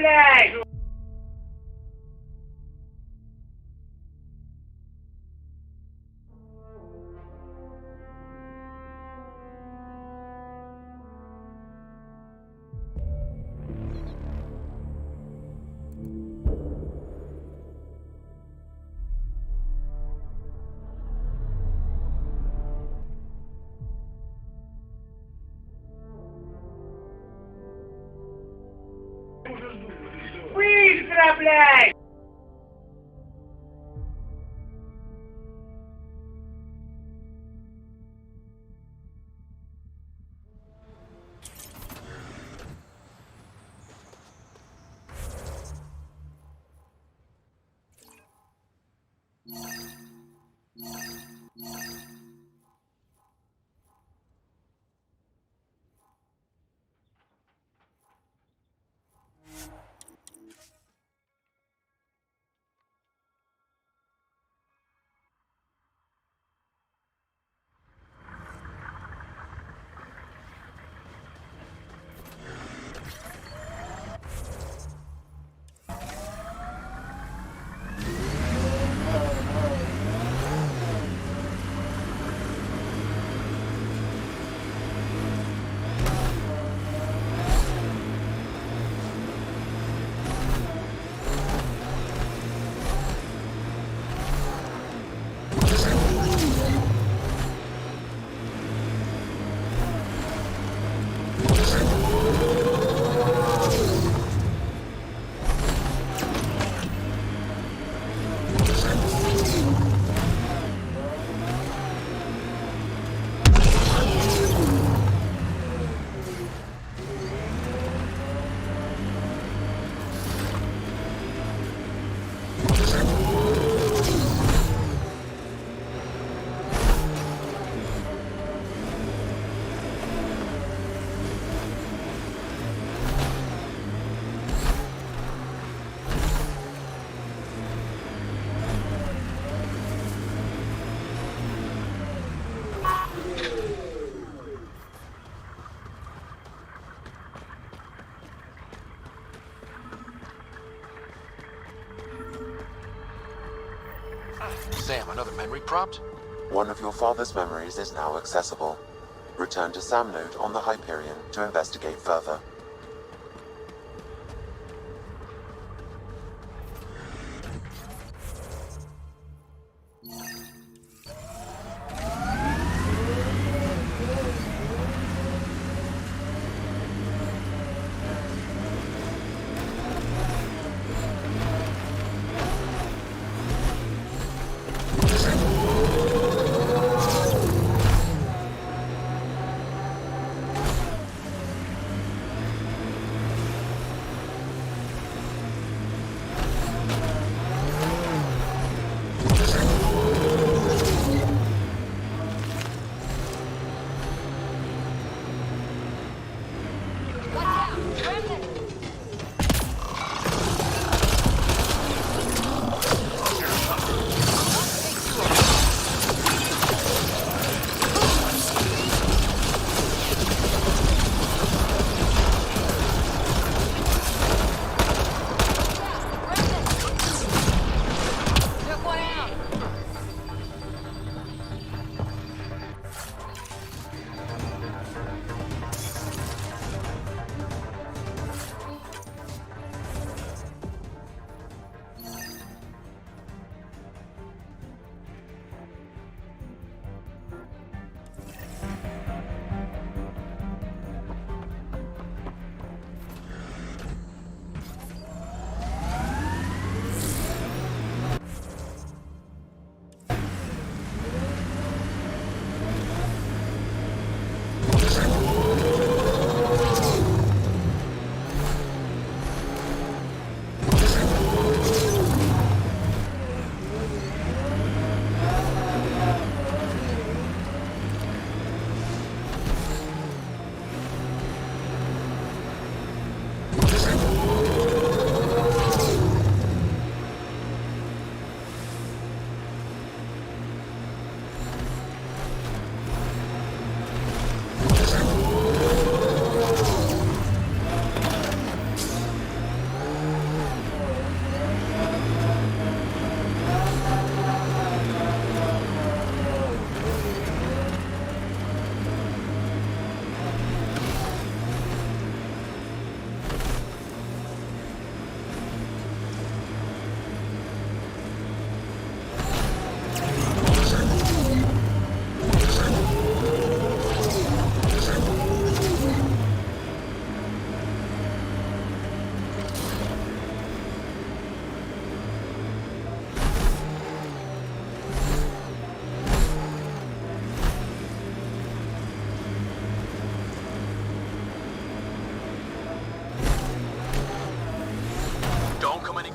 блядь! Быстро, блядь! Sam, another memory prompt? One of your father's memories is now accessible. Return to Sam Node on the Hyperion to investigate further.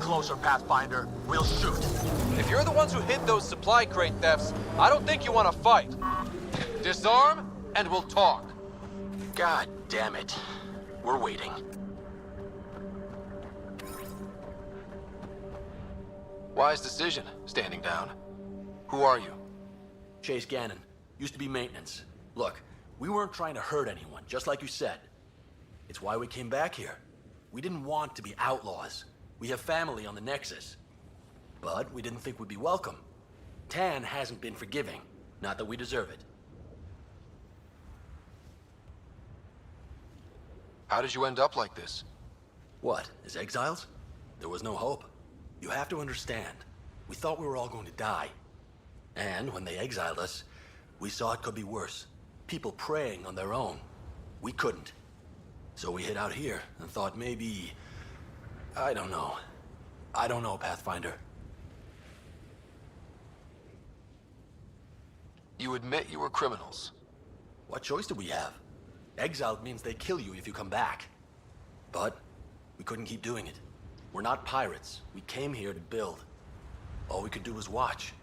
closer, Pathfinder, we'll shoot. If you're the ones who hid those supply crate thefts, I don't think you want to fight. Disarm, and we'll talk. God damn it. We're waiting. Wise decision, standing down. Who are you? Chase Gannon. Used to be maintenance. Look, we weren't trying to hurt anyone, just like you said. It's why we came back here. We didn't want to be outlaws. We have family on the Nexus. But we didn't think we'd be welcome. Tan hasn't been forgiving. Not that we deserve it. How did you end up like this? What, as exiles? There was no hope. You have to understand, we thought we were all going to die. And when they exiled us, we saw it could be worse. People preying on their own. We couldn't. So we hid out here and thought maybe... I don't know. I don't know, Pathfinder. You admit you were criminals. What choice do we have? Exiled means they kill you if you come back. But we couldn't keep doing it. We're not pirates. We came here to build. All we could do was watch.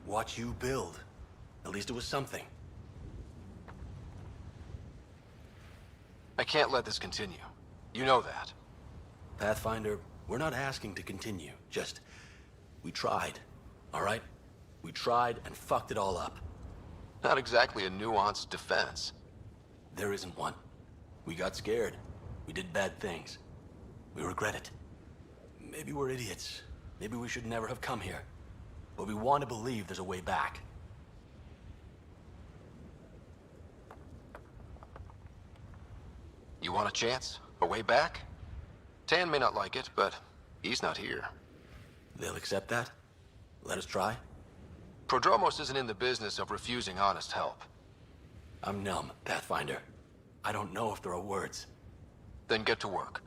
Watch you build. At least it was something. I can't let this continue. You know that. Pathfinder, we're not asking to continue. Just, we tried. All right? We tried and fucked it all up. Not exactly a nuanced defense. There isn't one. We got scared. We did bad things. We regret it. Maybe we're idiots. Maybe we should never have come here. But we want to believe there's a way back. You want a chance? A way back? Tan may not like it, but he's not here. They'll accept that? Let us try? Prodromos isn't in the business of refusing honest help. I'm numb, Pathfinder. I don't know if there are words. Then get to work.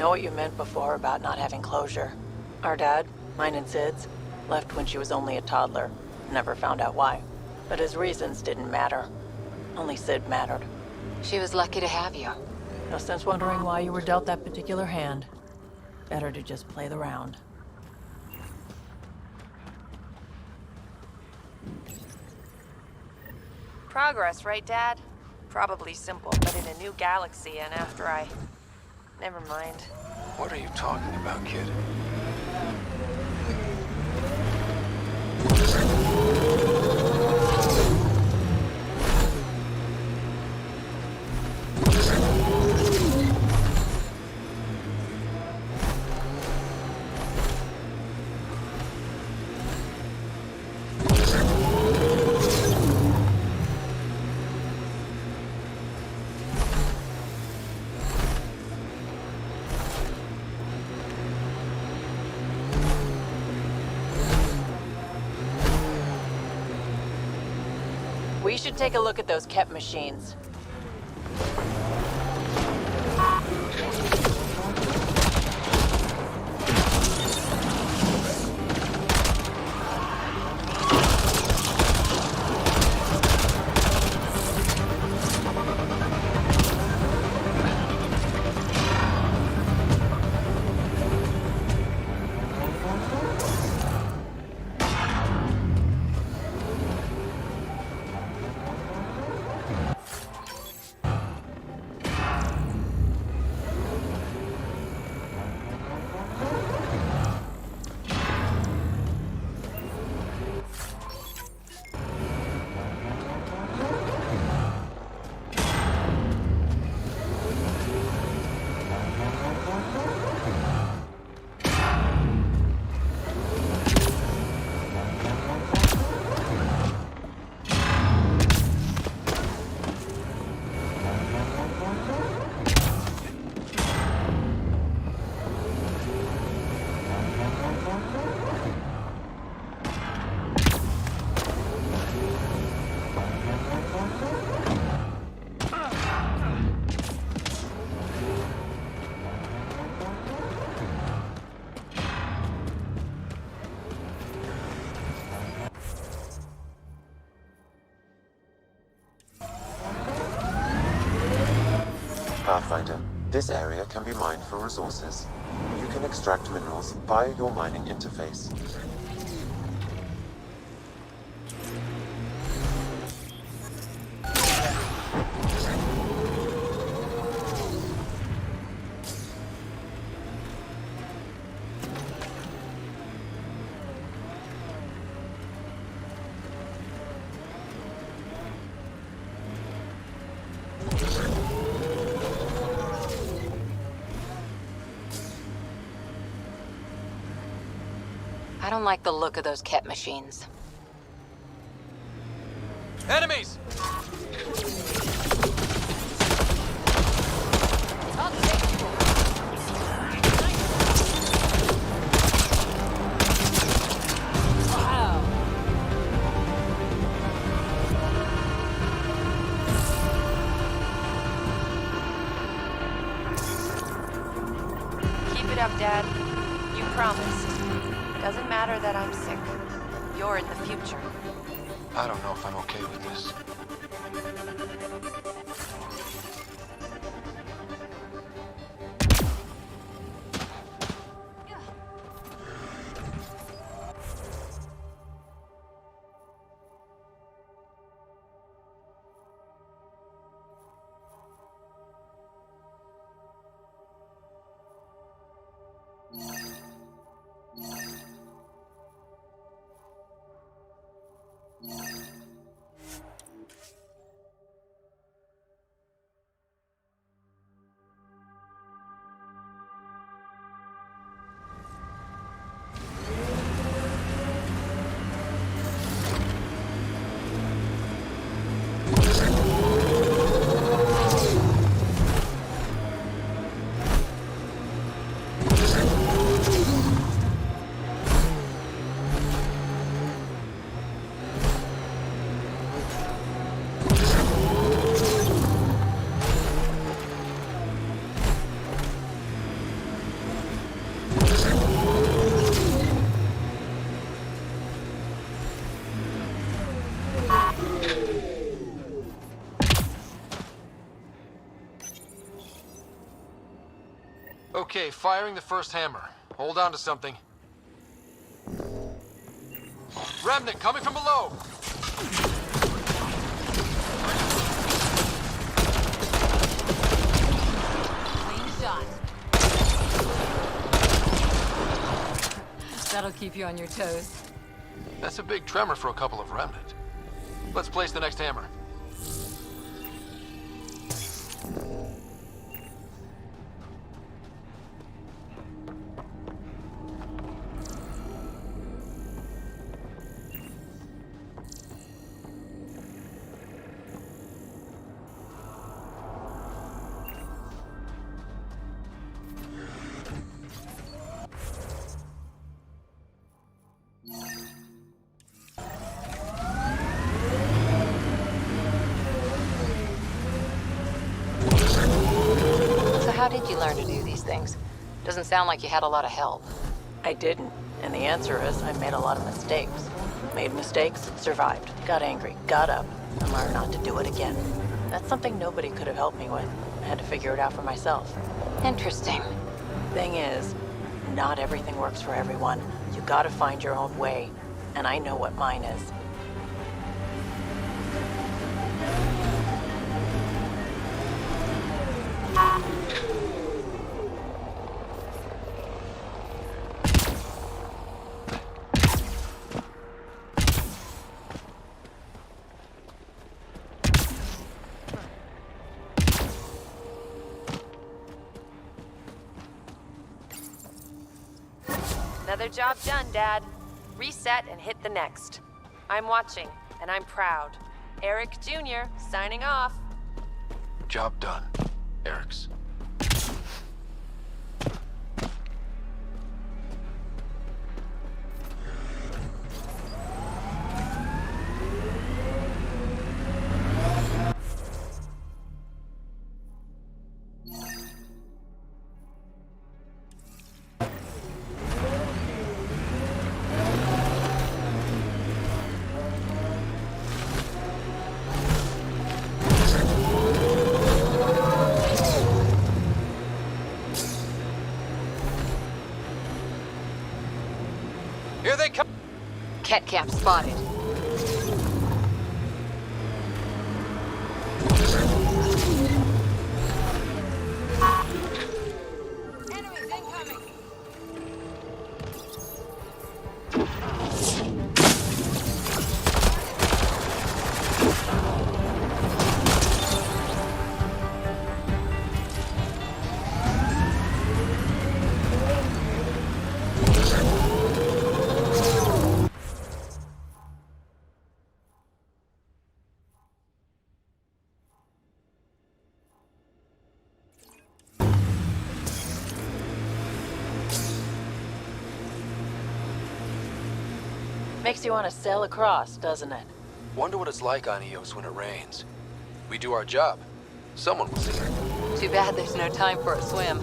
know what you meant before about not having closure. Our dad, mine and Sid's, left when she was only a toddler. Never found out why. But his reasons didn't matter. Only Sid mattered. She was lucky to have you. No sense wondering why you were dealt that particular hand. Better to just play the round. Progress, right, Dad? Probably simple, but in a new galaxy, and after I... Never mind. What are you talking about, kid? We should take a look at those Kep machines. Pathfinder, this area can be mined for resources. You can extract minerals via your mining interface. I don't like the look of those Kep machines. Enemies! Keep it up, Dad. You promised. Doesn't matter that I'm sick. You're in the future. I don't know if I'm okay with this. Okay, firing the first hammer. Hold on to something. Remnant coming from below! Clean shot. That'll keep you on your toes. That's a big tremor for a couple of Remnant. Let's place the next hammer. So how did you learn to do these things? Doesn't sound like you had a lot of help. I didn't. And the answer is I made a lot of mistakes. Made mistakes, survived, got angry, got up, and learned not to do it again. That's something nobody could have helped me with. I had to figure it out for myself. Interesting. Thing is, not everything works for everyone. You gotta find your own way. And I know what mine is. Another job done, Dad. Reset and hit the next. I'm watching, and I'm proud. Eric Jr. signing off. Job done. Eric's. Here they come! Cat cap spotted. Enemies incoming! Makes you want to sail across, doesn't it? Wonder what it's like on Eos when it rains. We do our job. Someone will see it. Too bad there's no time for a swim.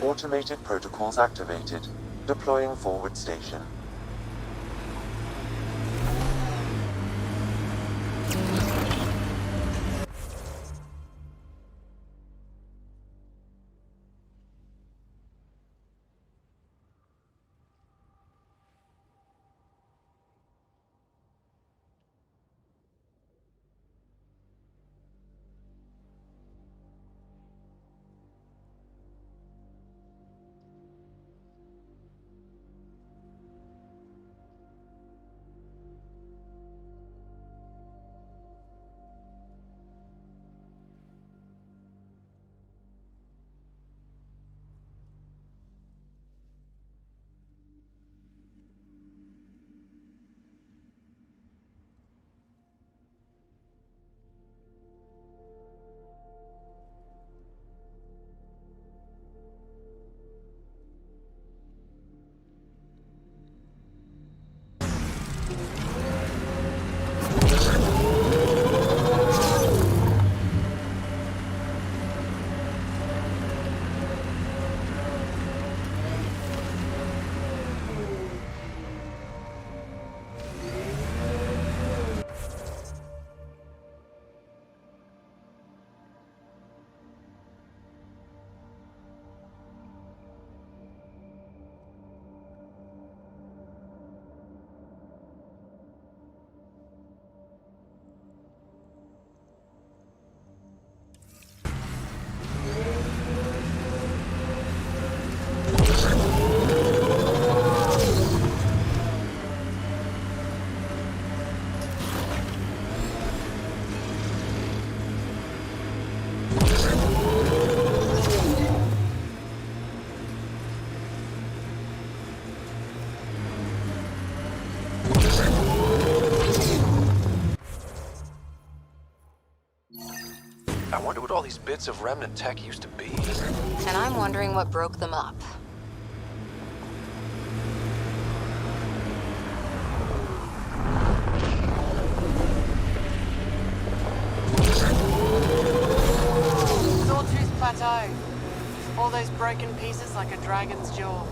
Automated protocols activated. Deploying forward station. these bits of remnant tech used to be. And I'm wondering what broke them up. Sawtooth Plateau. All those broken pieces like a dragon's jaw.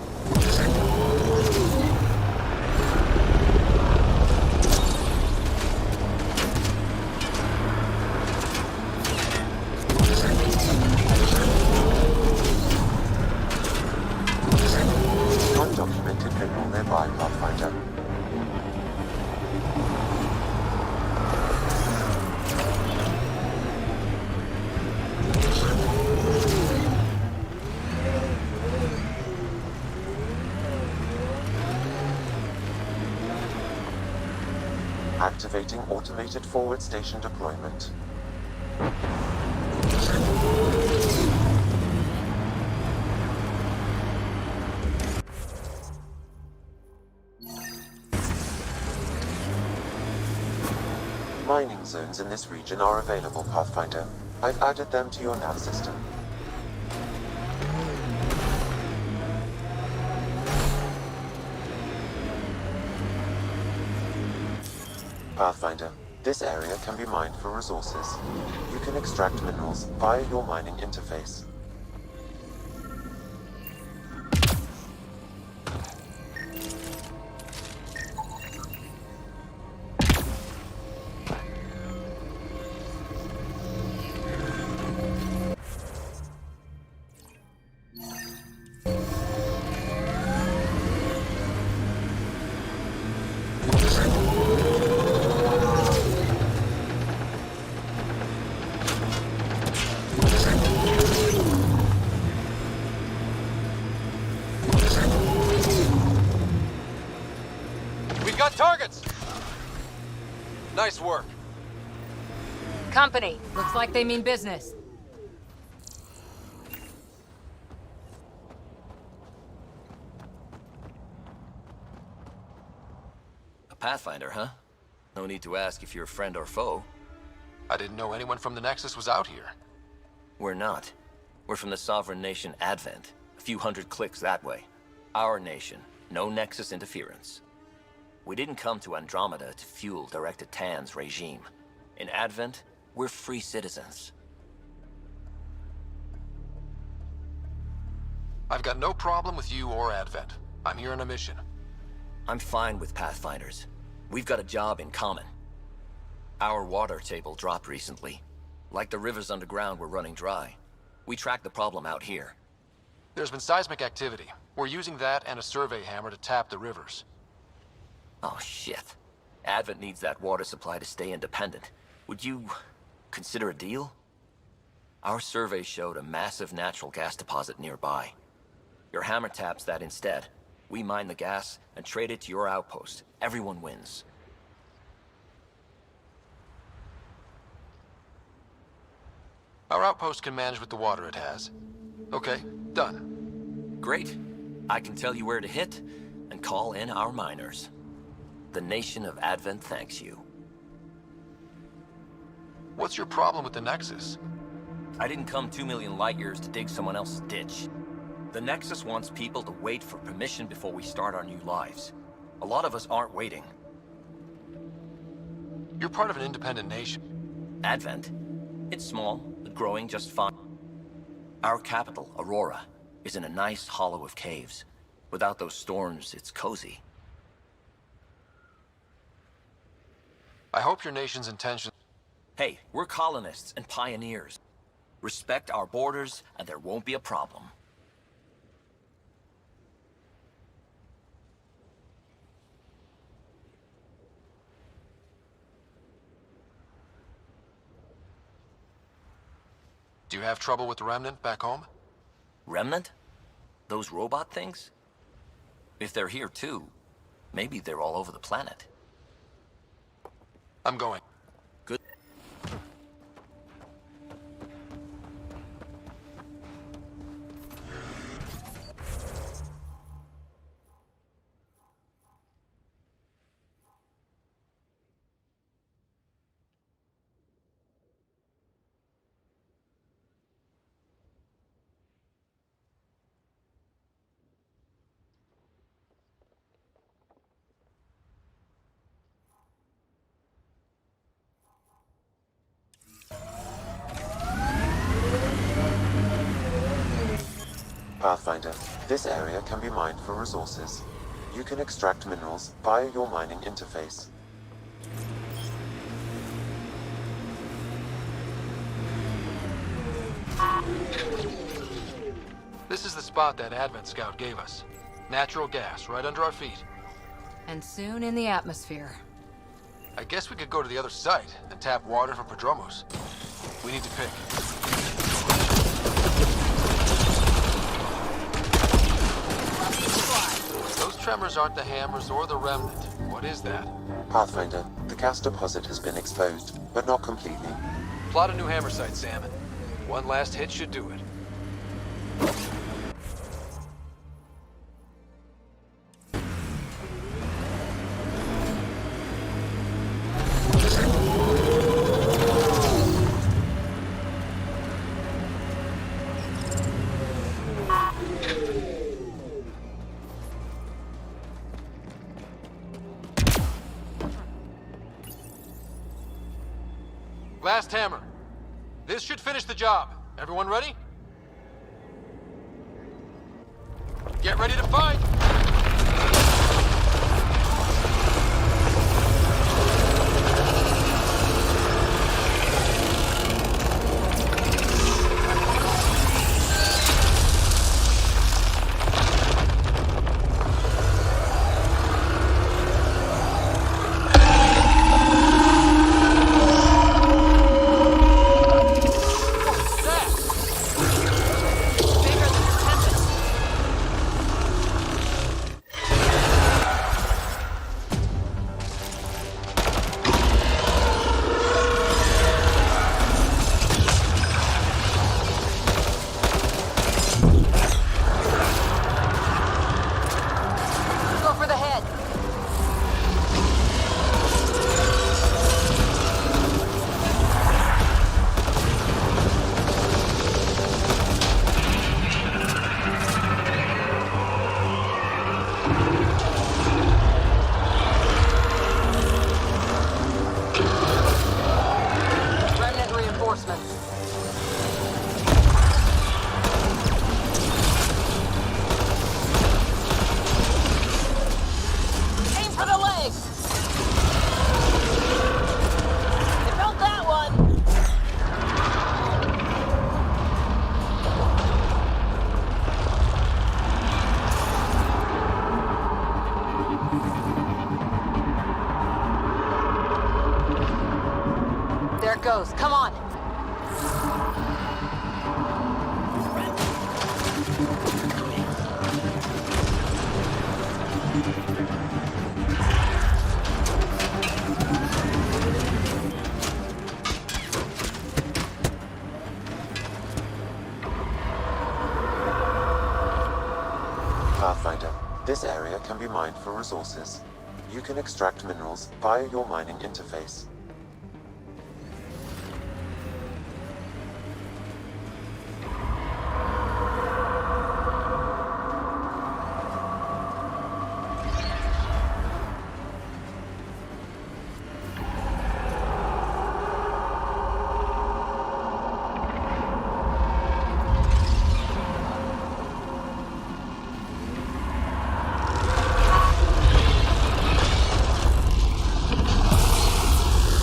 Undocumented mineral nearby, Pathfinder. Activating automated forward station deployment. Mining zones in this region are available, Pathfinder. I've added them to your nav system. Pathfinder, this area can be mined for resources. You can extract minerals via your mining interface. We've got targets! Nice work. Company. Looks like they mean business. A Pathfinder, huh? No need to ask if you're a friend or foe. I didn't know anyone from the Nexus was out here. We're not. We're from the sovereign nation Advent. A few hundred clicks that way. Our nation. No Nexus interference. We didn't come to Andromeda to fuel Directed Tan's regime. In Advent, we're free citizens. I've got no problem with you or Advent. I'm here on a mission. I'm fine with Pathfinders. We've got a job in common. Our water table dropped recently. Like the rivers underground were running dry. We tracked the problem out here. There's been seismic activity. We're using that and a survey hammer to tap the rivers. Oh, shit. Advent needs that water supply to stay independent. Would you consider a deal? Our survey showed a massive natural gas deposit nearby. Your hammer taps that instead. We mine the gas and trade it to your outpost. Everyone wins. Our outpost can manage with the water it has. Okay, done. Great. I can tell you where to hit and call in our miners. The nation of Advent thanks you. What's your problem with the Nexus? I didn't come 2 million light years to dig someone else's ditch. The Nexus wants people to wait for permission before we start our new lives. A lot of us aren't waiting. You're part of an independent nation. Advent? It's small, but growing just fine. Our capital, Aurora, is in a nice hollow of caves. Without those storms, it's cozy. I hope your nation's intention... Hey, we're colonists and pioneers. Respect our borders, and there won't be a problem. Do you have trouble with the Remnant back home? Remnant? Those robot things? If they're here too, maybe they're all over the planet. I'm going. Good. Pathfinder, this area can be mined for resources. You can extract minerals via your mining interface. This is the spot that Advent Scout gave us. Natural gas, right under our feet. And soon in the atmosphere. I guess we could go to the other site and tap water from Prodromos. We need to pick. Those tremors aren't the hammers or the remnant. What is that? Pathfinder, the gas deposit has been exposed, but not completely. Plot a new hammer site, Salmon. One last hit should do it. Last hammer. This should finish the job. Everyone ready? Get ready to fight! Go for the head. Remnant reinforcements. Aim for the legs! You felt that one! There it goes. Come on. Pathfinder, this area can be mined for resources. You can extract minerals via your mining interface.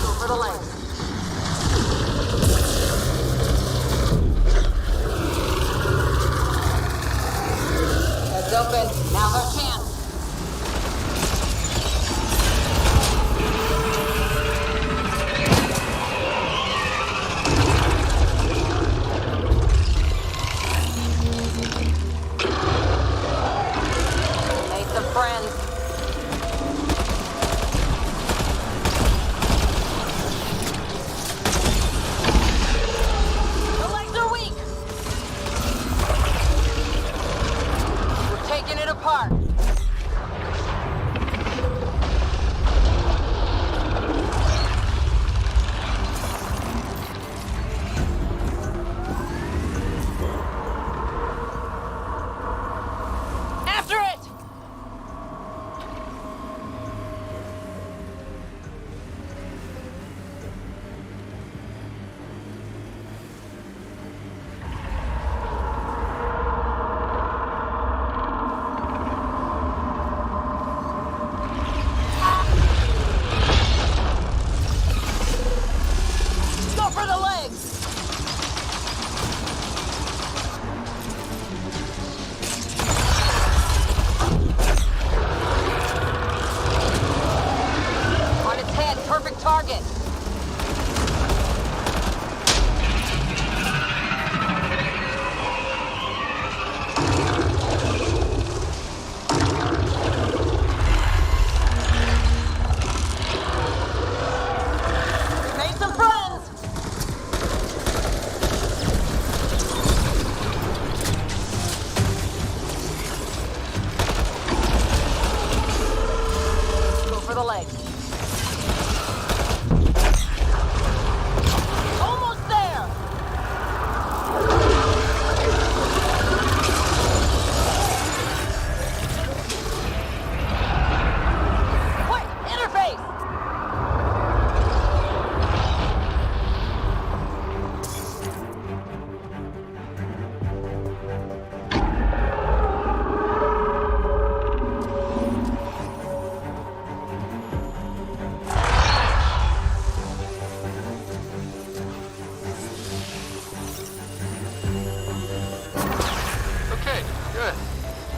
Go for the legs. Heads open. Now's our chance. Made some friends. The legs are weak. We're taking it apart.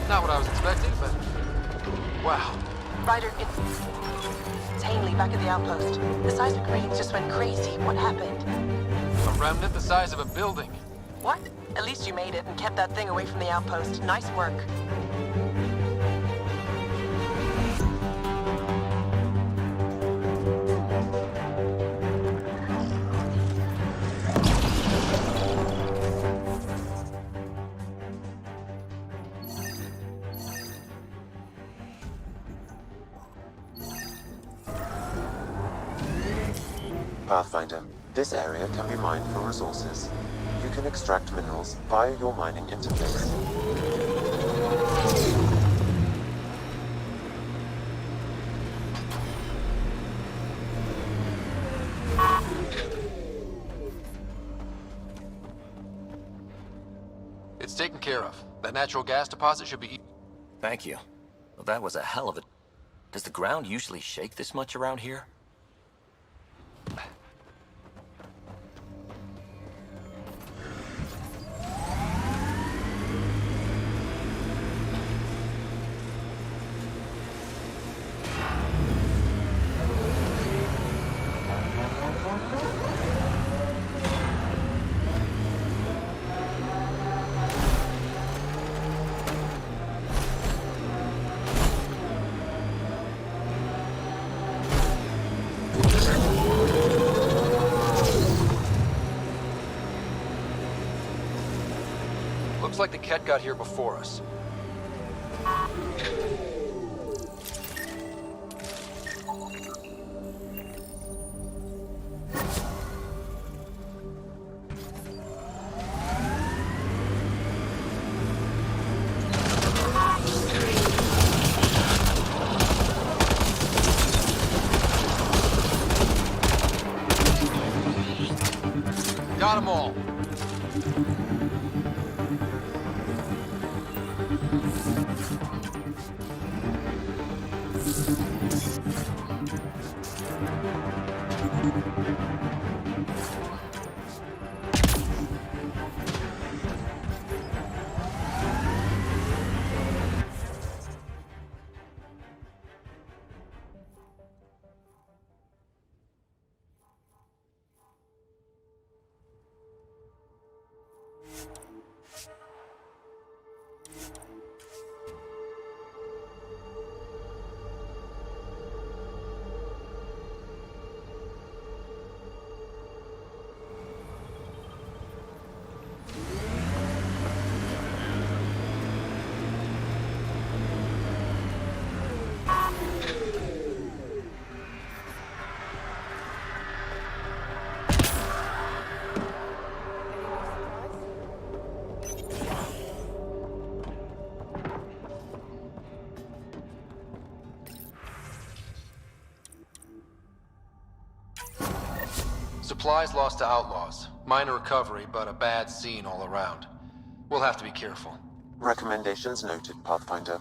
Not what I was expecting, but... wow. Ryder, it's Hanley back at the outpost. The seismic readings just went crazy. What happened? A remnant the size of a building. What? At least you made it and kept that thing away from the outpost. Nice work. Pathfinder, this area can be mined for resources. You can extract minerals via your mining interface. It's taken care of. That natural gas deposit should be... Thank you. Well, that was a hell of a... Does the ground usually shake this much around here? Looks like the Ket got here before us. Got them all. Supplies lost to outlaws. Minor recovery, but a bad scene all around. We'll have to be careful. Recommendations noted, Pathfinder.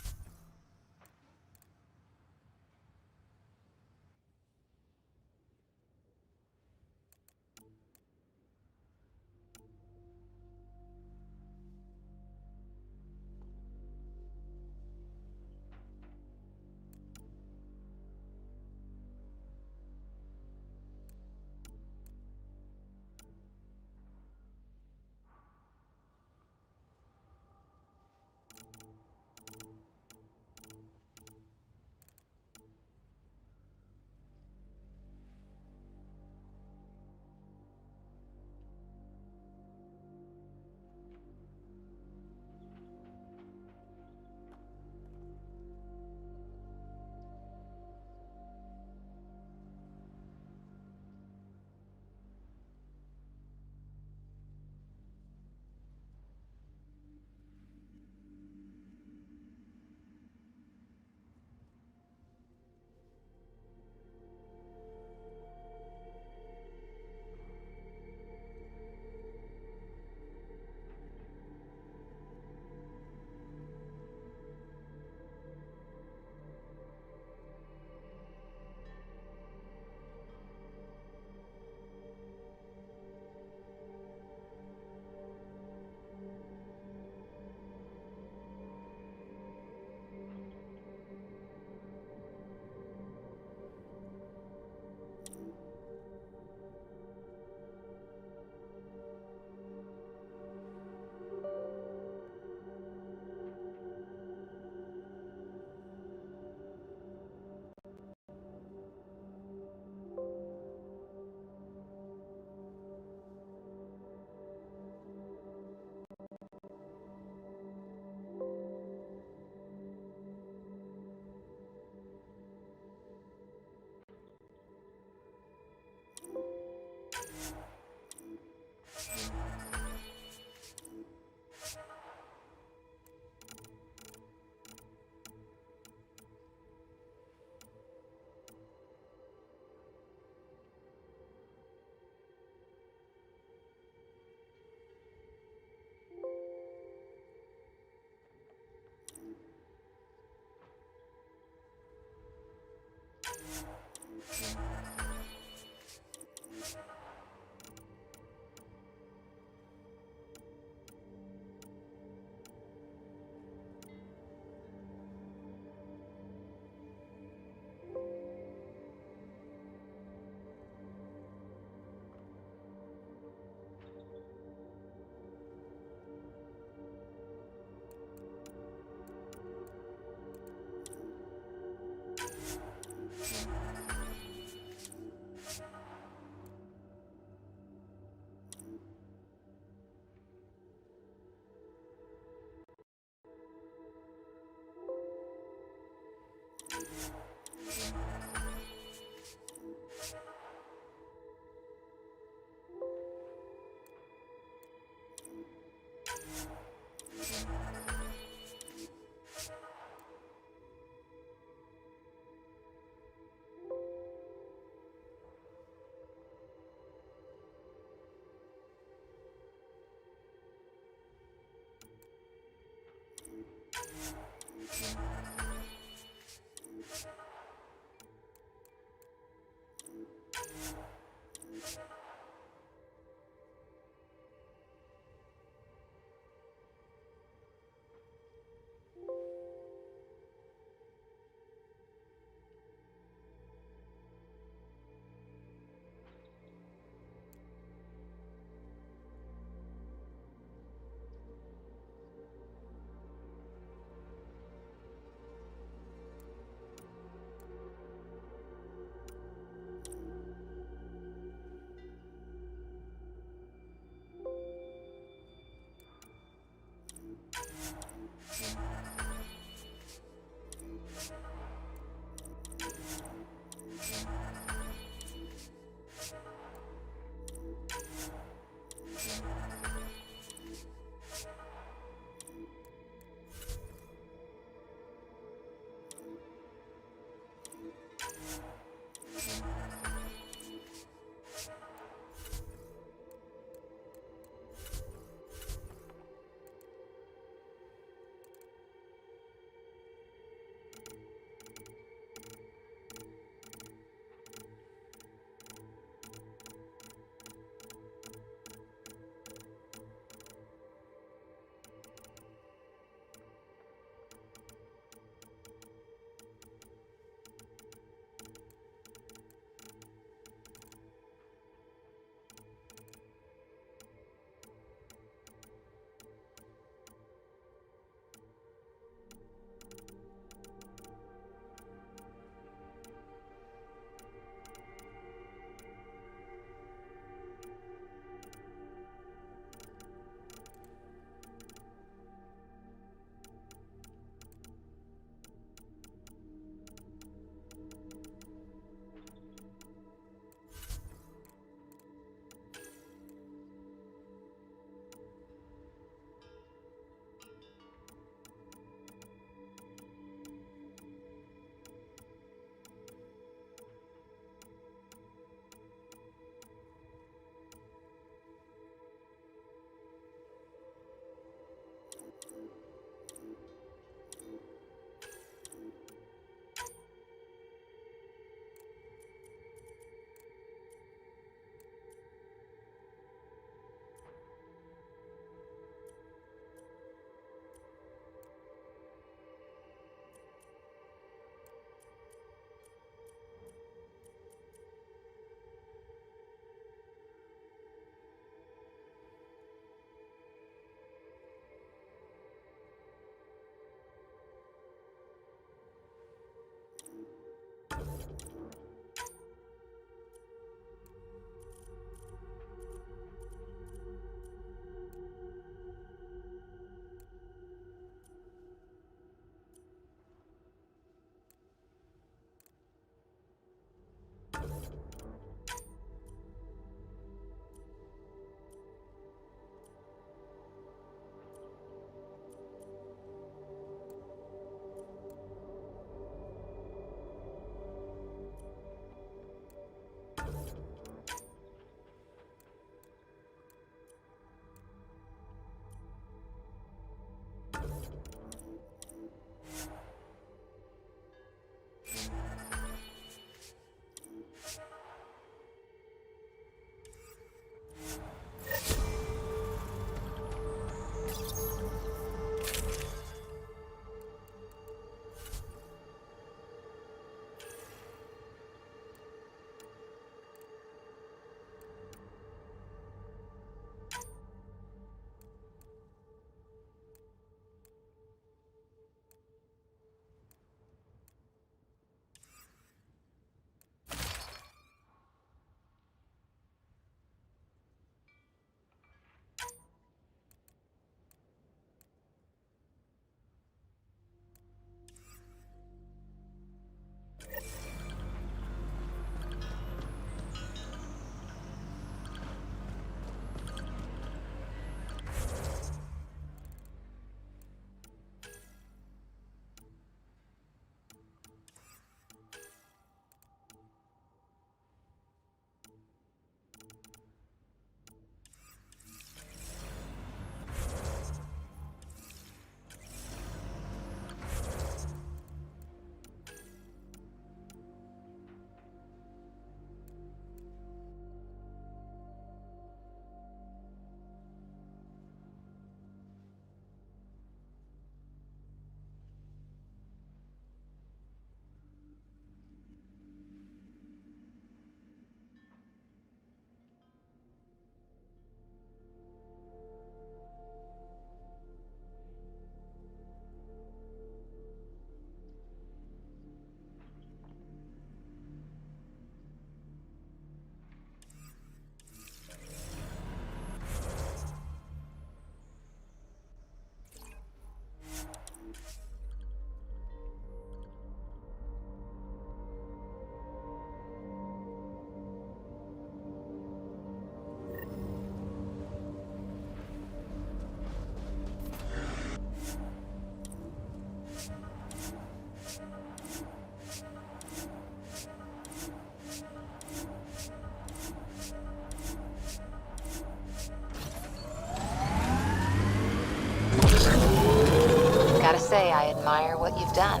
say I admire what you've done.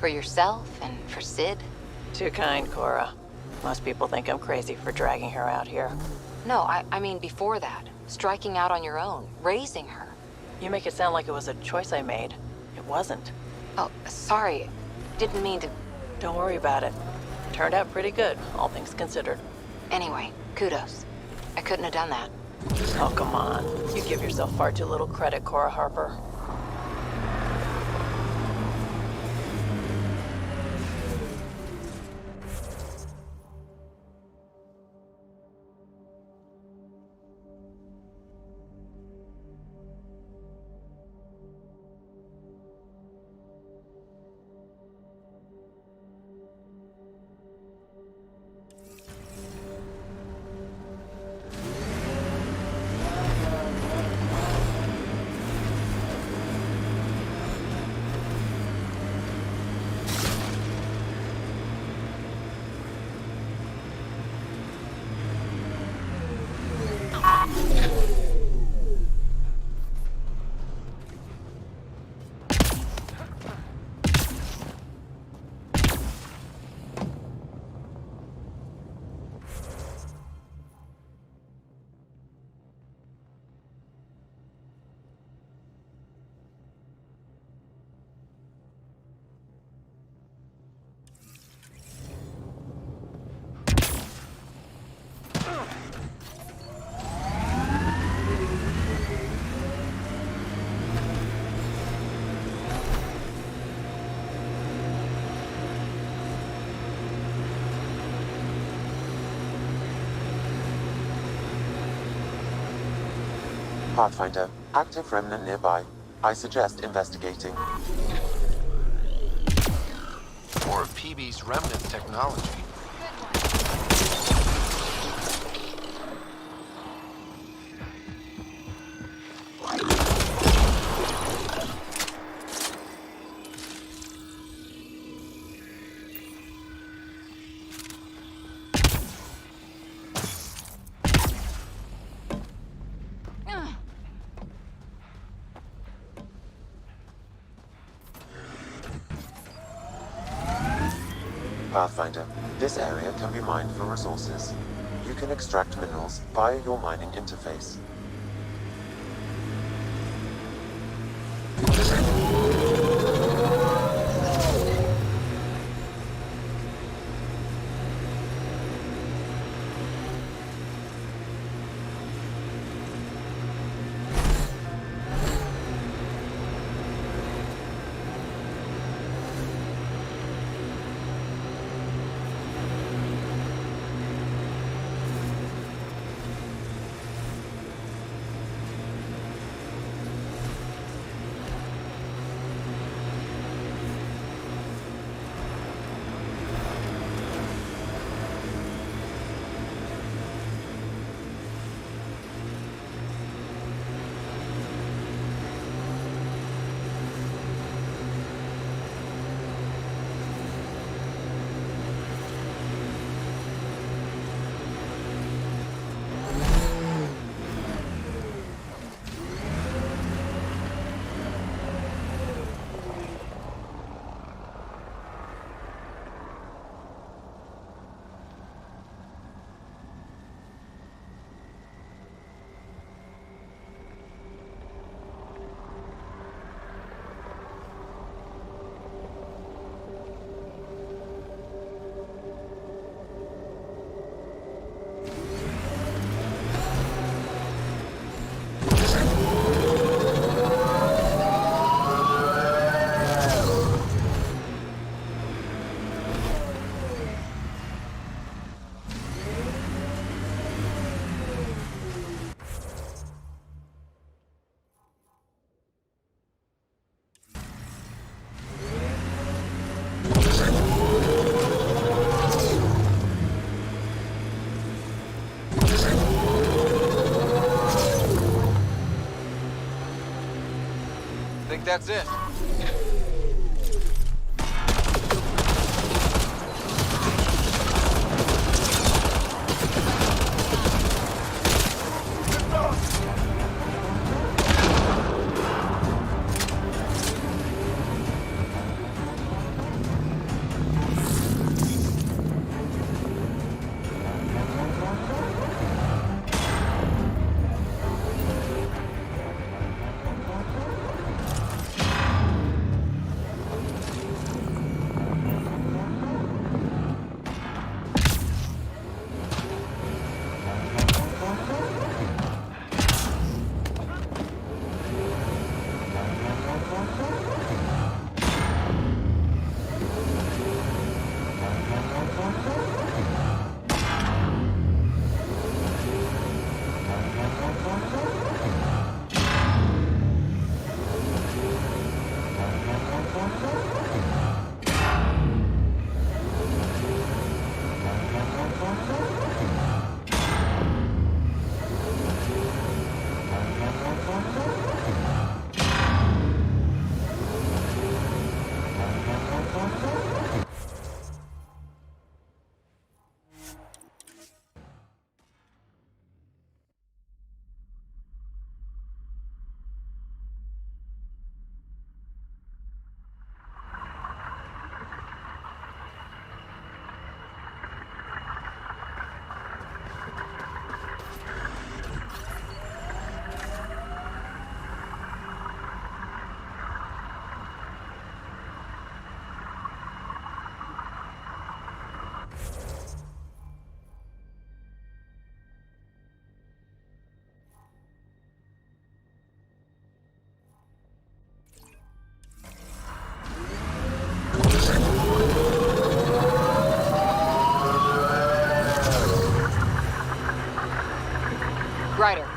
For yourself and for Sid. Too kind, Cora. Most people think I'm crazy for dragging her out here. No, I mean before that. Striking out on your own. Raising her. You make it sound like it was a choice I made. It wasn't. Oh, sorry. Didn't mean to... Don't worry about it. Turned out pretty good, all things considered. Anyway, kudos. I couldn't have done that. Oh, come on. You give yourself far too little credit, Cora Harper. Pathfinder, active remnant nearby. I suggest investigating. More of PB's remnant technology. Pathfinder, this area can be mined for resources. You can extract minerals via your mining interface. Think that's it.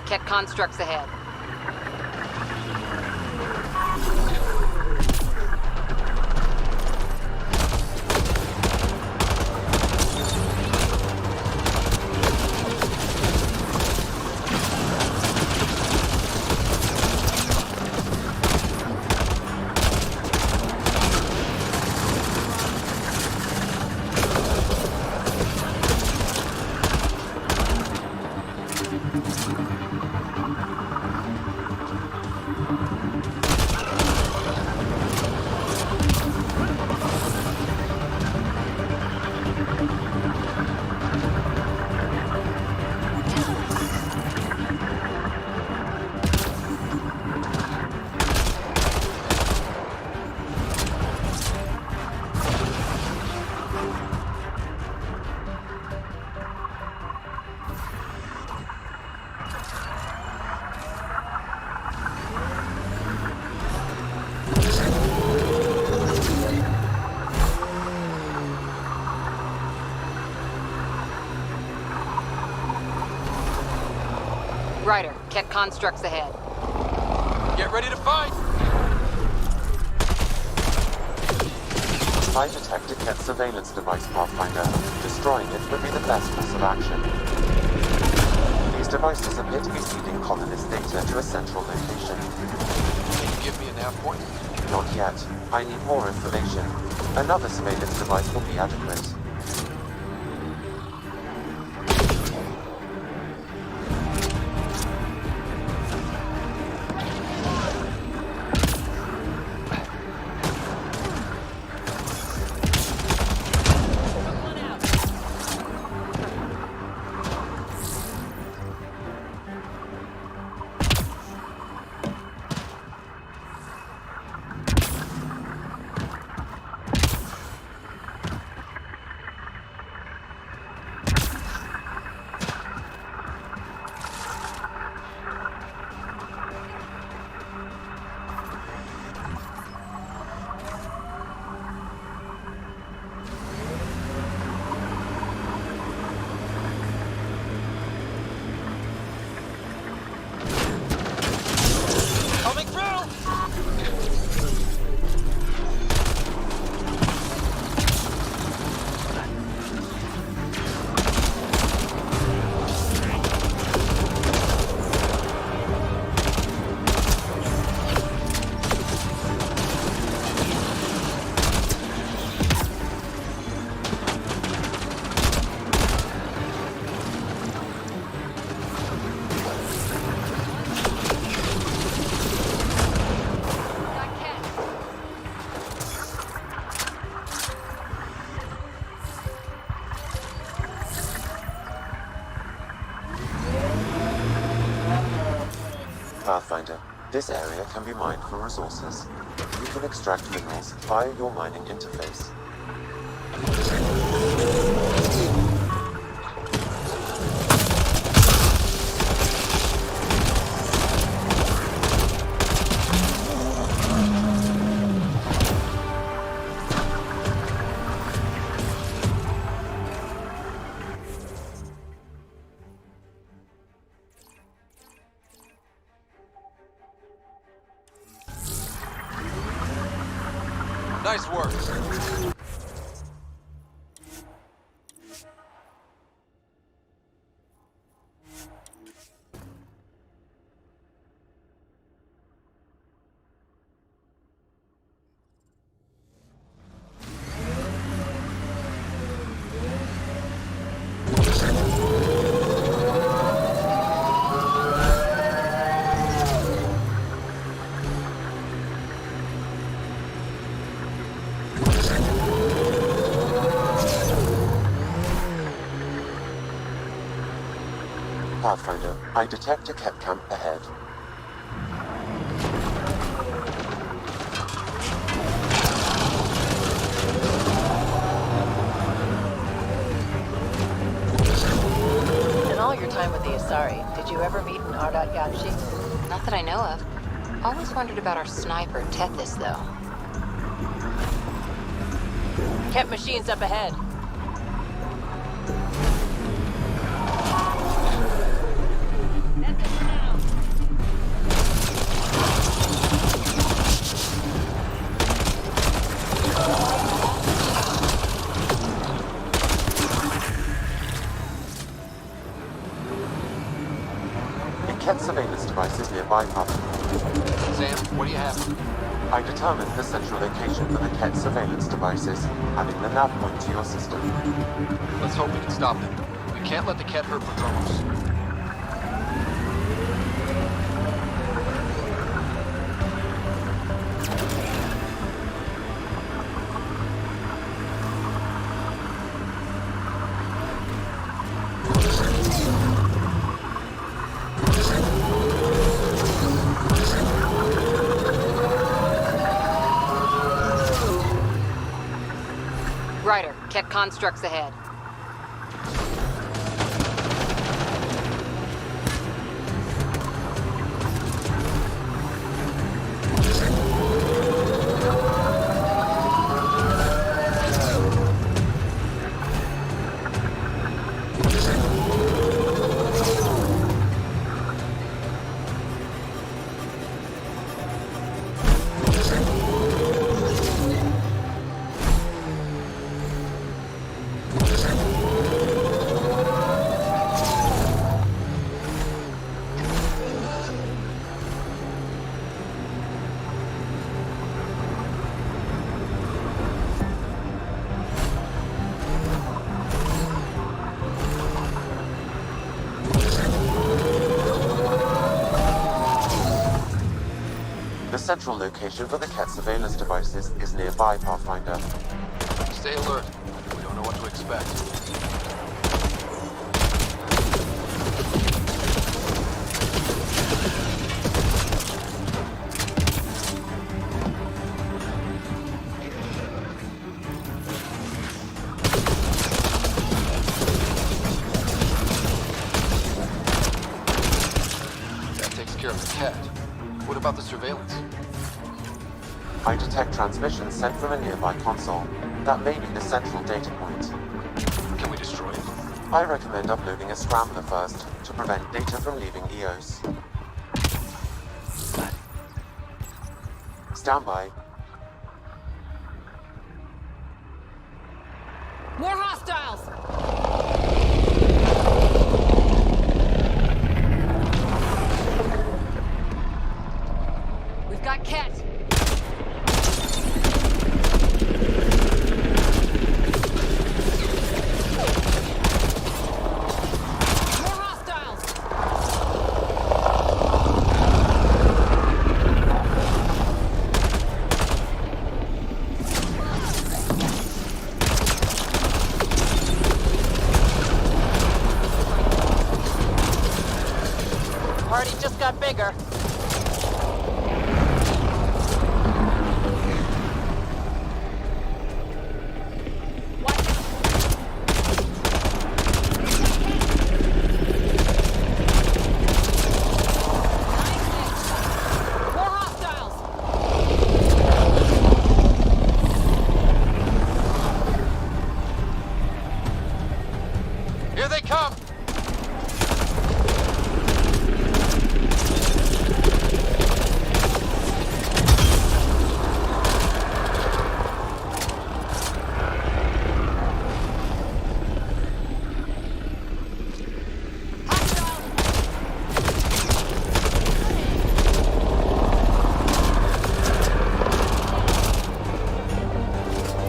Ket constructs ahead. Ryder, Ket constructs ahead. Get ready to fight! Try to detect a Ket surveillance device, Pathfinder. Destroying it would be the best course of action. These devices appear to be feeding colonist data to a central location. Can you give me a nav point? Not yet. I need more information. Another surveillance device will be adequate. Coming through! Pathfinder, this area can be mined for resources. You can extract minerals via your mining interface. Nice work. Pathfinder, I detect a Ket camp ahead. In all your time with the Asari, did you ever meet an Ardat Yakshi? Not that I know of. Always wondered about our sniper, Tethys, though. Ket machines up ahead. That's it for now. devices nearby, Papa. Sam, what do you have? I determined the central location for the Ket surveillance devices, adding the nav point to your system. Let's hope we can stop them. We can't let the Ket hurt Prodromos. Ryder, Ket constructs ahead. The central location for the Ket surveillance devices is nearby, Pathfinder. Stay alert. We don't know what to expect. That takes care of the Ket. What about the surveillance? I detect transmissions sent from a nearby console. That may be the central data point. Can we destroy it? I recommend uploading a scrambler first, to prevent data from leaving EOS. Stand by. More hostiles! We've got Ket. More hostiles! Party just got bigger. More hostiles! Here they come!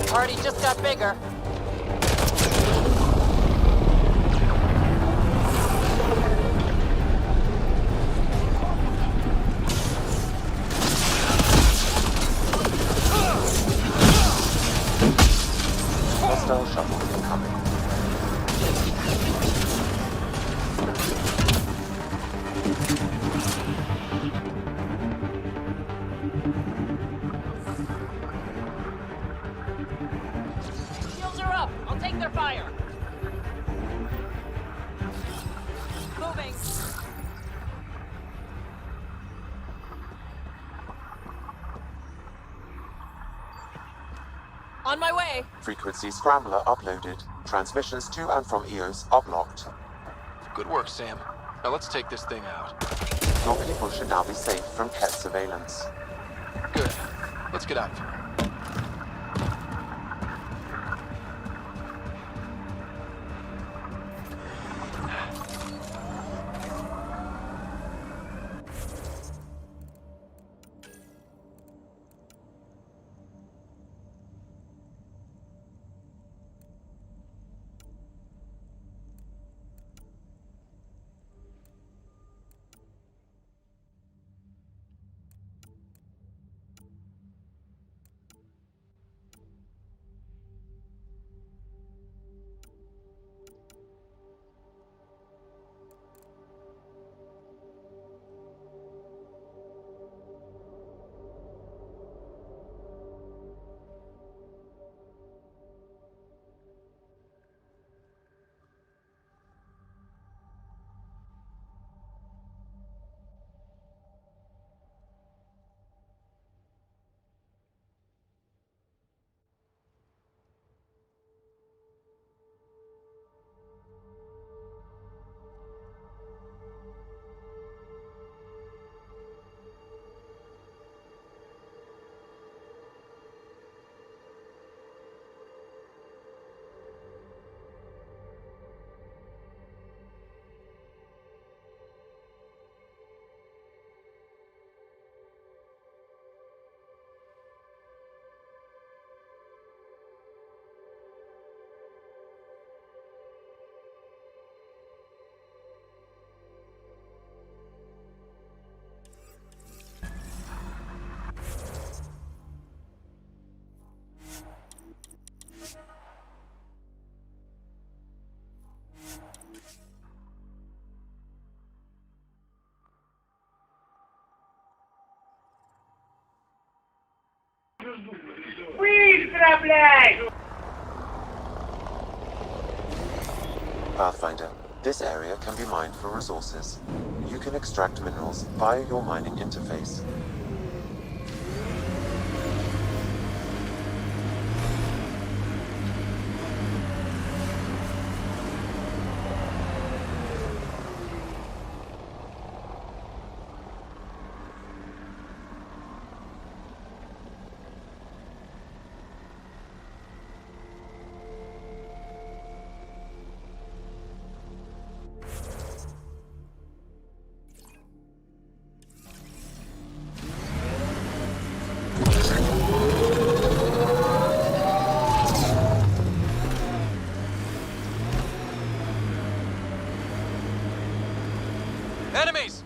Party just got bigger. Hostile shuttle incoming. Shields are up. I'll take their fire. Moving. On my way. Frequency scrambler uploaded. Transmissions to and from EOS are blocked. Good work, Sam. Now let's take this thing out. Your people should now be safe from Ket surveillance. Good. Let's get out of here. Pathfinder, this area can be mined for resources. You can extract minerals via your mining interface. Enemies!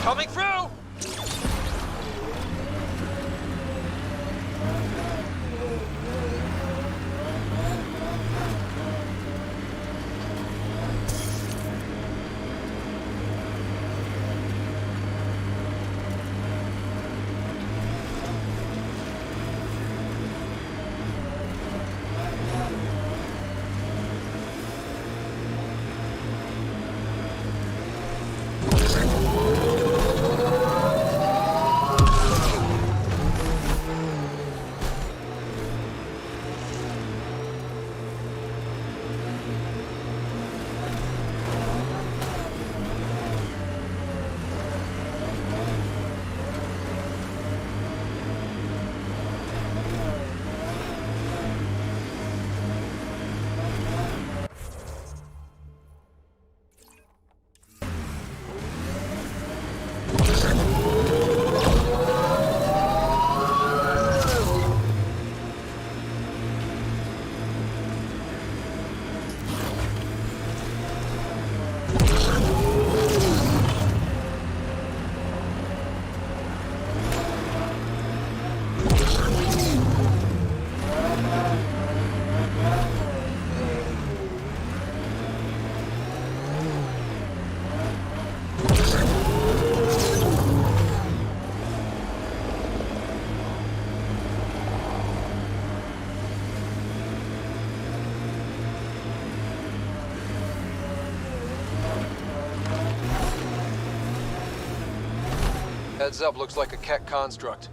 Coming through! Heads up, looks like a Keck construct.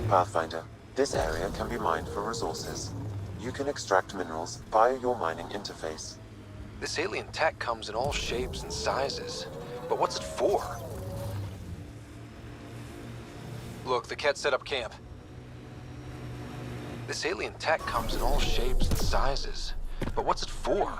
Pathfinder, this area can be mined for resources. You can extract minerals via your mining interface. This alien tech comes in all shapes and sizes. But what's it for? Look, the Ket set up camp. This alien tech comes in all shapes and sizes. But what's it for?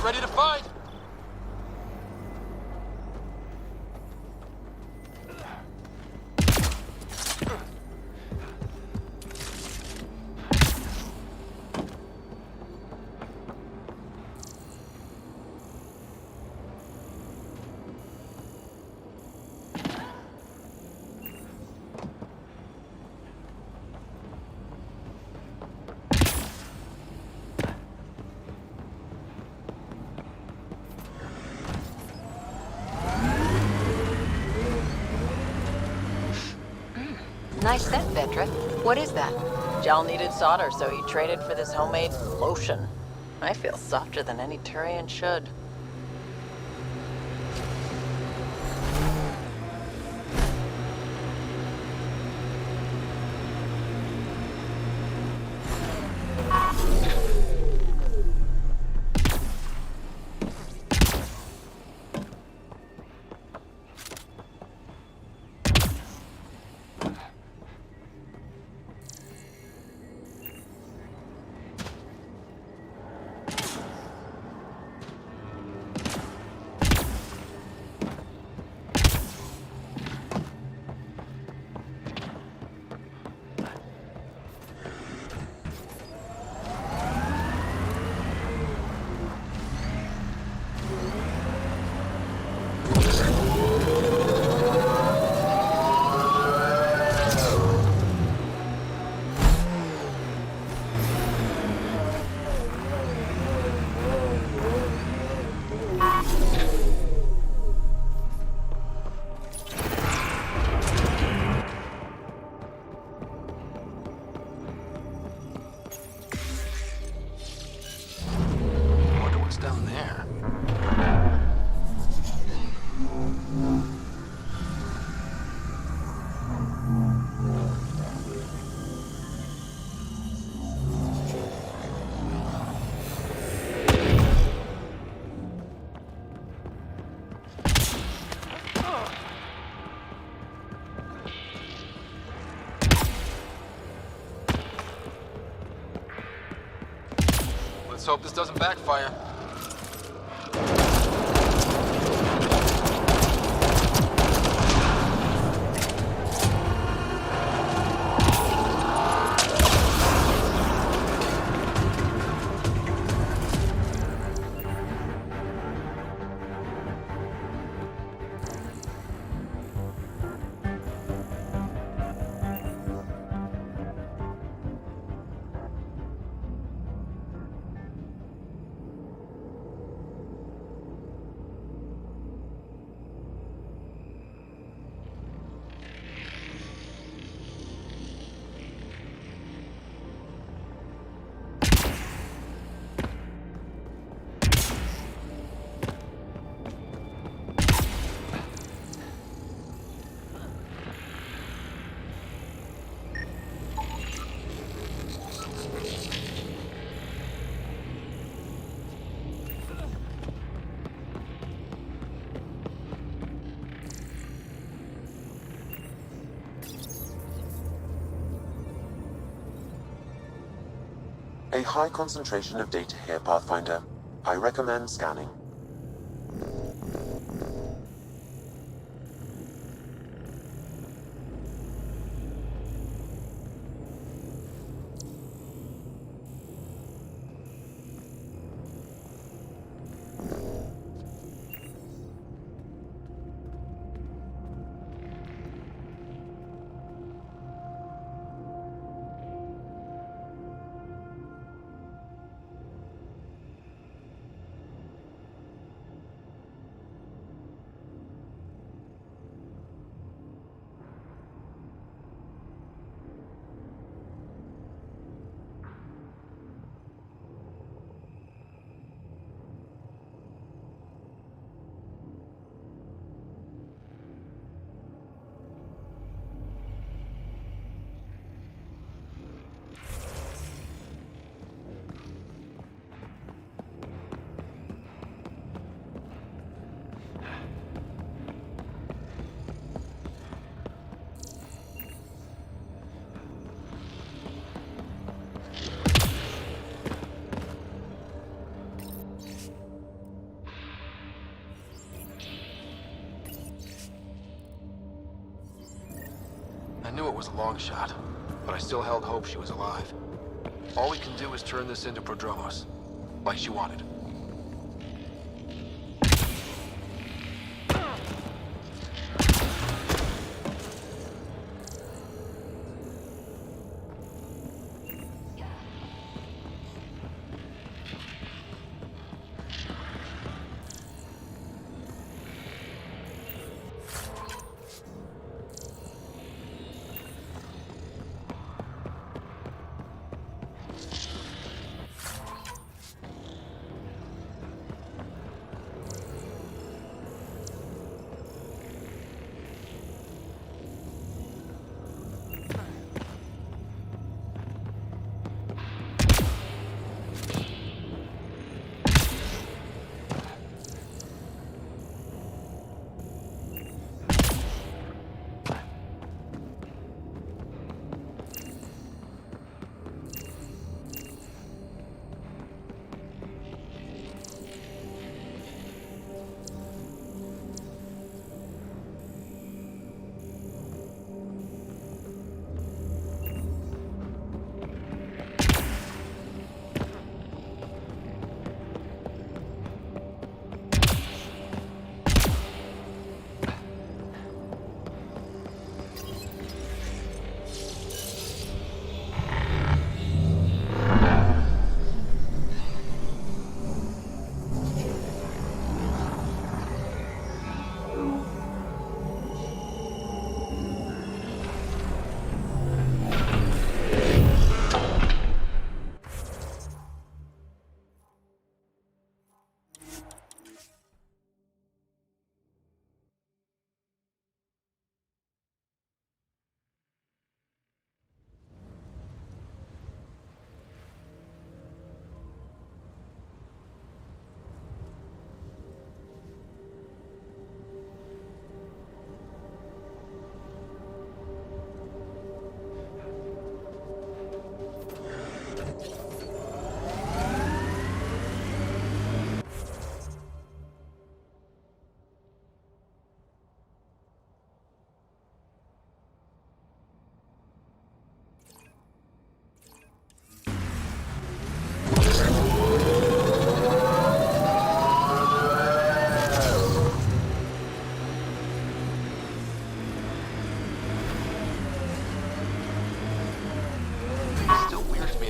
Ready to fight? Nice scent, Vetra. What is that? Jal needed solder, so he traded for this homemade lotion. I feel softer than any Turian should. Wonder what's down there. Let's hope this doesn't backfire. A high concentration of data here, Pathfinder. I recommend scanning. I knew it was a long shot, but I still held hope she was alive. All we can do is turn this into Prodromos, like she wanted.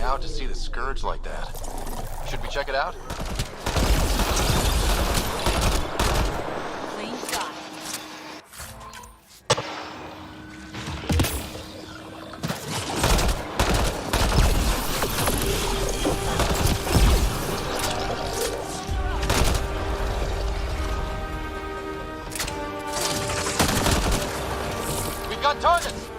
out to see the Scourge like that. Should we check it out? Clean shot. We've got targets!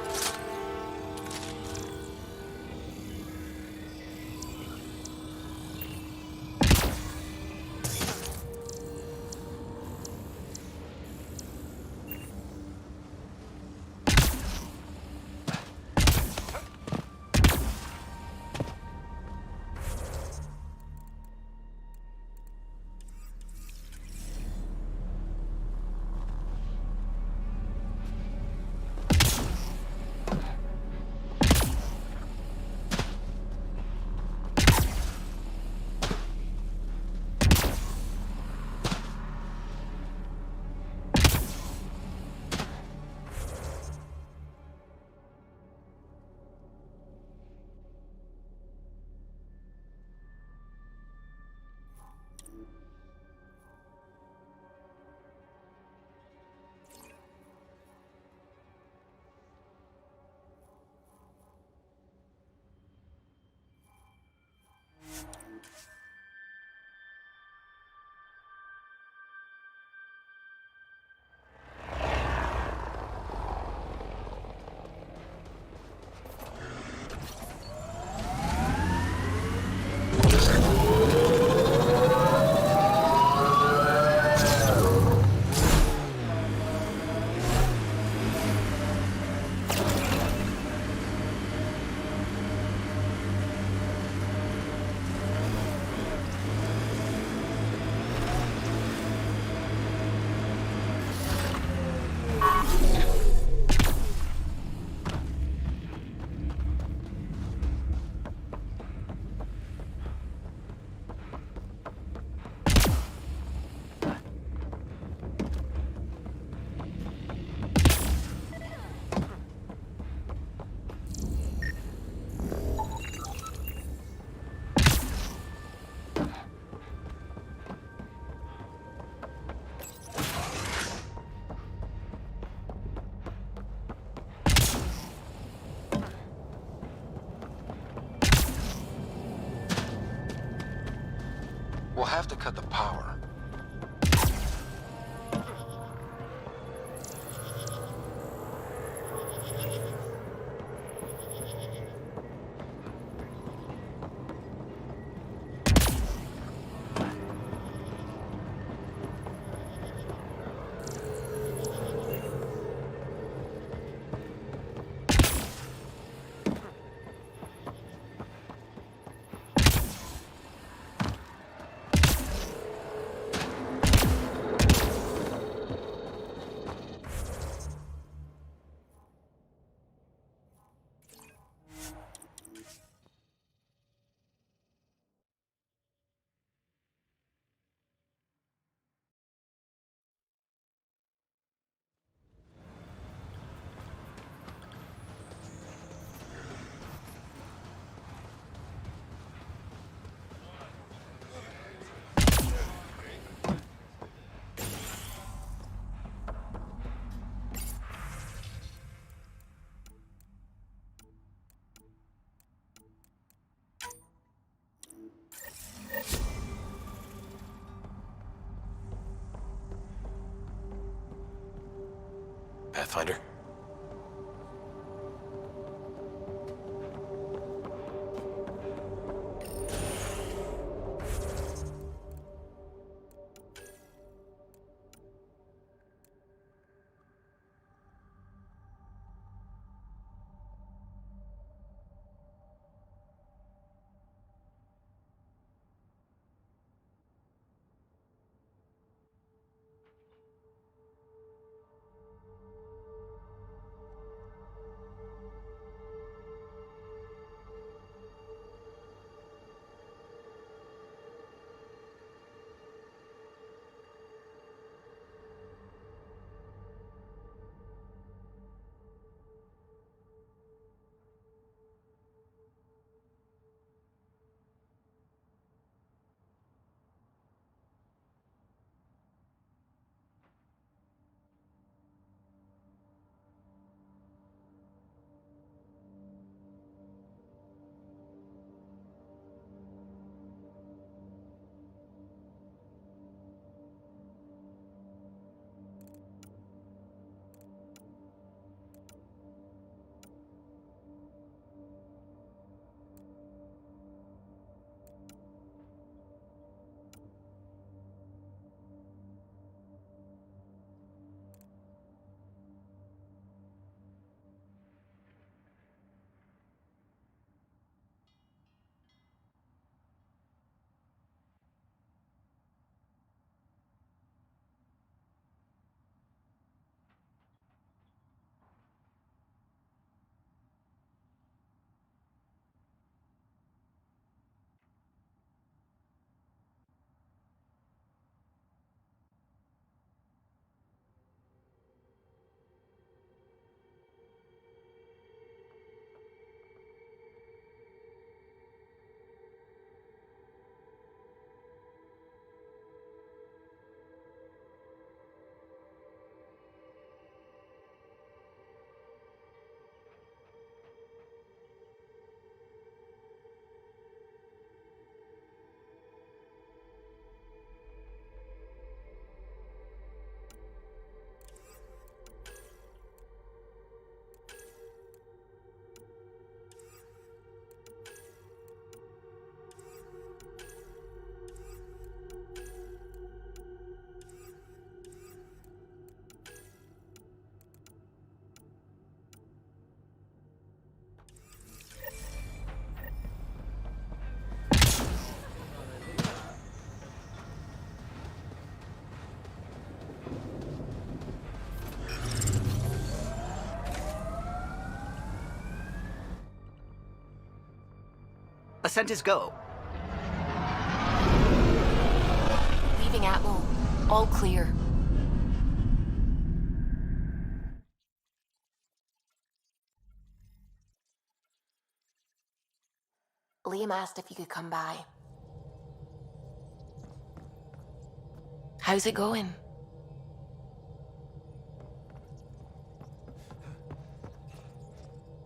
We'll have to cut the power. Pathfinder? Ascent is go. Leaving Atmo. All clear. Liam asked if you could come by. How's it going?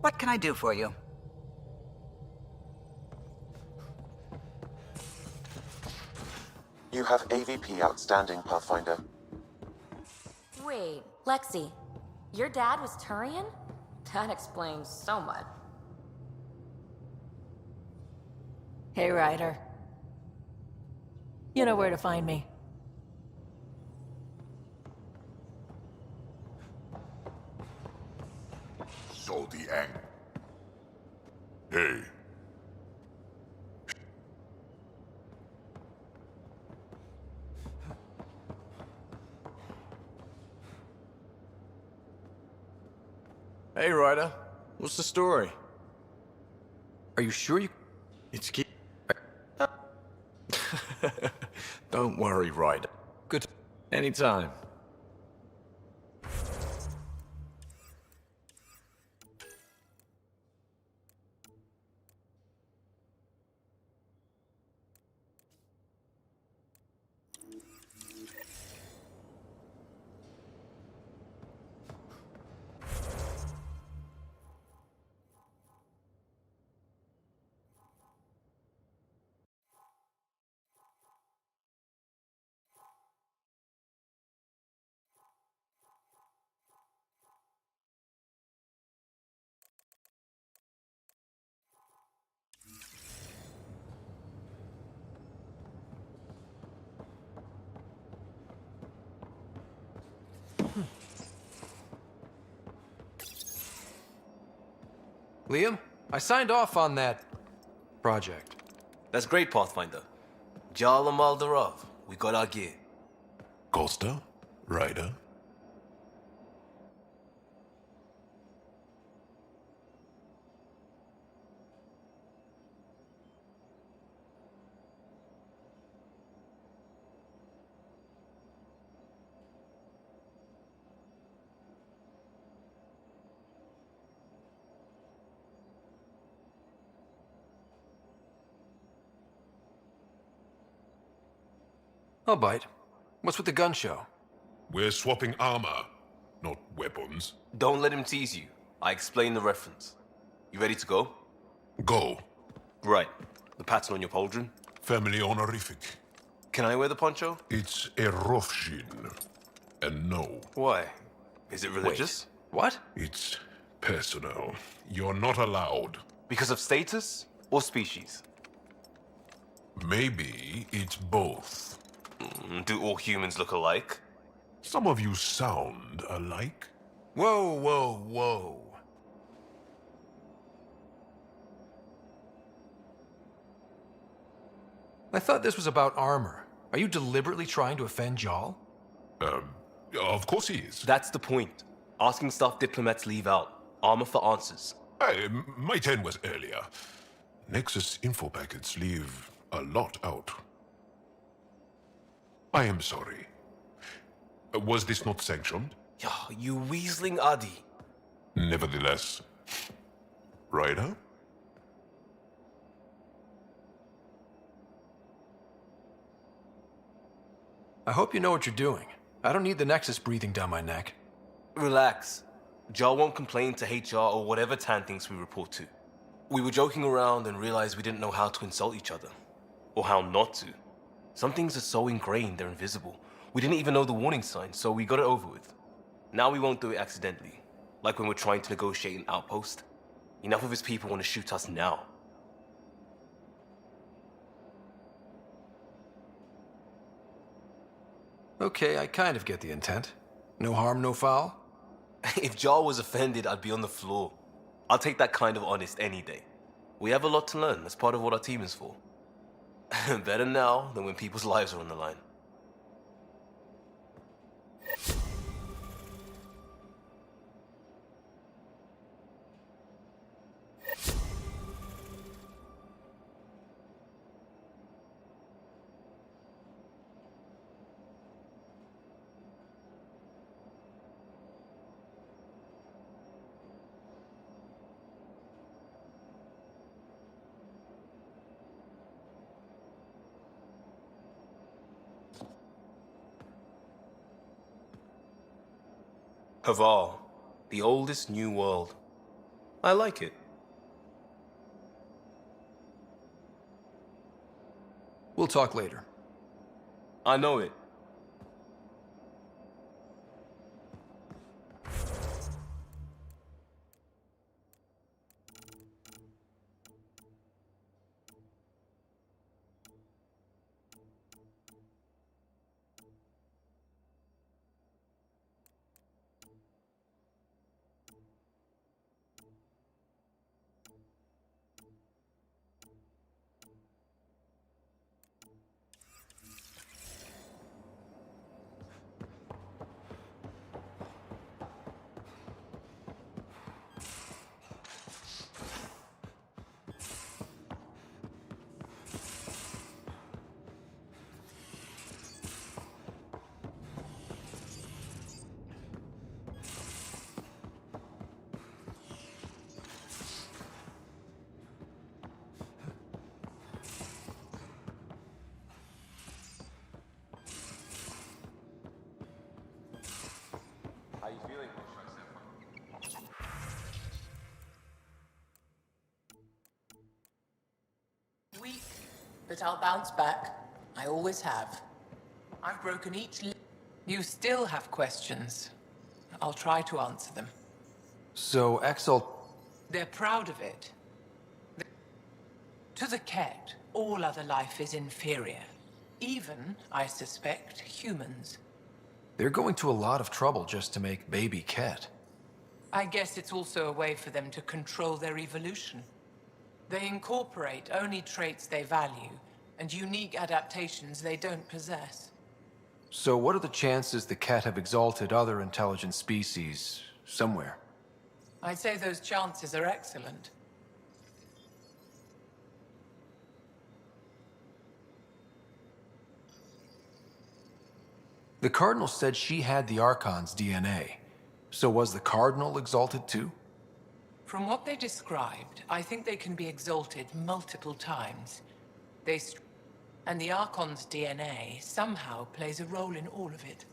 What can I do for you? You have AVP outstanding, Pathfinder. Wait, Lexi, your dad was Turian? That explains so much. Hey, Ryder. You know where to find me. So the ang. Hey. Hey, Ryder. What's the story? Are you sure you... It's key. Don't worry, Ryder. Good. Anytime. Liam, I signed off on that project. That's great, Pathfinder. Jala Maldarov, we got our gear. Costa? Ryder? I'll bite. What's with the gun show? We're swapping armor, not weapons. Don't let him tease you. I explained the reference. You ready to go? Go. Right. The pattern on your pauldron? Family honorific. Can I wear the poncho? It's a Rofshin. And no. Why? Is it religious? Wait, what? It's personal. You're not allowed. Because of status or species? Maybe it's both. Do all humans look alike? Some of you sound alike. Whoa, whoa, whoa. I thought this was about armor. Are you deliberately trying to offend Jal? Of course he is. That's the point. Asking stuff diplomats leave out. Armor for answers. Hey, my turn was earlier. Nexus info packets leave a lot out. I am sorry. Was this not sanctioned? You weaseling Adi. Nevertheless. Ryder? I hope you know what you're doing. I don't need the Nexus breathing down my neck. Relax. Jar won't complain to HR or whatever Tan thinks we report to. We were joking around and realized we didn't know how to insult each other. Or how not to. Some things are so ingrained they're invisible. We didn't even know the warning sign, so we got it over with. Now we won't do it accidentally. Like when we're trying to negotiate an outpost. Enough of his people want to shoot us now. Okay, I kind of get the intent. No harm, no foul? If Jar was offended, I'd be on the floor. I'll take that kind of honest any day. We have a lot to learn. That's part of what our team is for. Better now than when people's lives are on the line. Havar, the oldest new world. I like it. We'll talk later. I know it. How you feeling? Weak, but I'll bounce back. I always have. I've broken each You still have questions. I'll try to answer them. So, Exalt... They're proud of it. To the Ket, all other life is inferior. Even, I suspect, humans. They're going to a lot of trouble just to make baby Ket. I guess it's also a way for them to control their evolution. They incorporate only traits they value, and unique adaptations they don't possess. So what are the chances the Ket have exalted other intelligent species somewhere? I'd say those chances are excellent. The Cardinal said she had the Archon's DNA. So was the Cardinal exalted too? From what they described, I think they can be exalted multiple times. And the Archon's DNA somehow plays a role in all of it.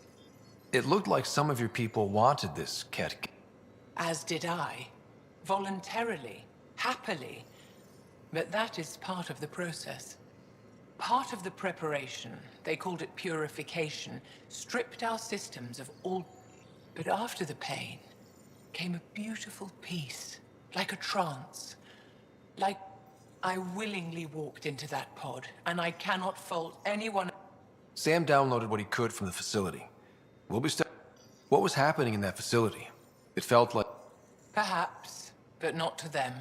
It looked like some of your people wanted this Ket. As did I. Voluntarily. Happily. But that is part of the process. Part of the preparation, they called it purification, stripped our systems of all... But after the pain, came a beautiful peace, like a trance. Like I willingly walked into that pod, and I cannot fault anyone... Sam downloaded what he could from the facility. We'll be What was happening in that facility? It felt like... Perhaps, but not to them.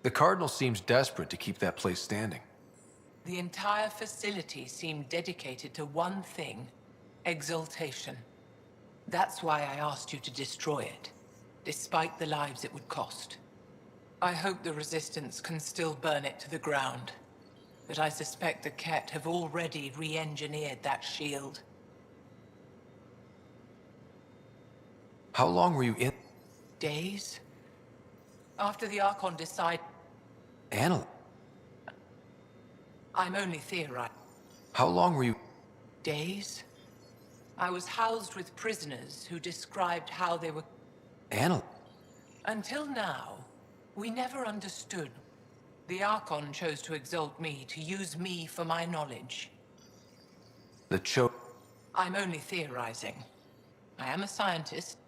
The Cardinal seems desperate to keep that place standing. The entire facility seemed dedicated to one thing, exaltation. That's why I asked you to destroy it, despite the lives it would cost. I hope the Resistance can still burn it to the ground, but I suspect the Ket have already re-engineered that shield. How long were you in? Days? After the Archon decided... Anna. I'm only theorizing. How long were you... Days? I was housed with prisoners who described how they were... Anna. Until now, we never understood. The Archon chose to exalt me, to use me for my knowledge. I'm only theorizing. I am a scientist.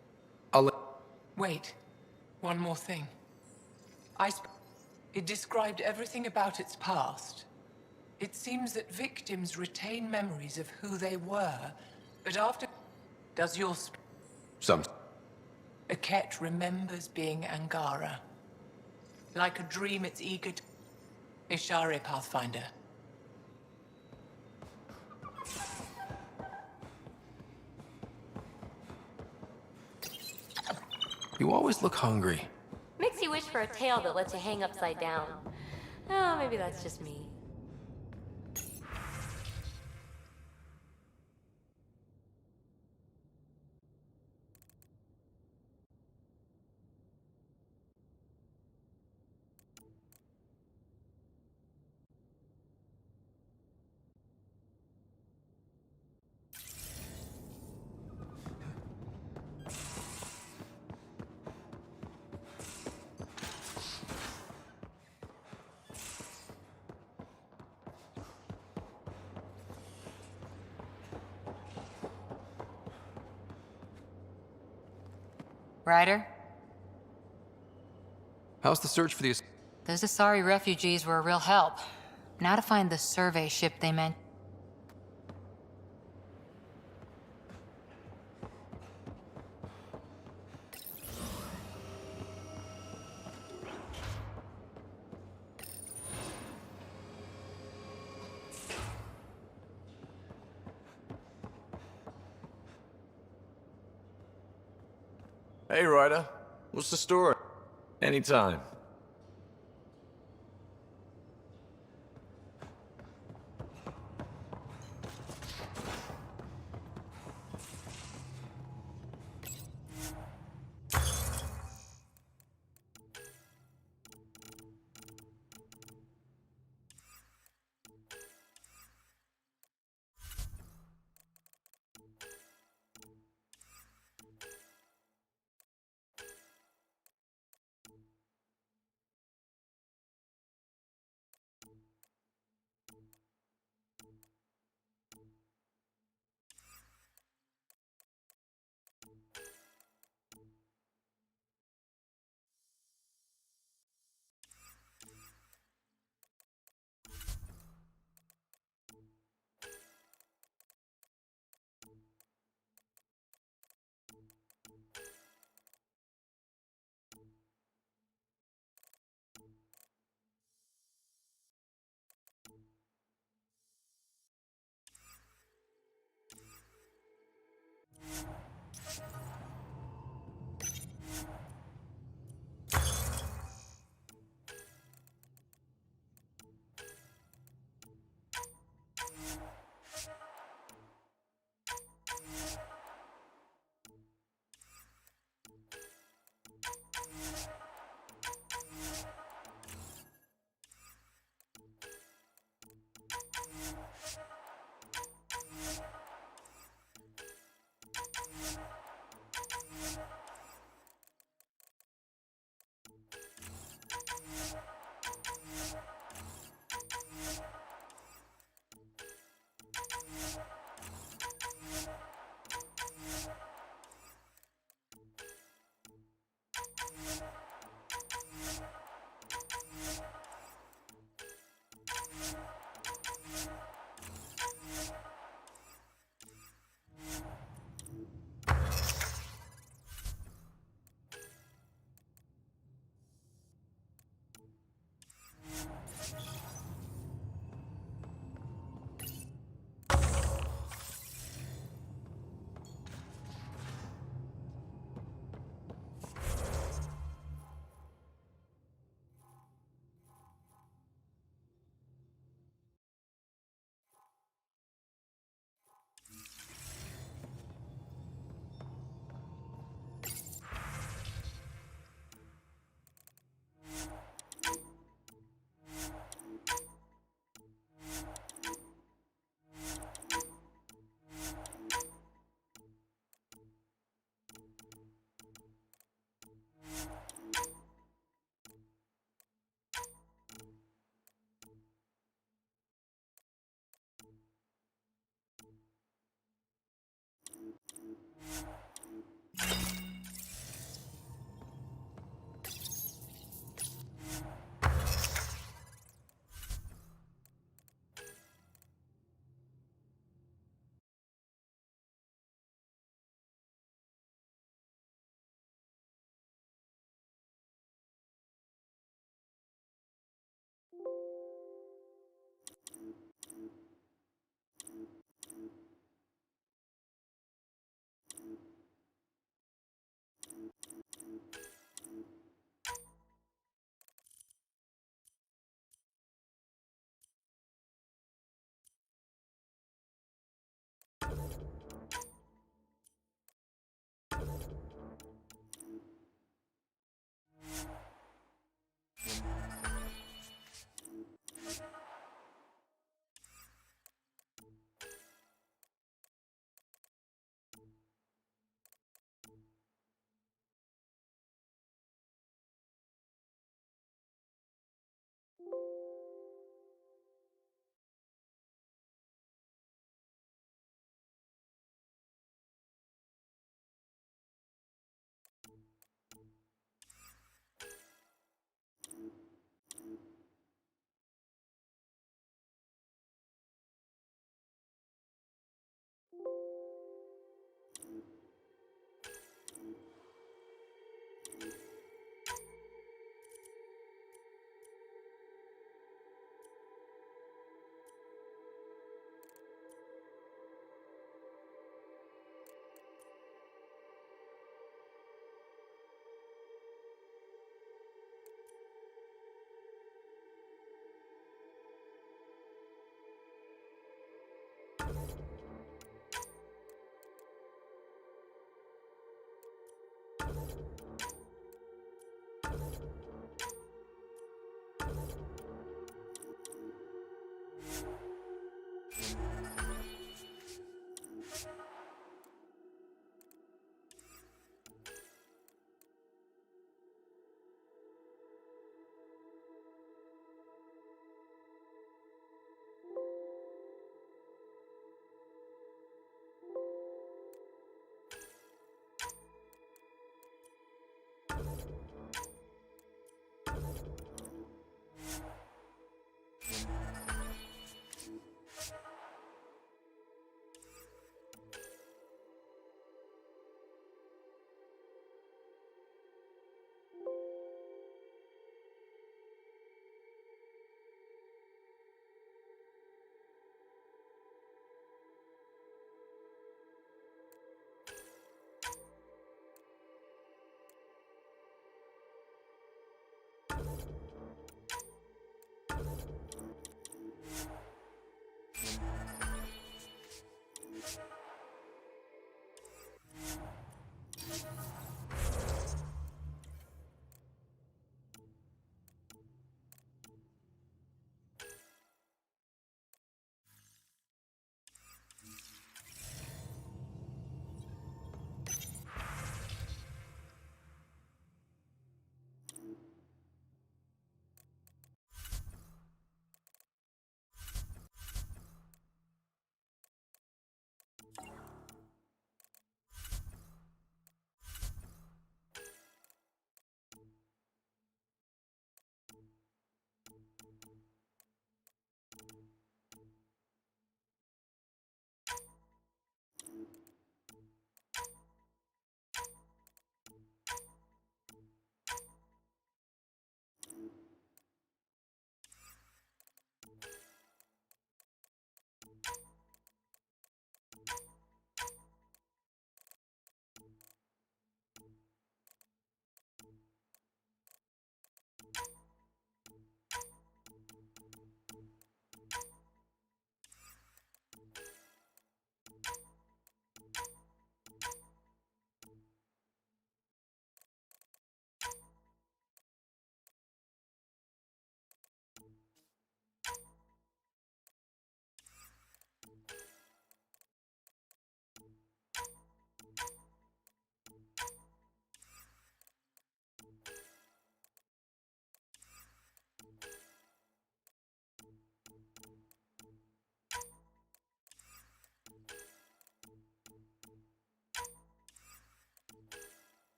Wait. One more thing. It described everything about its past. It seems that victims retain memories of who they were, but after... Does your A Ket remembers being Angara. Like a dream it's eager to... Ishari Pathfinder. You always look hungry. Makes you wish for a tail that lets you hang upside down. Oh, maybe that's just me. Ryder? How's the search for the... Those Asari refugees were a real help. Now to find the survey ship they meant. Hey, Ryder. What's the story? Anytime.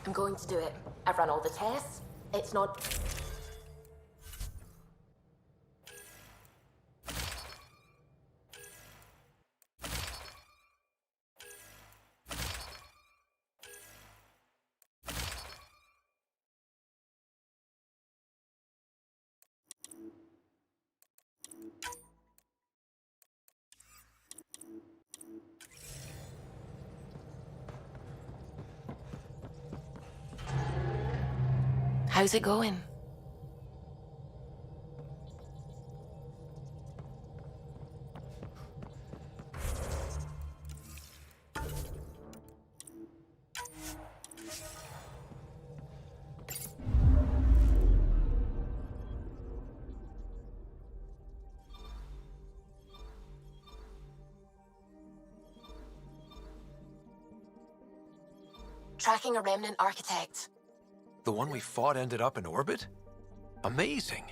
I'm going to do it. I've run all the tests. It's not... How's it going? Tracking a remnant architect. The one we fought ended up in orbit? Amazing.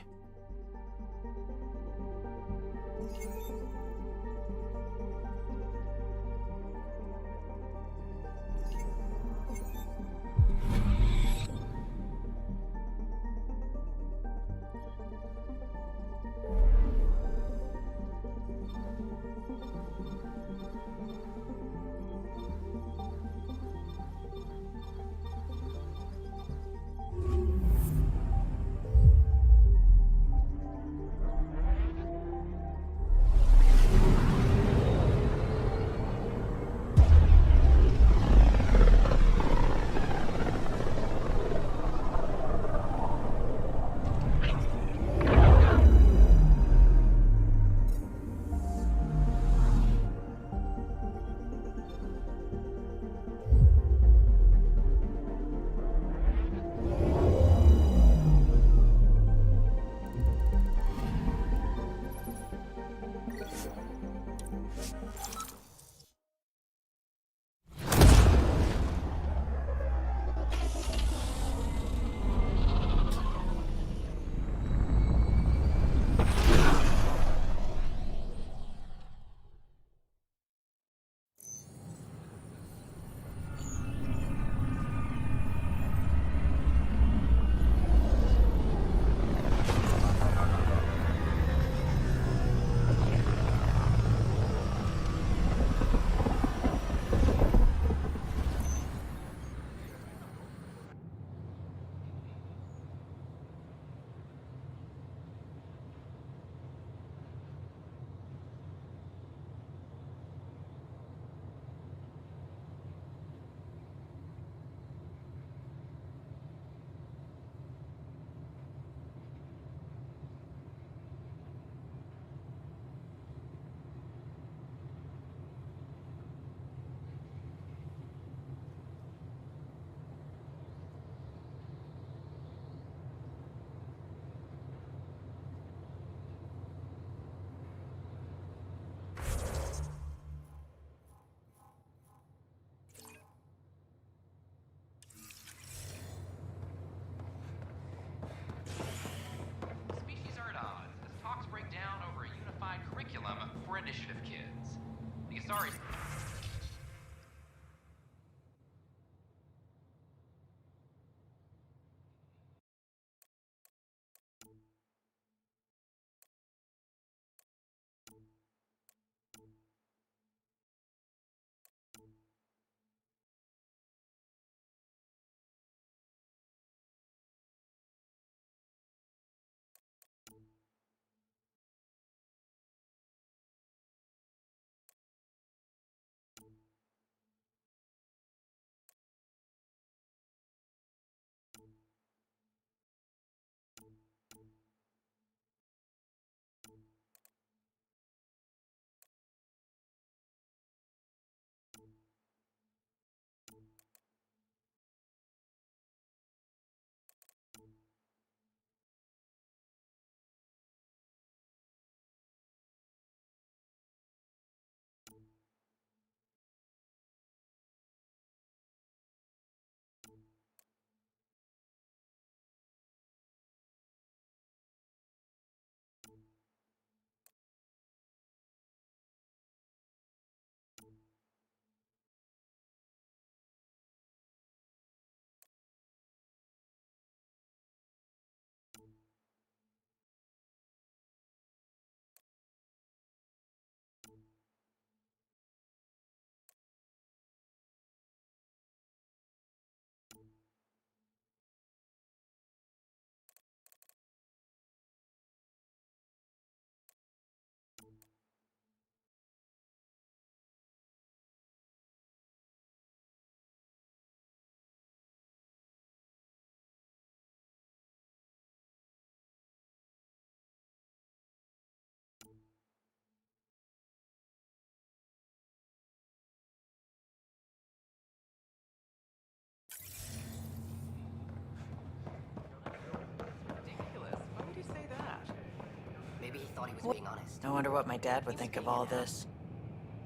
thought he was being honest. I wonder what my dad would think of all this.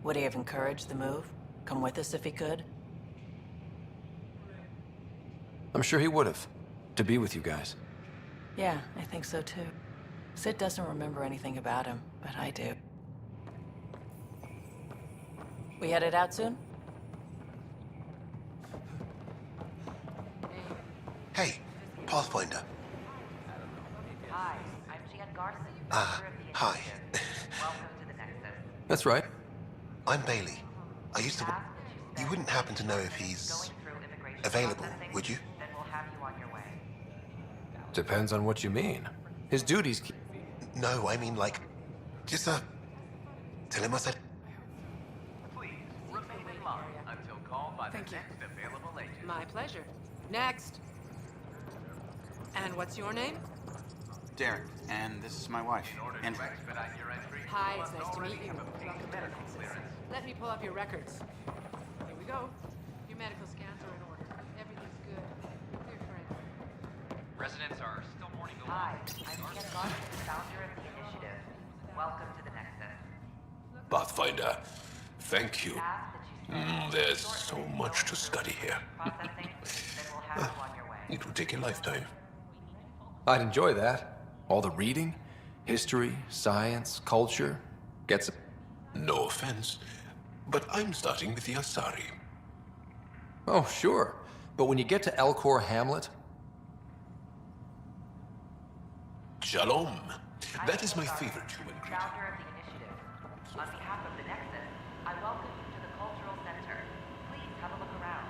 Would he have encouraged the move? Come with us if he could? I'm sure he would have. To be with you guys. Yeah, I think so too. Sid doesn't remember anything about him, but I do. We headed out soon? Hey, Pathfinder. Hi, I'm Gian Garson. Hi. That's right. I'm Bailey. I used to... You wouldn't happen to know if he's... available, would you? Then we'll have you on your way. Depends on what you mean. His duties... No, I mean like... Just, tell him I said... Please, remain in line until called by the next available agent. My pleasure. Next. And what's your name? Derek, and this is my wife, Andrew. Hi, it's nice to meet you. Welcome to the Nexus. Let me pull up your records. Here we go. Your medical scans are in order. Everything's good. Dear friend. Residents are still mourning the Hi, I'm Gian Garson, founder of the initiative. Welcome to the Nexus. Pathfinder, thank you. There's so much to study here. It will take a lifetime. I'd enjoy that. All the reading, history, science, culture. Gets... No offense, but I'm starting with the Asari. Oh, sure. But when you get to Elcor Hamlet... Shalom. That is my favorite human greeting. Founder of the initiative. On behalf of the Nexus, I welcome you to the Cultural Center. Please have a look around.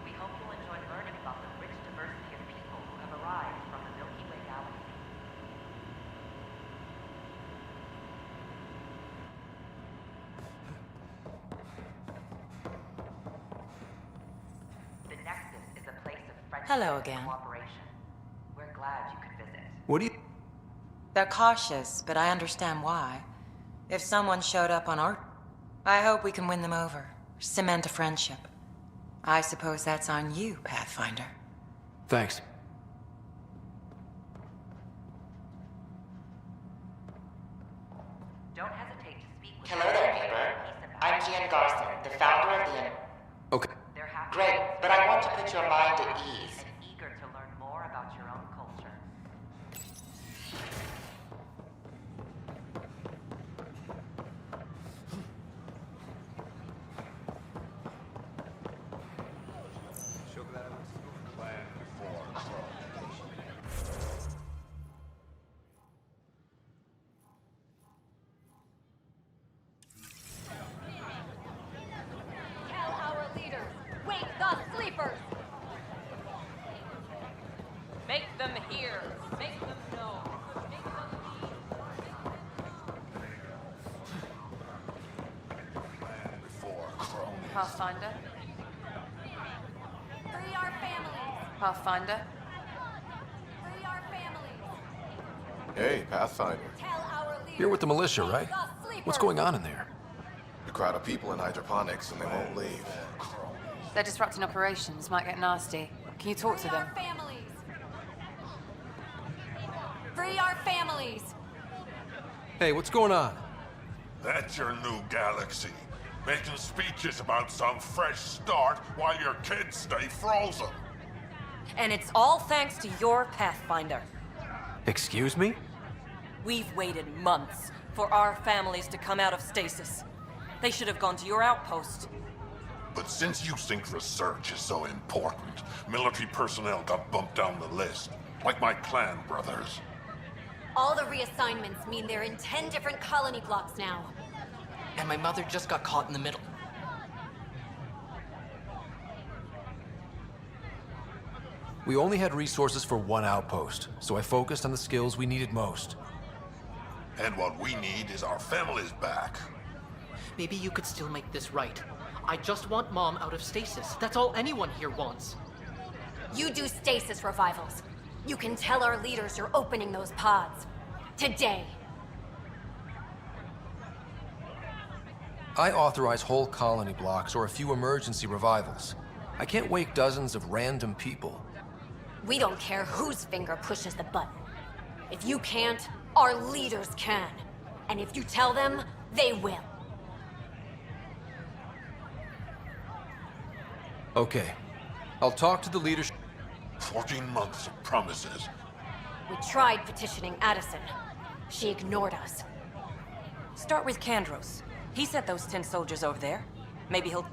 We hope you'll enjoy learning about the rich diversity of people who have arrived from the Milky Way galaxy. The Nexus is a place of friendship Hello and again. cooperation. We're glad you could visit. What do you... They're cautious, but I understand why. If someone showed up on our... I hope we can win them over. Cement a friendship. I suppose that's on you, Pathfinder. Thanks. Don't hesitate to speak with Hello there, neighbor. I'm Gian Garson, the founder of the... Okay. They're happy Great, but I want to put your mind at ease. and eager to learn more about your own culture. Tell our leaders, wake the sleepers! Make them hear. Make them know. Make them Pathfinder? free our families. Pathfinder? Free our families. Hey, Pathfinder. Tell our leaders. You're with the militia, right? What's going on in there? A crowd of people in hydroponics and they won't leave. They're disrupting operations, might get nasty. Can you talk to Free them? our families. Free our families. Hey, what's going on? That's your new galaxy. Making speeches about some fresh start while your kids stay frozen. And it's all thanks to your Pathfinder. Excuse me? We've waited months for our families to come out of stasis. They should have gone to your outpost. But since you think research is so important, military personnel got bumped down the list. Like my clan brothers. All the reassignments mean they're in 10 different colony blocks now. And my mother just got caught in the middle. We only had resources for one outpost, so I focused on the skills we needed most. And what we need is our families back. Maybe you could still make this right. I just want Mom out of stasis. That's all anyone here wants. You do stasis revivals. You can tell our leaders you're opening those pods. Today. I authorize whole colony blocks or a few emergency revivals. I can't wake dozens of random people. We don't care whose finger pushes the button. If you can't, our leaders can. And if you tell them, they will. Okay. I'll talk to the leadership. 14 months of promises. We tried petitioning Addison. She ignored us. Start with Kandros. He sent those 10 soldiers over there. Maybe he'll...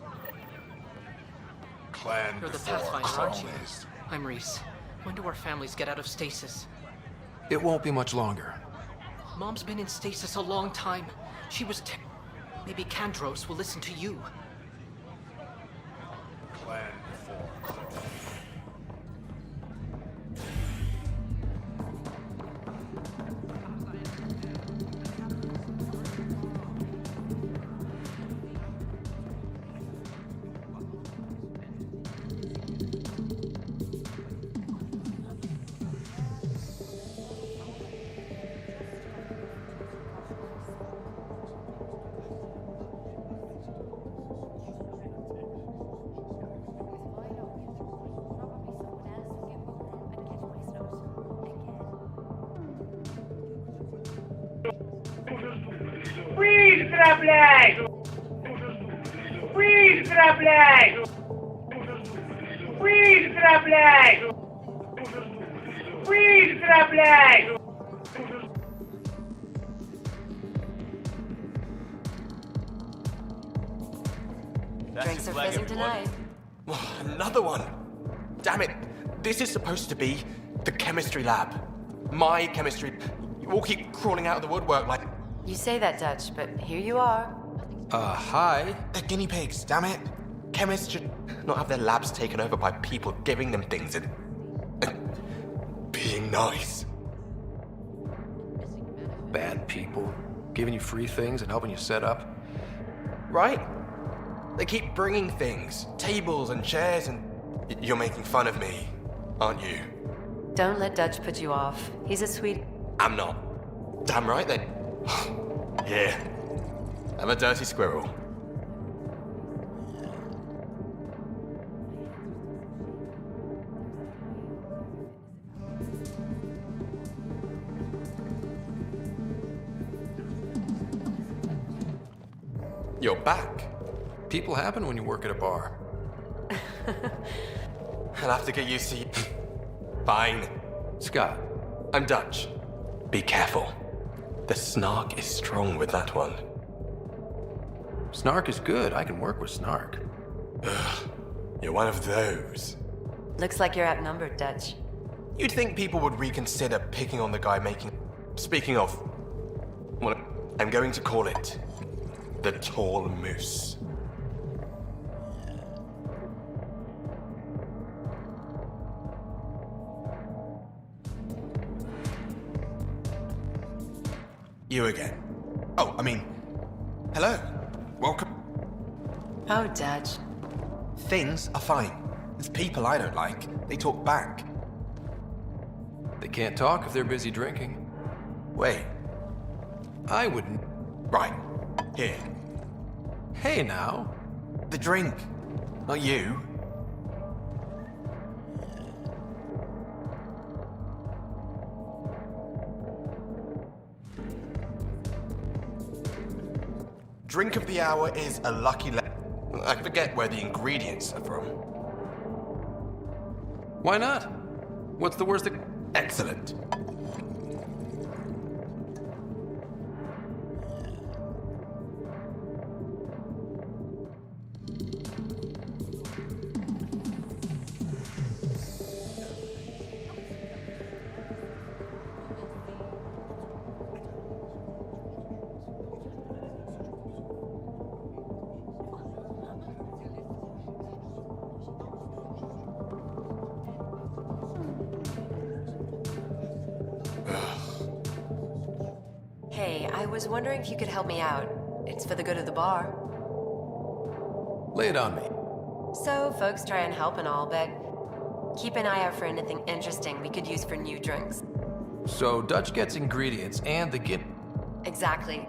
Clan You're the before Pathfinder, aren't you? cronies. I'm Reese. When do our families get out of stasis? It won't be much longer. Mom's been in stasis a long time. She was Maybe Kandros will listen to you. Clan before cronies. Freeze, Traplay! Freeze, Traplay! Freeze, Traplay! Freeze, Traplay! Drinks are fizzing tonight. Another one! Damn it! This is supposed to be the chemistry lab. My chemistry. You all keep crawling out of the woodwork like... You say that, Dutch, but here you are. Hi? They're guinea pigs, damn it! Chemists should not have their labs taken over by people giving them things and being nice. Bad people. Giving you free things and helping you set up. Right? They keep bringing things, tables and chairs, and you're making fun of me, aren't you? Don't let Dutch put you off. He's a sweet... I'm not. Damn right then. Here. I'm a dirty squirrel. You're back. People happen when you work at a bar. I'll have to get used to you. Fine. Scott. I'm Dutch. Be careful. The snark is strong with that one. Snark is good. I can work with snark. Ugh. You're one of those. Looks like you're outnumbered, Dutch. You'd think people would reconsider picking on the guy making... Speaking of... Well, I'm going to call it... the Tall Moose. You again. Oh, I mean... Hello. Welcome. Oh, Dutch. Things are fine. It's people I don't like. They talk back. They can't talk if they're busy drinking. Wait. I wouldn't. Right. Here. Hey, now. The drink. Not you. Drink of the hour is a lucky I forget where the ingredients are from. Why not? What's the worst? Excellent. Hey, I was wondering if you could help me out. It's for the good of the bar. Lay it on me. So, folks try and help and all, but keep an eye out for anything interesting we could use for new drinks. So Dutch gets ingredients and the Exactly.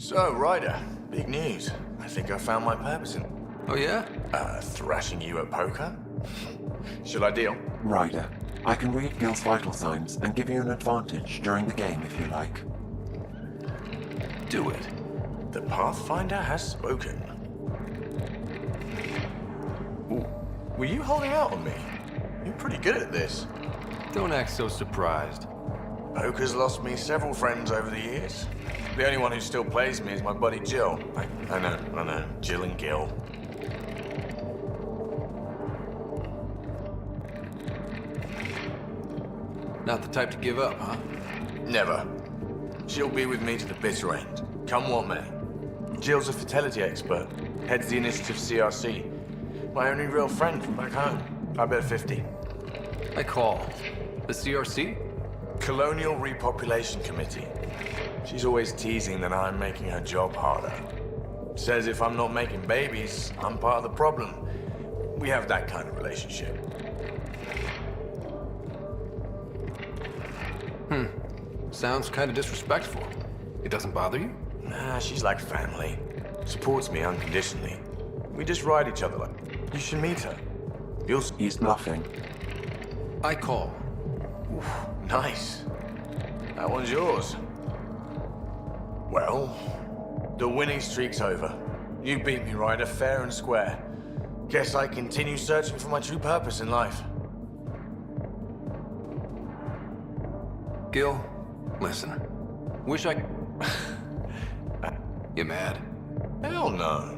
So, Ryder, big news. I think I found my purpose in... Oh, yeah? Thrashing you at poker? Shall I deal? Ryder, I can read Gil's vital signs and give you an advantage during the game if you like. Do it. The Pathfinder has spoken. Ooh, were you holding out on me? You're pretty good at this. Don't act so surprised. Poker's lost me several friends over the years. The only one who still plays me is my buddy Jill. I know. Jill and Gil. Not the type to give up, huh? Never. She'll be with me to the bitter end. Come what may. Jill's a fertility expert. Heads the initiative CRC. My only real friend from back home. I bet 50. I call. The CRC? Colonial Repopulation Committee. She's always teasing that I'm making her job harder. Says if I'm not making babies, I'm part of the problem. We have that kind of relationship. Sounds kind of disrespectful. It doesn't bother you? Nah, she's like family. Supports me unconditionally. We just ride each other like... You should meet her. He's bluffing. I call. Oof, nice. That one's yours. Well, the winning streak's over. You beat me, Ryder, fair and square. Guess I continue searching for my true purpose in life. Gil, listen. Wish I... You mad? Hell no.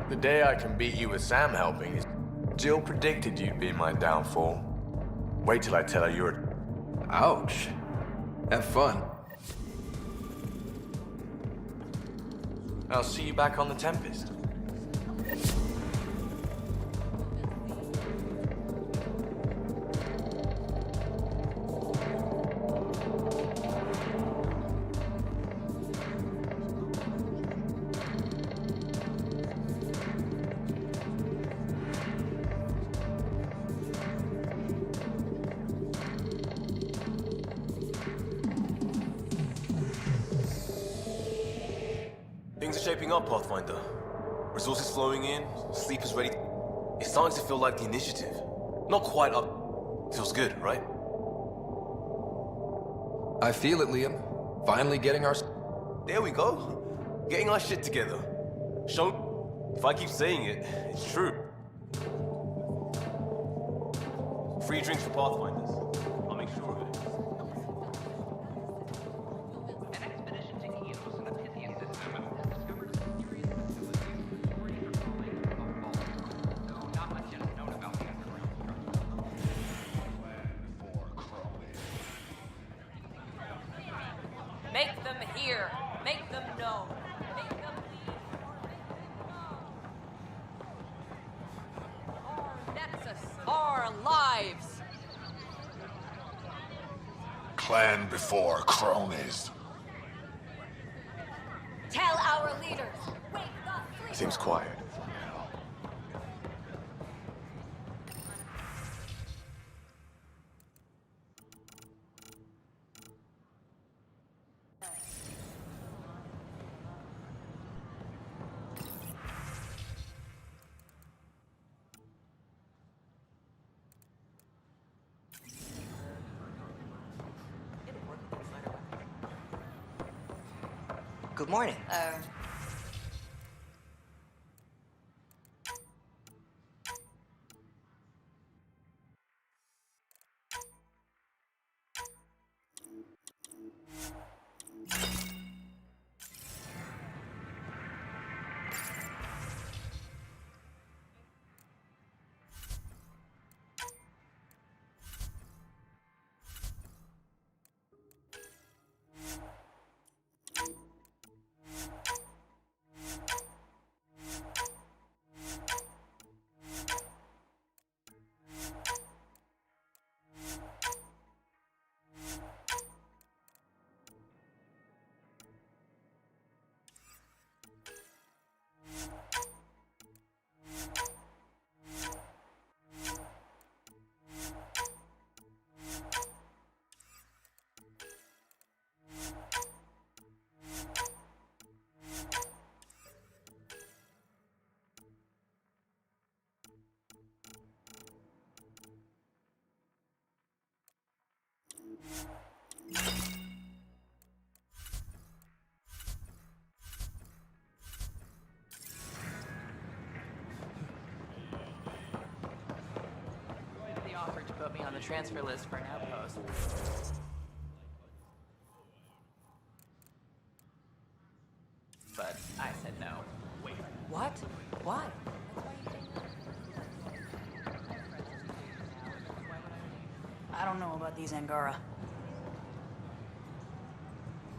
The day I can beat you with Sam helping is... Jill predicted you'd be my downfall. Wait till I tell her you're a... Ouch. Have fun. I'll see you back on the Tempest. Things are shaping up, Pathfinder. Resources flowing in, sleepers ready. It's starting to feel like the initiative. Not quite up. Feels good, right? I feel it, Liam. Finally getting our... There we go. Getting our shit together. Show... If I keep saying it, it's true. Free drinks for Pathfinders. I'll make sure of it. An expedition to Eos in the Pythian system discovered a mysterious facility controlling a vault, though not much yet known about the underground structure. Make them hear. Make them know. Make them leave. Our nexus. Our lives. Clan before cronies. Tell our leaders. Wake the Seems quiet. Good morning. put me on the transfer list for an outpost. But I said no. What? Why? I don't know about these Angara.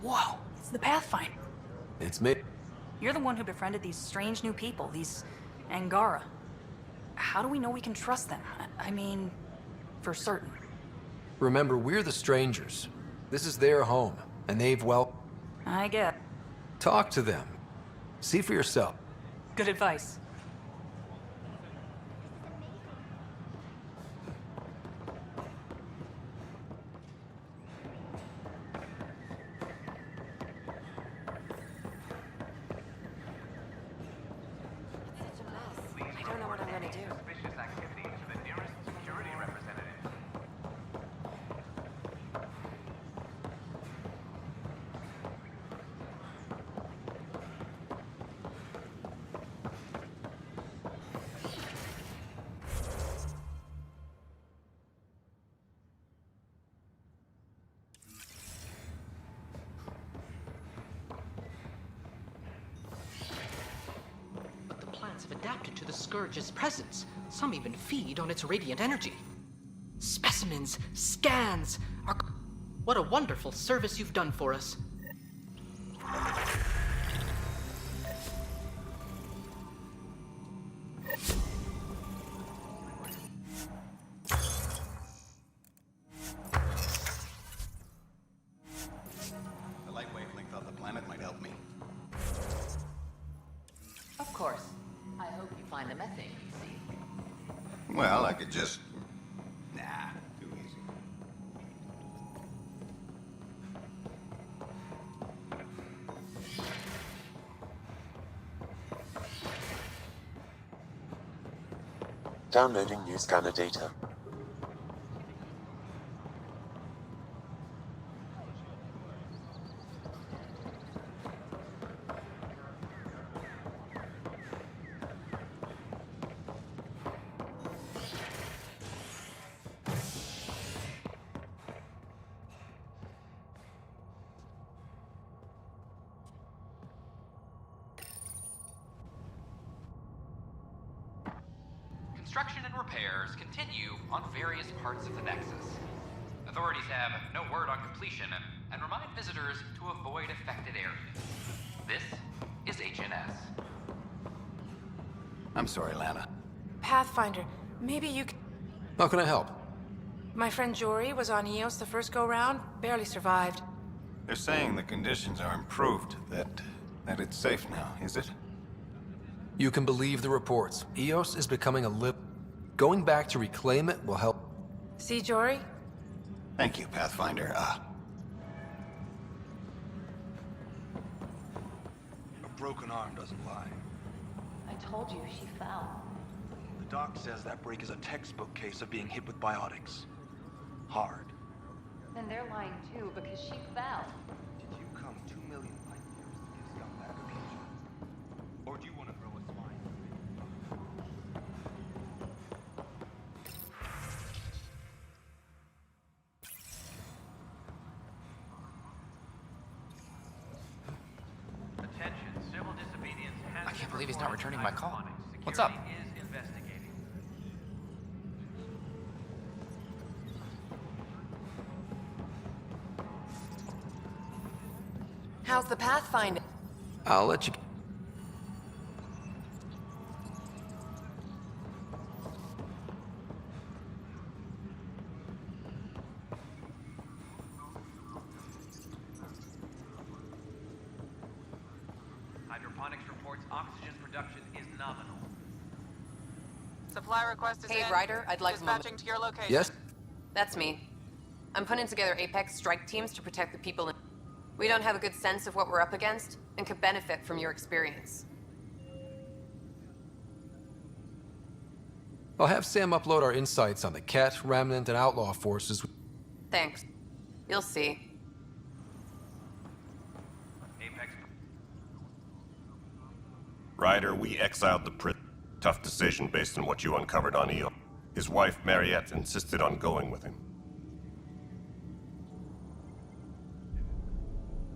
Whoa, it's the Pathfinder. It's me. You're the one who befriended these strange new people, these Angara. How do we know we can trust them? I mean, for certain. Remember, we're the strangers. This is their home, and they've, well... I get. Talk to them. See for yourself. Good advice. I don't know what I'm gonna do. Suspicious activity to the nearest security representative. But the plants have adapted to the Scourge's presence. Some even feed on its radiant energy. Specimens, scans, are... What a wonderful service you've done for us. The light wavelength of the planet might help me. Of course. I hope you find the methane you see. Well, I could just... Nah, too easy. Downloading new scanner data. Construction and repairs continue on various parts of the Nexus. Authorities have no word on completion and remind visitors to avoid affected areas. This is HNS. I'm sorry, Lana. Pathfinder, maybe you can... How can I help? My friend Jory was on Eos the first go-round, barely survived. They're saying the conditions are improved, that it's safe now, is it? You can believe the reports. Eos is becoming a Going back to reclaim it will help. See, Jory? Thank you, Pathfinder. A broken arm doesn't lie. I told you she fell. The doc says that break is a textbook case of being hit with biotics. Hard. Then they're lying too, because she fell. Did you come 2 million light years to give scumbag a picture? Or do you want to throw a spine? Attention, civil disobedience has I can't believe he's not reported returning my call. hydroponics. What's up? Security is investigating. How's the Pathfinder? I'll let you... Hydroponics reports oxygen production is nominal. Supply request is Hey, in. Ryder, I'd like a moment. Dispatching to your location. Yes? That's me. I'm putting together Apex strike teams to protect the people in... We don't have a good sense of what we're up against, and could benefit from your experience. I'll have Sam upload our insights on the Cat, Remnant, and Outlaw forces. Thanks. You'll see. Apex. Ryder, we exiled the Tough decision based on what you uncovered on EO. His wife, Mariette, insisted on going with him.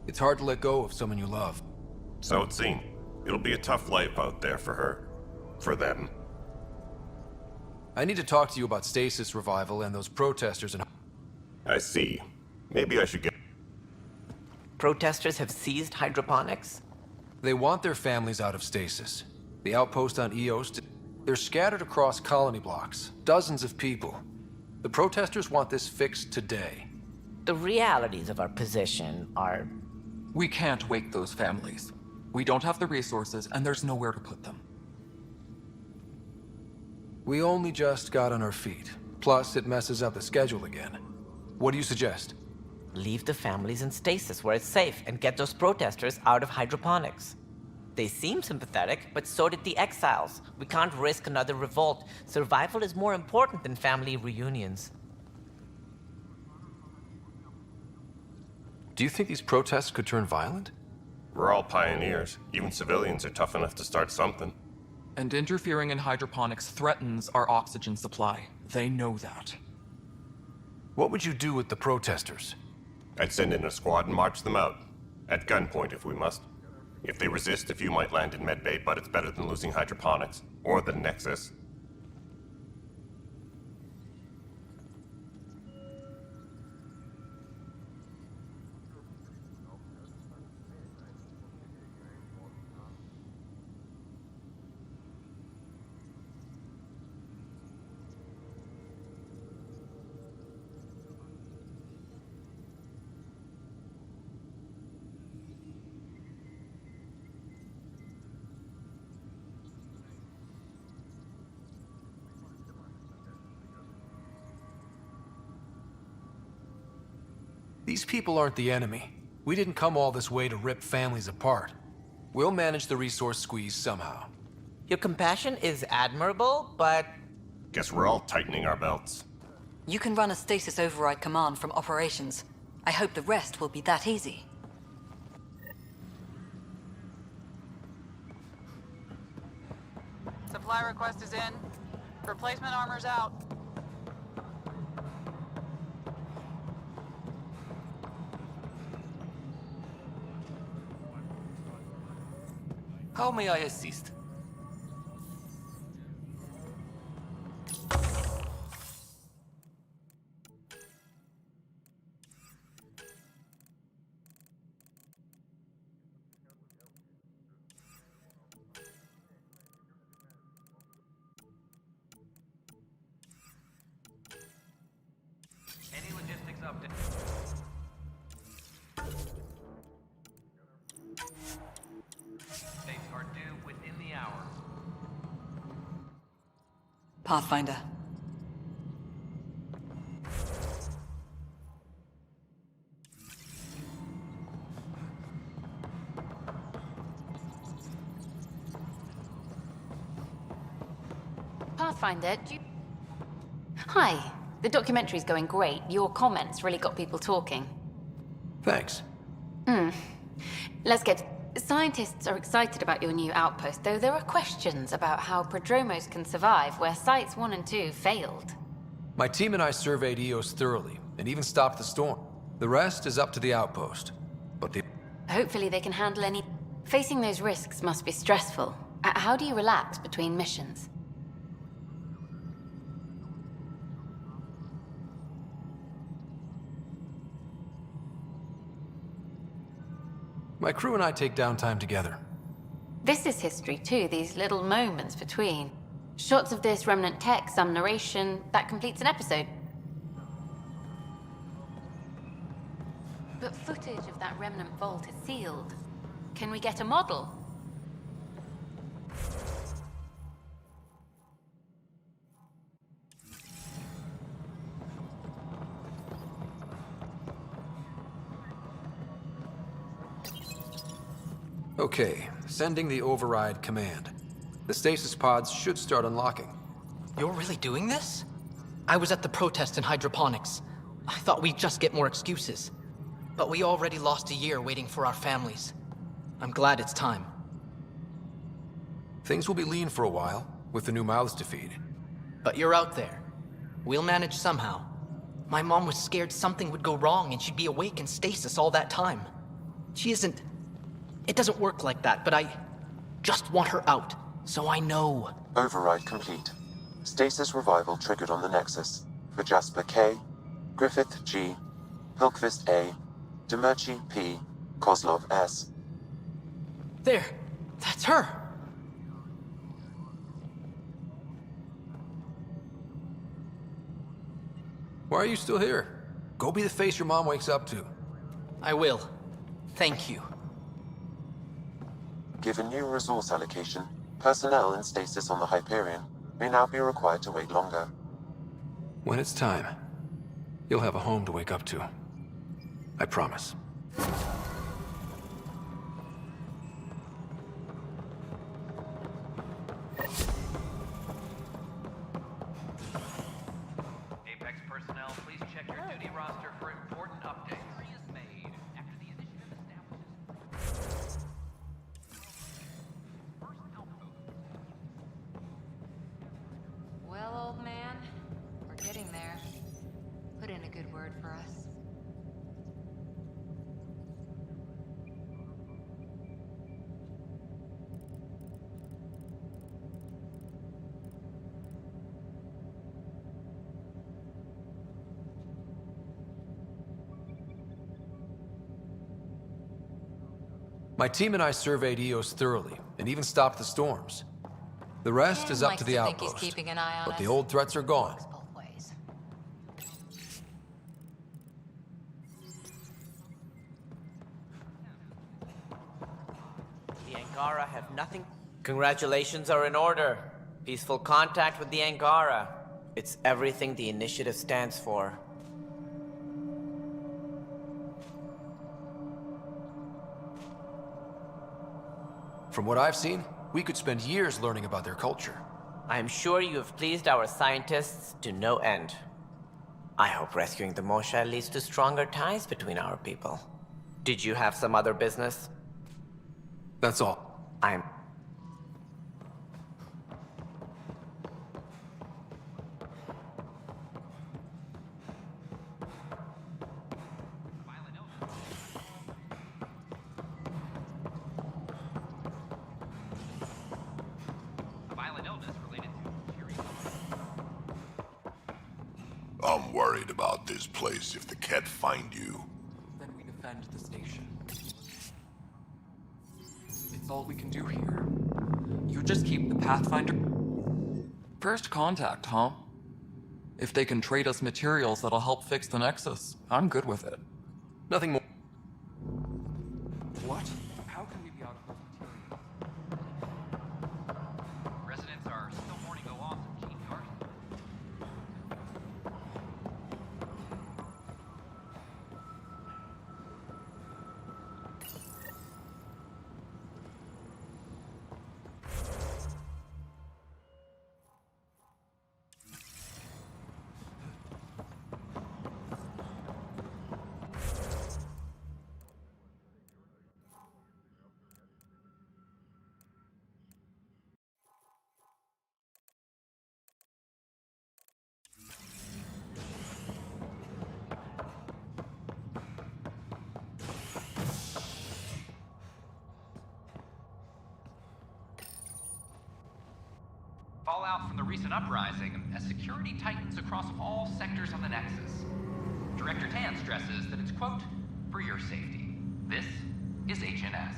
It's hard to let go of someone you love. So it seemed. It'll be a tough life out there for her. For them. I need to talk to you about stasis revival and those protesters and... I see. Maybe I should get... Protesters have seized hydroponics? They want their families out of stasis. The outpost on Eos... They're scattered across colony blocks. Dozens of people. The protesters want this fixed today. The realities of our position are... We can't wake those families. We don't have the resources, and there's nowhere to put them. We only just got on our feet. Plus, it messes up the schedule again. What do you suggest? Leave the families in stasis where it's safe and get those protesters out of hydroponics. They seem sympathetic, but so did the exiles. We can't risk another revolt. Survival is more important than family reunions. Do you think these protests could turn violent? We're all pioneers. Even civilians are tough enough to start something. And interfering in hydroponics threatens our oxygen supply. They know that. What would you do with the protesters? I'd send in a squad and march them out. At gunpoint if we must. If they resist, a few might land in medbay, but it's better than losing hydroponics. Or the Nexus. These people aren't the enemy. We didn't come all this way to rip families apart. We'll manage the resource squeeze somehow. Your compassion is admirable, but... Guess we're all tightening our belts. You can run a stasis override command from operations. I hope the rest will be that easy. Supply request is in. Replacement armor's out. How may I assist? Any logistics update? Updates are due within the hour. Pathfinder. Pathfinder, do you... Hi. The documentary's going great. Your comments really got people talking. Thanks. Let's get... Scientists are excited about your new outpost, though there are questions about how prodromos can survive where Sites 1 and 2 failed. My team and I surveyed Eos thoroughly, and even stopped the storm. The rest is up to the outpost. But the... Hopefully they can handle any... Facing those risks must be stressful. How do you relax between missions? My crew and I take downtime together. This is history too, these little moments between. Shots of this remnant tech, some narration, that completes an episode. But footage of that remnant vault is sealed. Can we get a model? Okay, sending the override command. The stasis pods should start unlocking. You're really doing this? I was at the protest in hydroponics. I thought we'd just get more excuses. But we already lost a year waiting for our families. I'm glad it's time. Things will be lean for a while, with the new mouths to feed. But you're out there, We'll manage somehow. My mom was scared something would go wrong and she'd be awake in stasis all that time. She isn't... It doesn't work like that, but I just want her out, so I know. Override complete. Stasis revival triggered on the Nexus. For Jasper K, Griffith G, Hilkvist A, Demerchi P, Kozlov S. There! That's her! Why are you still here? Go be the face your mom wakes up to. I will. Thank you. Given new resource allocation, personnel in stasis on the Hyperion may now be required to wait longer. When it's time, you'll have a home to wake up to. I promise. Apex personnel, please check your duty roster for important updates. Made after the initiative establishes. Well, old man, we're getting there. Put in a good word for us. My team and I surveyed EOS thoroughly, and even stopped the storms. The rest is up to the outpost, Keeping an eye on but us. the old threats are gone. Both ways. The Angara have nothing. Congratulations are in order. Peaceful contact with the Angara. It's everything the initiative stands for. From what I've seen, we could spend years learning about their culture. I am sure you have pleased our scientists to no end. I hope rescuing the Moshae leads to stronger ties between our people. Did you have some other business? That's all. I'm... I'm worried about this place if the Ket find you. Then we defend the station. It's all we can do here. You just keep the Pathfinder... First contact, huh? If they can trade us materials that'll help fix the Nexus, I'm good with it. Nothing more. What? How can we be out of those materials? Residents are still mourning the loss of Gene Garth. Fallout from the recent uprising as security tightens across all sectors of the Nexus. Director Tan stresses that it's, quote, for your safety. This is HNS.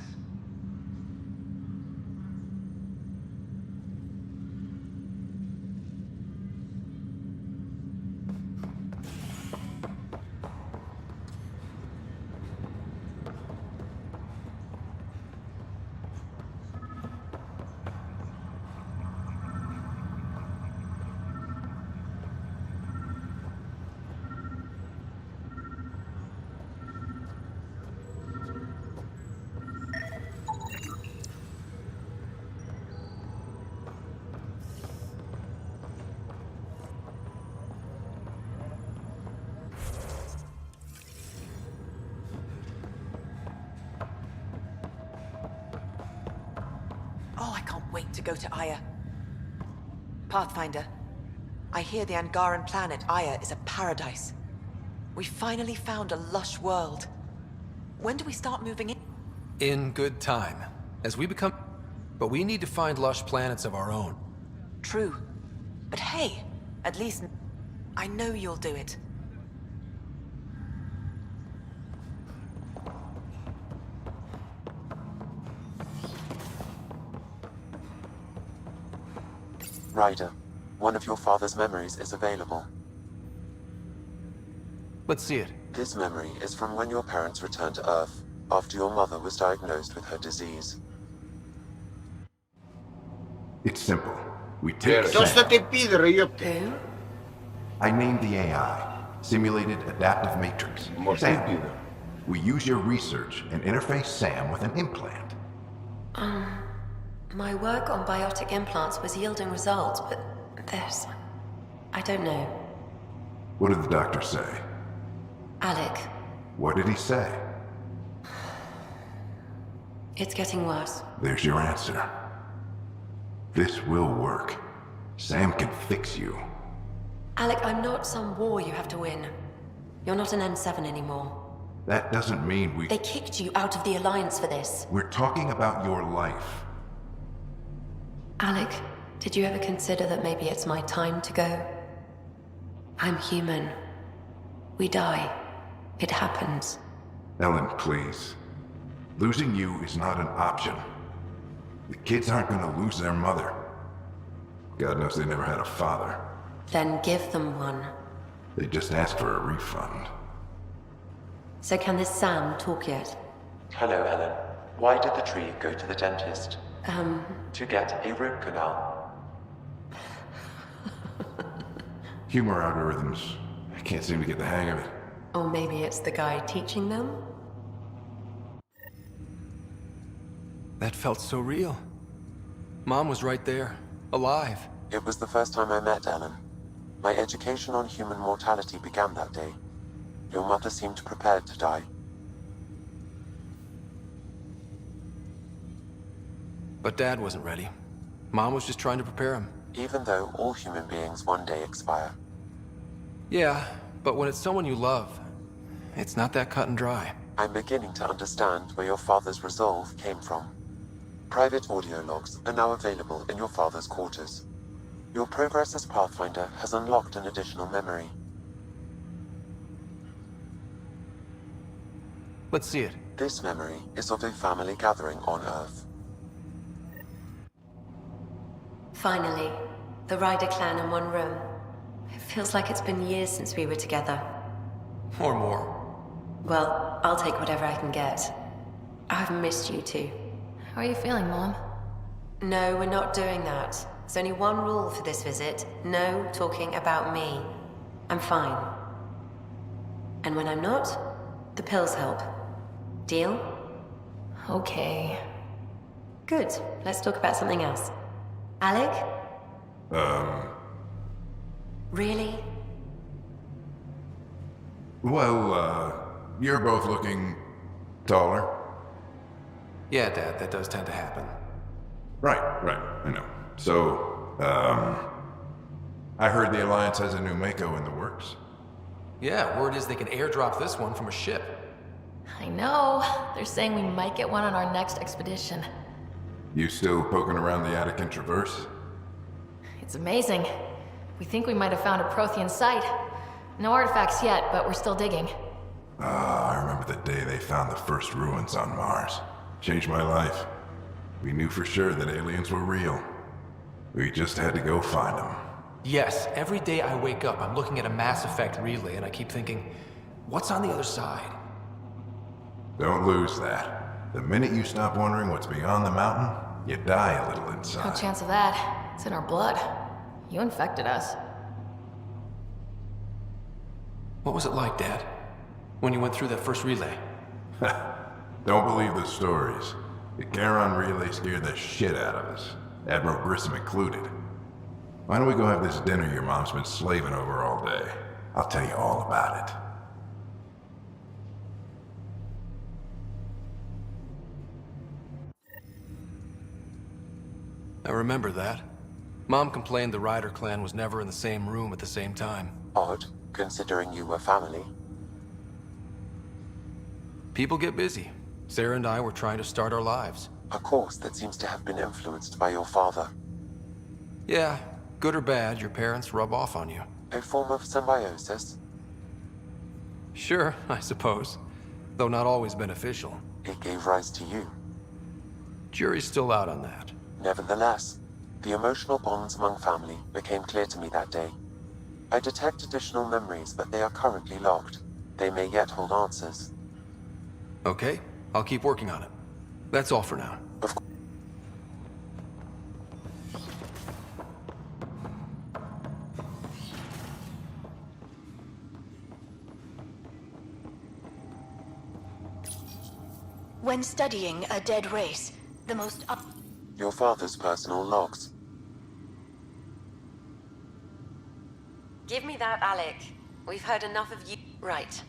Oh, I can't wait to go to Aya. Pathfinder, I hear the Angaran planet, Aya, is a paradise. We finally found a lush world. When do we start moving in? In good time. As we become... But we need to find lush planets of our own. True. But hey, at least I know you'll do it. Ryder, one of your father's memories is available. Let's see it. This memory is from when your parents returned to Earth, after your mother was diagnosed with her disease. It's simple. We take Sono Sam. state pidere io te. I named the AI, Simulated Adaptive Matrix. Sam. We use your research and interface Sam with an implant. My work on biotic implants was yielding results, but this... I don't know. What did the doctor say? Alec, What did he say? it's getting worse. There's your answer. This will work. Sam can fix you. Alec, I'm not some war you have to win. You're not an N7 anymore. That doesn't mean we... They kicked you out of the Alliance for this. We're talking about your life. Alec, did you ever consider that maybe it's my time to go? I'm human. We die. It happens. Ellen, please. Losing you is not an option. The kids aren't gonna lose their mother. God knows they never had a father. Then give them one. They just asked for a refund. So can this Sam talk yet? Hello, Ellen. Why did the tree go to the dentist? To get a root canal. Humor algorithms. I can't seem to get the hang of it. Or maybe it's the guy teaching them? That felt so real. Mom was right there, alive. It was the first time I met Ellen. My education on human mortality began that day. Your mother seemed prepared to die. But Dad wasn't ready. Mom was just trying to prepare him. Even though all human beings one day expire. Yeah, but when it's someone you love, it's not that cut and dry. I'm beginning to understand where your father's resolve came from. Private audio logs are now available in your father's quarters. Your progress as Pathfinder has unlocked an additional memory. Let's see it. This memory is of a family gathering on Earth. Finally, the Ryder clan in one room. It feels like it's been years since we were together. Or more. Well, I'll take whatever I can get. I've missed you too. How are you feeling, Mom? No, we're not doing that. There's only one rule for this visit. No talking about me. I'm fine. And when I'm not, the pills help. Deal? Okay. Good. Let's talk about something else. Alec? Really? Well, you're both looking taller. Yeah, Dad, that does tend to happen. Right, I know. So, I heard the Alliance has a new Mako in the works. Yeah, word is they can airdrop this one from a ship. I know. They're saying we might get one on our next expedition. You still poking around the Attican Traverse? It's amazing. We think we might have found a Prothean site. No artifacts yet, but we're still digging. I remember the day they found the first ruins on Mars. Changed my life. We knew for sure that aliens were real. We just had to go find them. Yes, every day I wake up, I'm looking at a Mass Effect relay and I keep thinking, what's on the other side? Don't lose that. The minute you stop wondering what's beyond the mountain, you die a little No inside. chance of that. It's in our blood. You infected us. What was it like, Dad? When you went through that first relay? Don't believe the stories. The Charon relay scared the shit out of us. Admiral Grissom included. Why don't we go have this dinner your mom's been slaving over all day? I'll tell you all about it. I remember that. Mom complained the Ryder clan was never in the same room at the same time. Odd, considering you were family. People get busy. Sarah and I were trying to start our lives. A course that seems to have been influenced by your father. Yeah, good or bad, your parents rub off on you. A form of symbiosis? Sure, I suppose. Though not always beneficial. It gave rise to you. Jury's still out on that. Nevertheless, the emotional bonds among family became clear to me that day. I detect additional memories, but they are currently locked. They may yet hold answers. Okay, I'll keep working on it. That's all for now. Of course. When studying a dead race, the most Your father's personal logs. Give me that, Alec. We've heard enough of you. Right.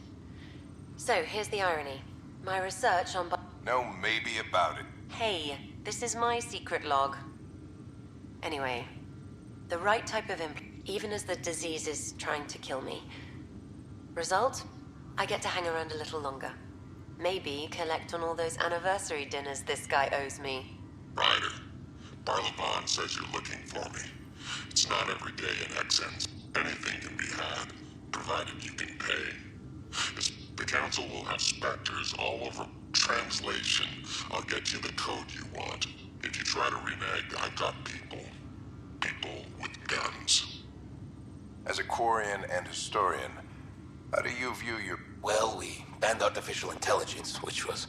So, here's the irony. My research on... No maybe about it. Hey, this is my secret log. Anyway, the right type of even as the disease is trying to kill me. Result? I get to hang around a little longer. Maybe collect on all those anniversary dinners this guy owes me. Ryder, Barlaban says you're looking for me. It's not every day in Xens. Anything can be had, provided you can pay. The Council will have specters all over. Translation, I'll get you the code you want. If you try to renege, I've got people. People with guns. As a Quarian and historian, how do you view your... Well, we banned artificial intelligence, which was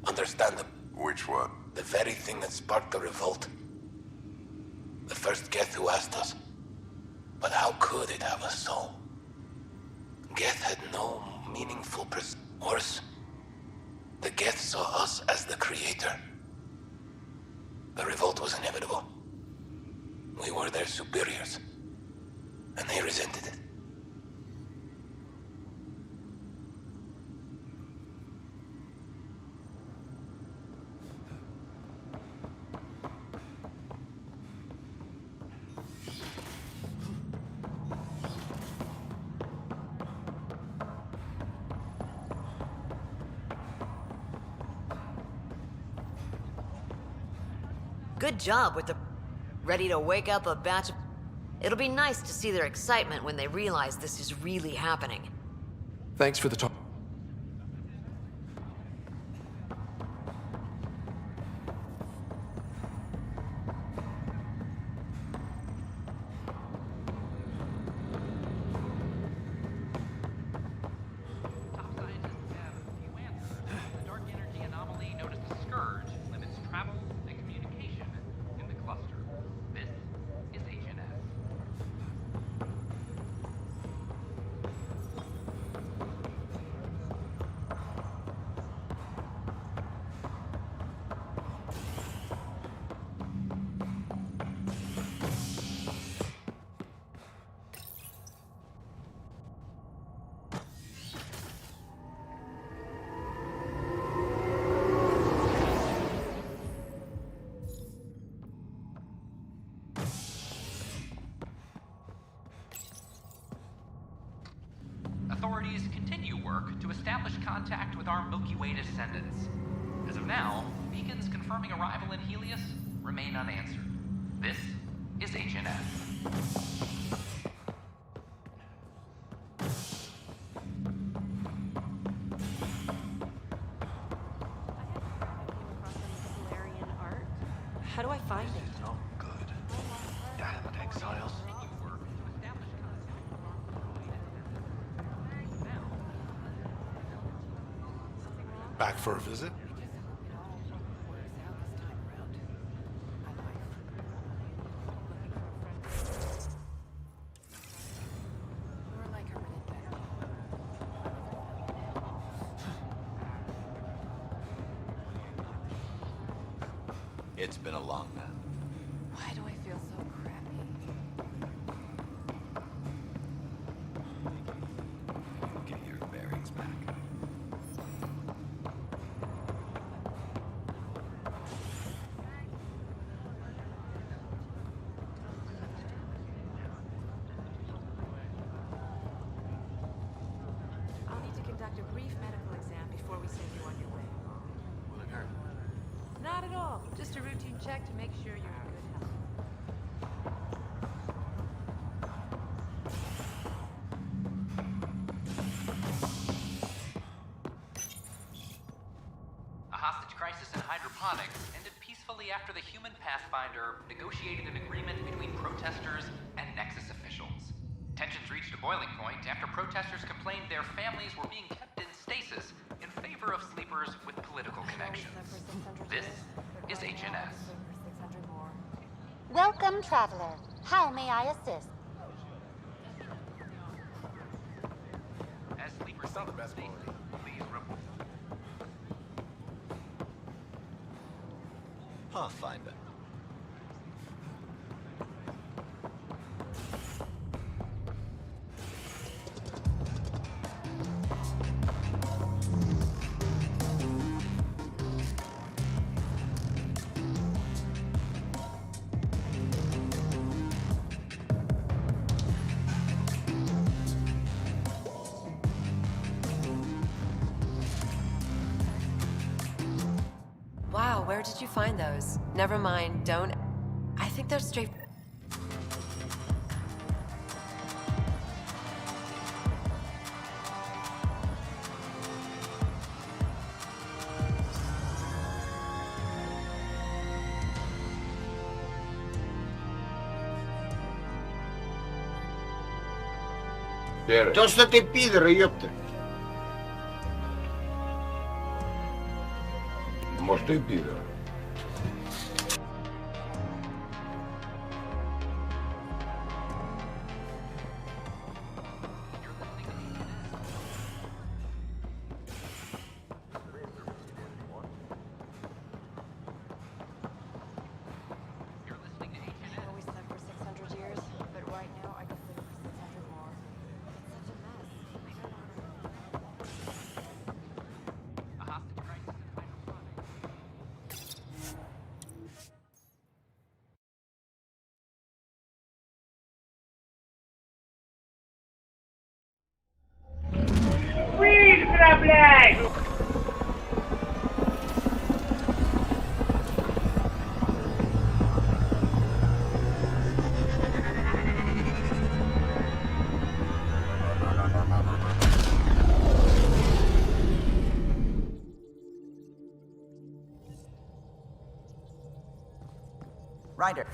understandable. Which what? The very thing that sparked the revolt. The first Geth who asked us. But how could it have a soul? Geth had no meaningful Worse, the Geth saw us as the creator. The revolt was inevitable. We were their superiors, and they resented it. Good job with the... Ready to wake up a batch of... It'll be nice to see their excitement when they realize this is really happening. Thanks for the talk. Authorities continue work to establish contact with our Milky Way descendants. As of now, beacons confirming arrival in Helios remain unanswered. This is HNS. How do I find it? Oh, good. Damned exiles. Back for a visit? It's been a long night. Why do I feel so crappy? Get your bearings back. conduct a brief medical exam before we send you on your way. Will it hurt? Not at all. Just a routine check to make sure you're in good health. A hostage crisis in hydroponics ended peacefully after the human Pathfinder negotiated an agreement between protesters and Nexus officials. Tensions reached a boiling point after protesters complained their families were being kept in stasis in favor of sleepers with political connections. This is HNS. Welcome, traveler. How may I assist? As sleepers not the best quality. Please report. Pathfinder. Wow, where did you find those? Never mind, don't... I think they're straight... То, что ты пидор, ёпта. Может, и пидор. Быстро, блядь! Ryder.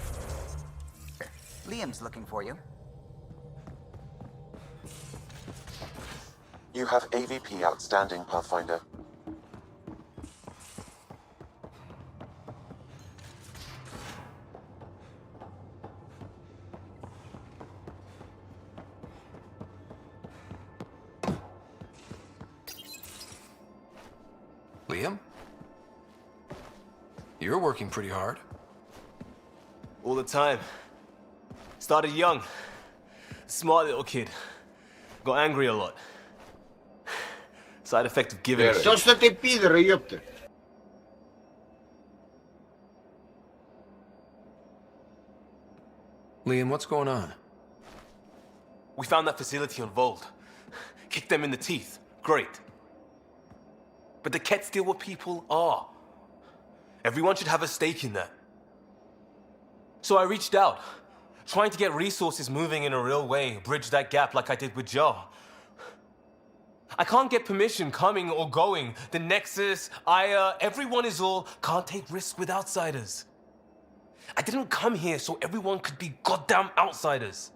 Liam's looking for you. You have AVP outstanding, Pathfinder. Liam? You're working pretty hard. All the time. Started young. Smart little kid. Got angry a lot. Side effect of giving a shit. То, что ты пидор, ёпта. Liam, what's going on? We found that facility on Vold. Kicked them in the teeth. Great. But the Kett steal what people are. Everyone should have a stake in that. So I reached out, trying to get resources moving in a real way, bridge that gap like I did with Jar. I can't get permission coming or going. The Nexus, Aya, everyone is all can't take risks with outsiders. I didn't come here so everyone could be goddamn outsiders.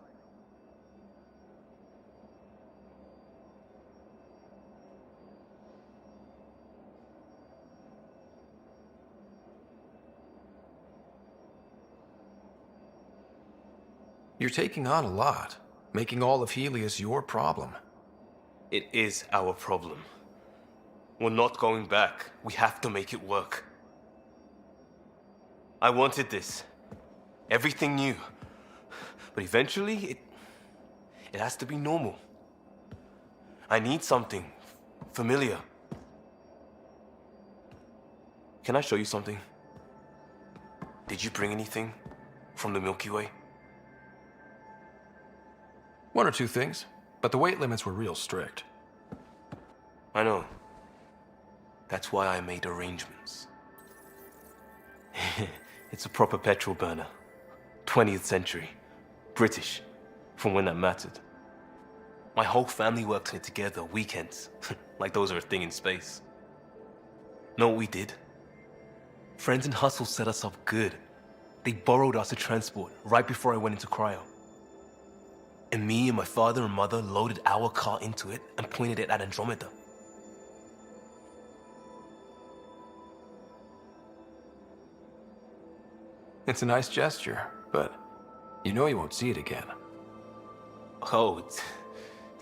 You're taking on a lot, making all of Helios your problem. It is our problem. We're not going back. We have to make it work. I wanted this. Everything new. But eventually, it has to be normal. I need something familiar. Can I show you something? Did you bring anything from the Milky Way? One or two things, but the weight limits were real strict. I know. That's why I made arrangements. It's a proper petrol burner. 20th century. British. From when that mattered. My whole family worked on it together, weekends. Like those are a thing in space. Know what we did? Friends in Hustle set us up good. They borrowed us a transport right before I went into cryo. And me and my father and mother loaded our car into it and pointed it at Andromeda. It's a nice gesture, but you know you won't see it again. Oh, it's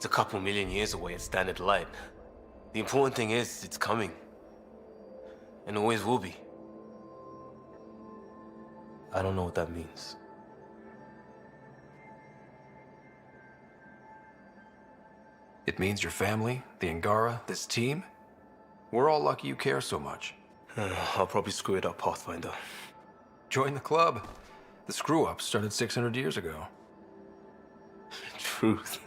a couple million years away at standard light. The important thing is, it's coming. And always will be. I don't know what that means. It means your family, the Angara, this team, we're all lucky you care so much. I'll probably screw it up, Pathfinder. Join the club. The screw-up started 600 years ago. Truth.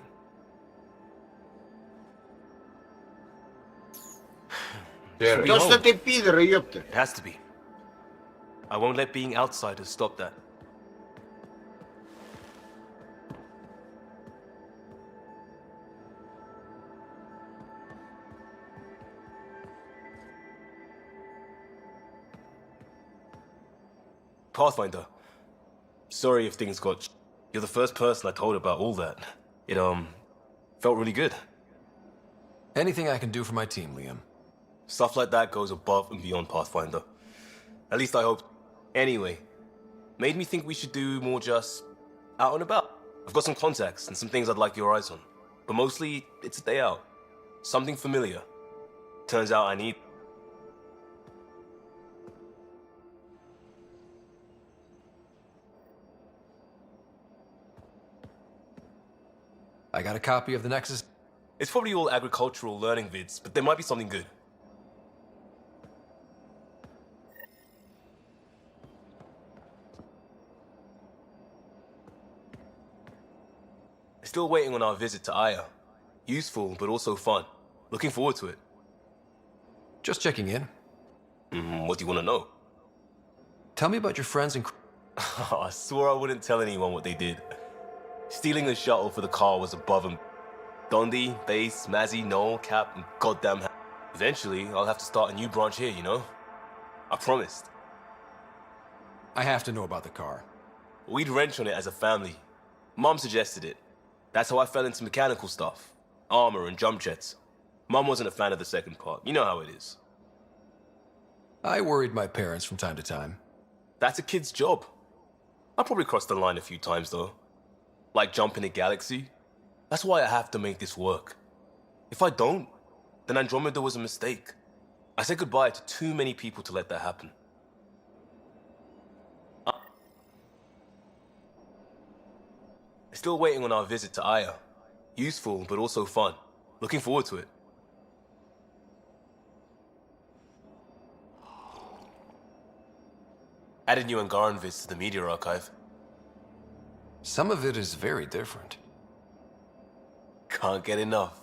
Что ж ты пидор, ёпта? It has to be. I won't let being outsiders stop that. Pathfinder, sorry if things got... You're the first person I told about all that. It, felt really good. Anything I can do for my team, Liam. Stuff like that goes above and beyond Pathfinder. At least I hope. Anyway, made me think we should do more just out and about. I've got some contacts and some things I'd like your eyes on. But mostly, it's a day out. Something familiar. Turns out I need... I got a copy of the Nexus. It's probably all agricultural learning vids, but there might be something good. Still waiting on our visit to Aya. Useful, but also fun. Looking forward to it. Just checking in. What do you want to know? Tell me about your friends and... I swore I wouldn't tell anyone what they did. Stealing a shuttle for the car was above them. Dondi, Base, Mazzy, Noel, Cap, and goddamn... Eventually, I'll have to start a new branch here, you know? I promised. I have to know about the car. We'd wrench on it as a family. Mom suggested it. That's how I fell into mechanical stuff. Armor and jump jets. Mom wasn't a fan of the second part. You know how it is. I worried my parents from time to time. That's a kid's job. I probably crossed the line a few times, though. Like jumping a galaxy. That's why I have to make this work. If I don't, then Andromeda was a mistake. I said goodbye to too many people to let that happen. Still waiting on our visit to Aya. Useful, but also fun. Looking forward to it. Added new Angaran vids to the media archive. Some of it is very different. Can't get enough.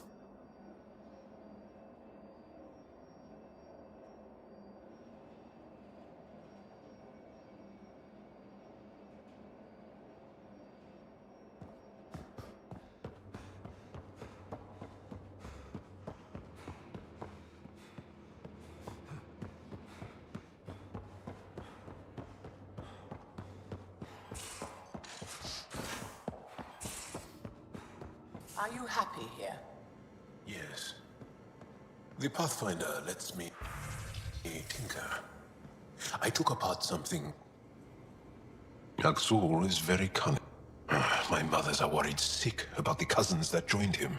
Are you happy here? Yes. The Pathfinder lets me tinker. I took apart something. Aksul is very cunning. My mothers are worried sick about the cousins that joined him.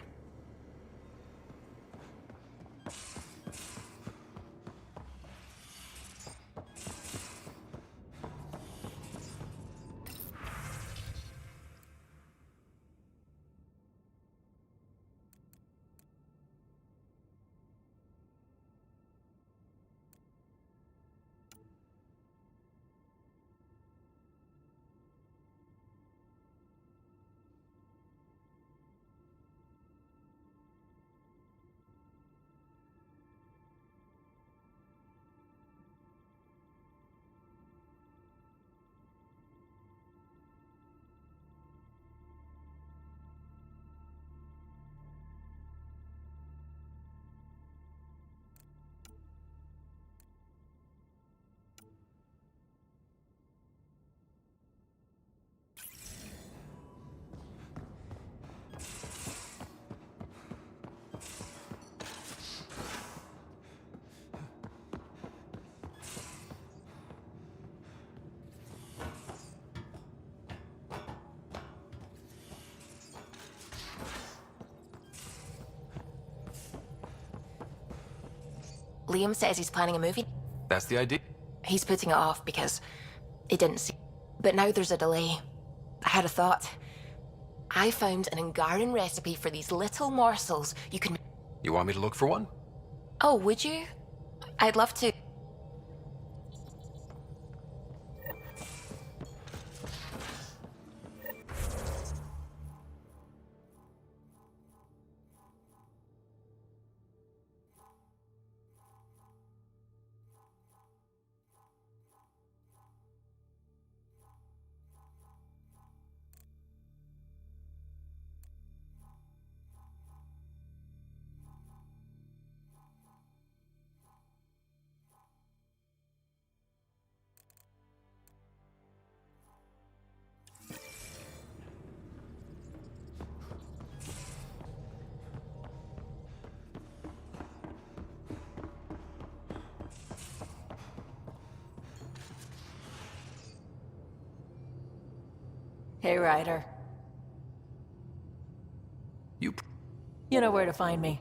Liam says he's planning a movie. That's the idea. He's putting it off because he didn't see. But now there's a delay. I had a thought. I found an Angaran recipe for these little morsels you can... You want me to look for one? Oh, would you? I'd love to. Hey, Ryder. You know where to find me.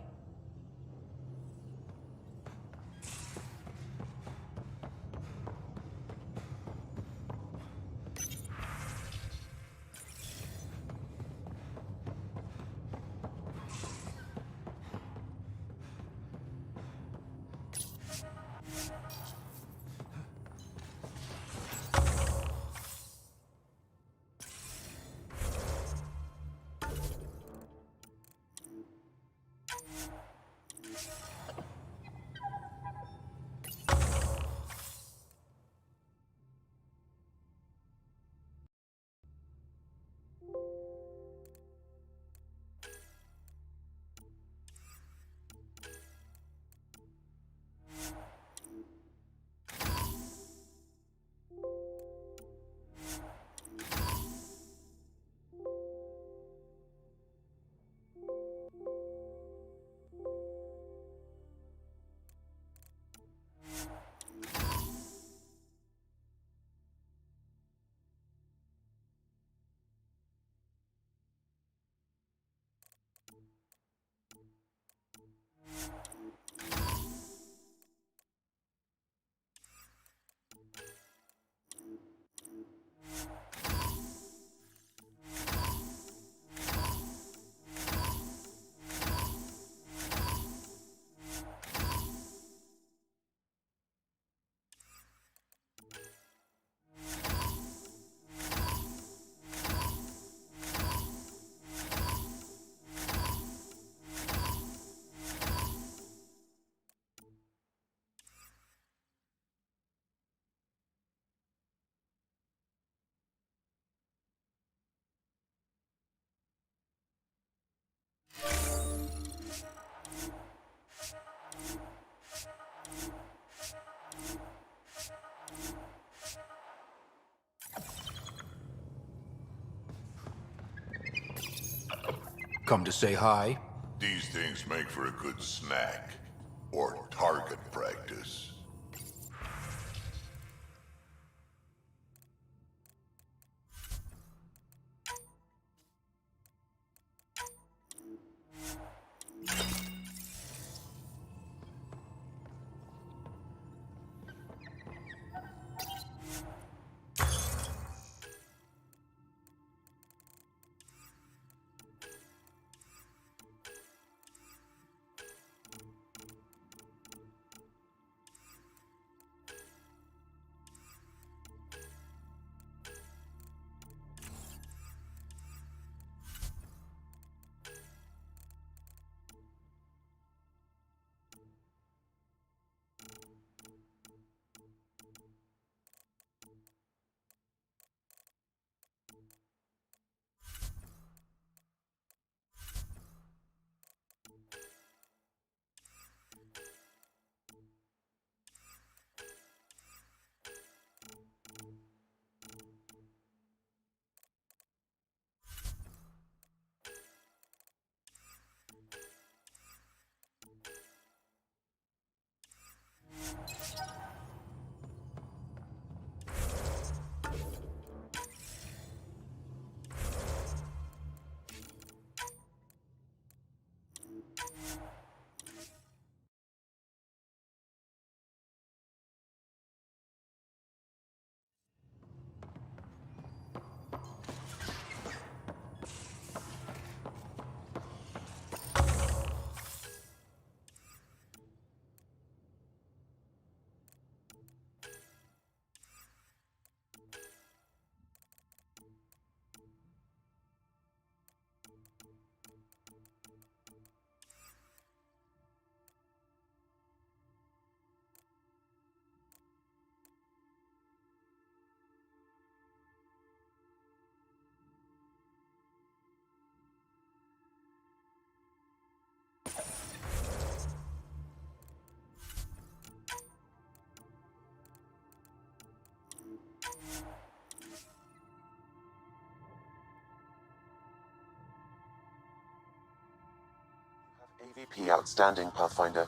Come to say hi? These things make for a good snack. Or target practice. AVP Outstanding Pathfinder.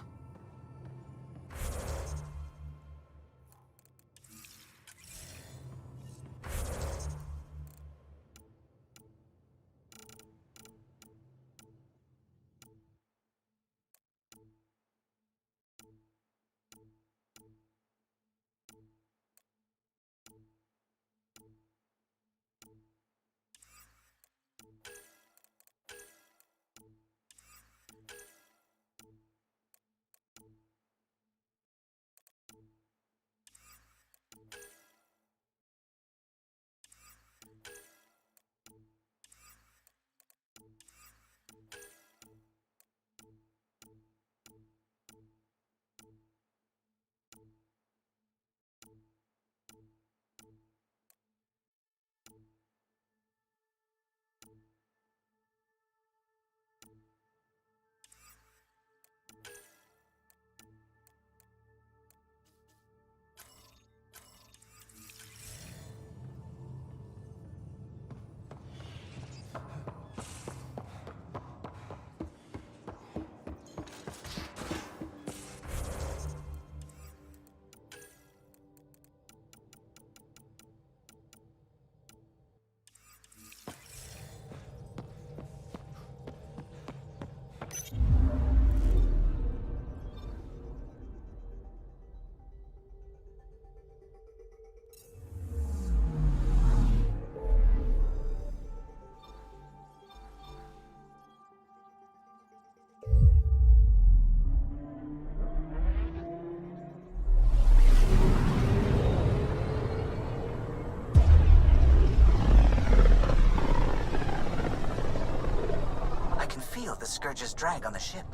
The Scourge's drag on the ship.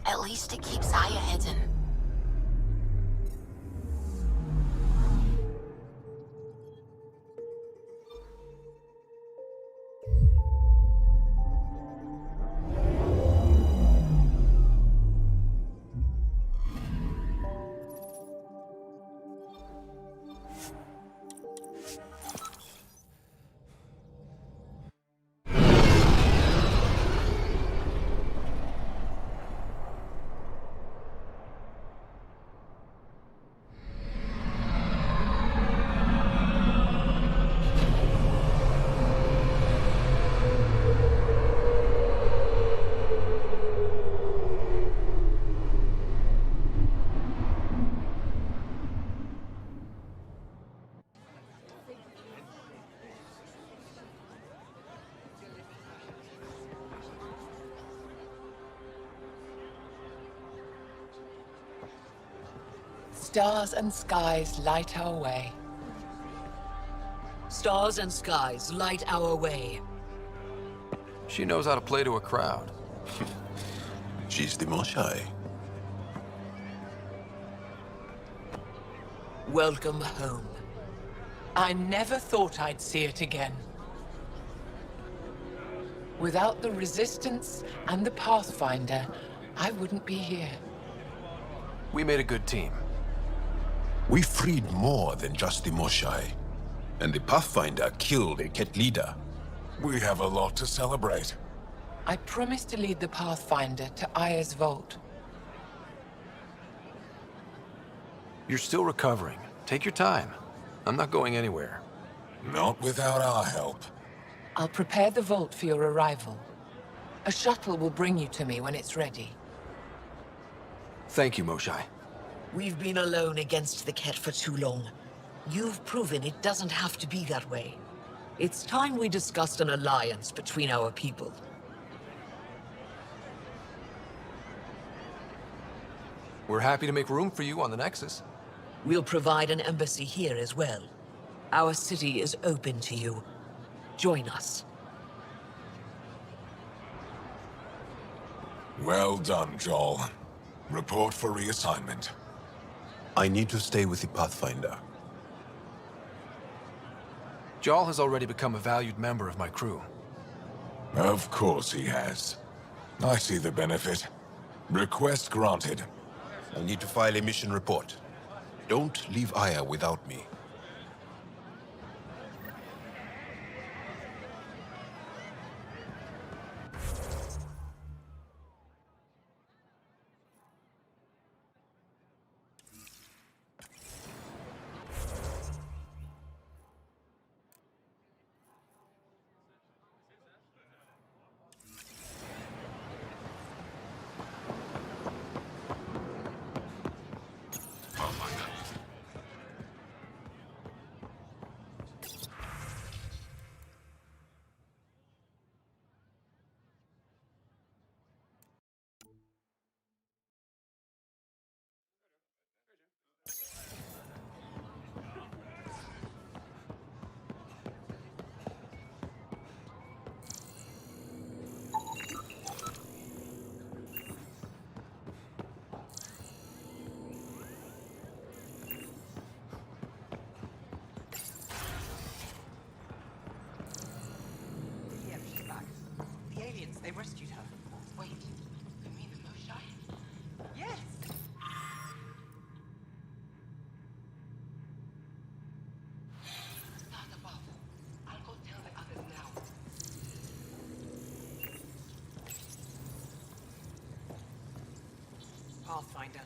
At least it keeps Aya hidden. Stars and skies light our way. Stars and skies light our way. She knows how to play to a crowd. She's the Moshai. Welcome home. I never thought I'd see it again. Without the Resistance and the Pathfinder, I wouldn't be here. We made a good team. We freed more than just the Moshai. And the Pathfinder killed a Ket leader. We have a lot to celebrate. I promised to lead the Pathfinder to Aya's vault. You're still recovering. Take your time. I'm not going anywhere. Not without our help. I'll prepare the vault for your arrival. A shuttle will bring you to me when it's ready. Thank you, Moshai. We've been alone against the Ket for too long. You've proven it doesn't have to be that way. It's time we discussed an alliance between our people. We're happy to make room for you on the Nexus. We'll provide an embassy here as well. Our city is open to you. Join us. Well done, Joel. Report for reassignment. I need to stay with the Pathfinder. Jarl has already become a valued member of my crew. Of course he has. I see the benefit. Request granted. I need to file a mission report. Don't leave Aya without me. Pathfinder.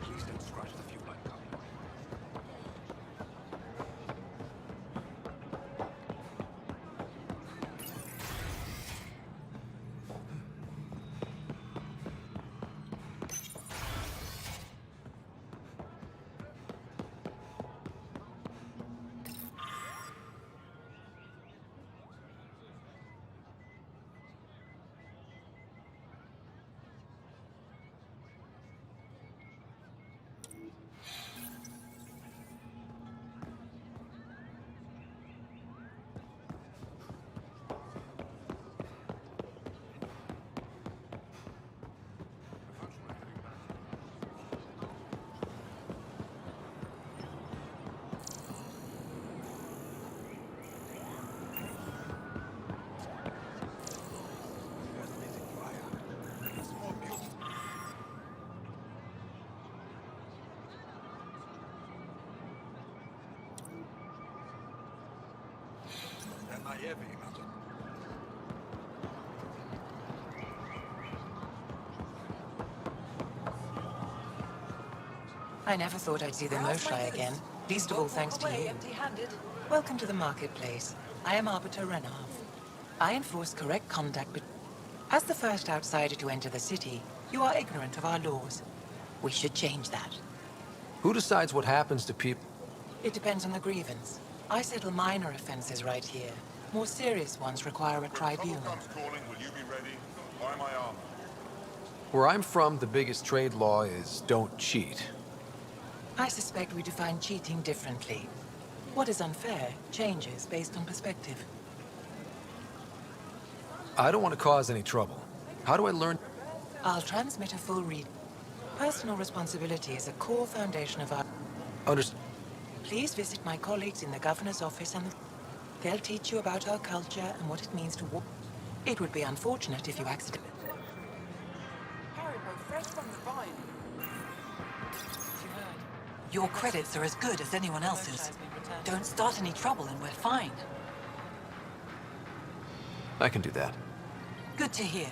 Please don't scratch the fuel line copy. I never thought I'd see the Moshai again, least of all thanks to you. Welcome to the marketplace. I am Arbiter Renav. I enforce correct conduct, but as the first outsider to enter the city, you are ignorant of our laws. We should change that. Who decides what happens to people? It depends on the grievance. I settle minor offenses right here. More serious ones require a tribunal. Calling, will you be ready? Buy my armor. Where I'm from, the biggest trade law is don't cheat. I suspect we define cheating differently. What is unfair changes based on perspective. I don't want to cause any trouble. How do I learn? I'll transmit a full read. Personal responsibility is a core foundation of our... Please visit my colleagues in the governor's office and they'll teach you about our culture and what it means to walk. It would be unfortunate if you accidentally... Fresh from the vine. Your credits are as good as anyone else's. Don't start any trouble and we're fine. I can do that. Good to hear.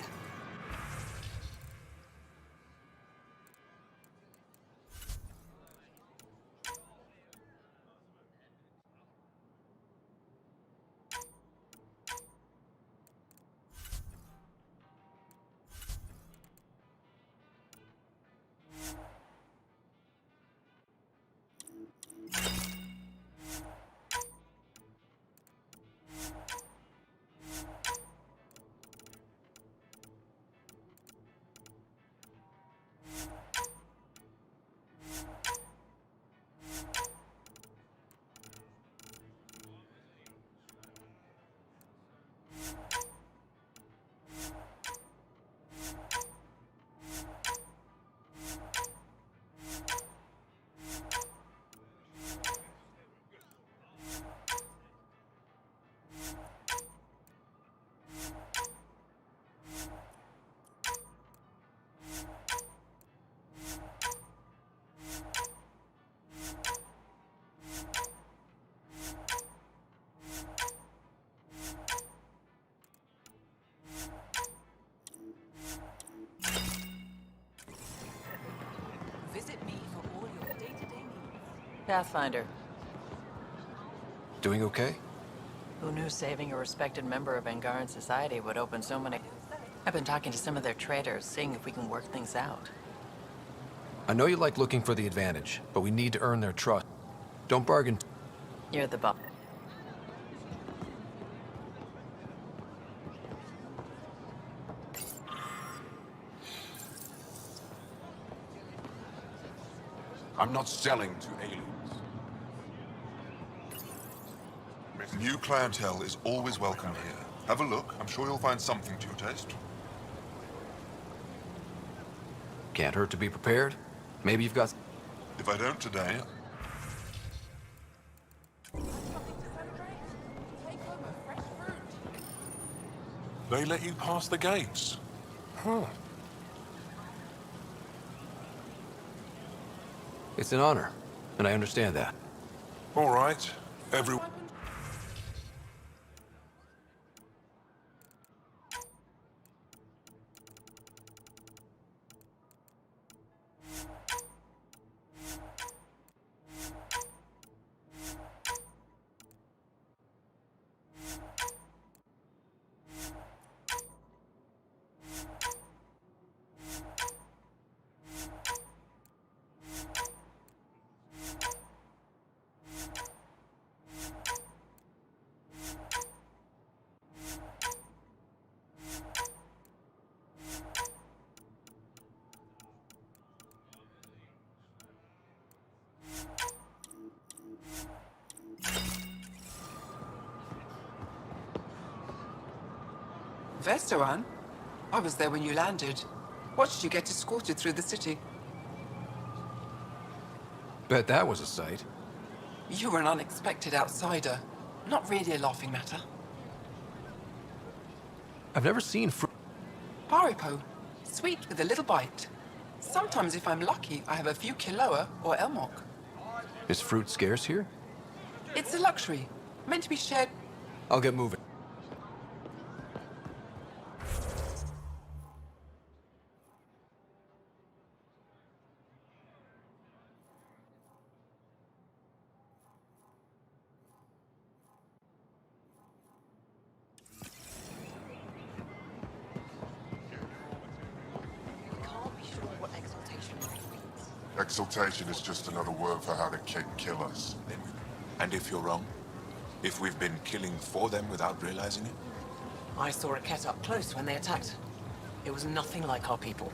Pathfinder. Doing okay? Who knew saving a respected member of Angaran society would open so many... I've been talking to some of their traders, seeing if we can work things out. I know you like looking for the advantage, but we need to earn their trust. Don't bargain. You're the boss. I'm not selling to aliens. New clientele is always welcome here. Have a look. I'm sure you'll find something to your taste. Can't hurt to be prepared. Maybe you've got... If I don't today, they let you pass the gates. Huh. It's an honor, and I understand that. All right. Everyone. Vestoran? I was there when you landed. Watched you get escorted through the city. Bet that was a sight. You were an unexpected outsider. Not really a laughing matter. I've never seen fruit. Paripo. Sweet with a little bite. Sometimes if I'm lucky, I have a few Kiloa or Elmok. Is fruit scarce here? It's a luxury. Meant to be shared. I'll get moving. Exaltation is just another word for how the kid kill us. And if you're wrong? If we've been killing for them without realizing it? I saw a cat up close when they attacked. It was nothing like our people.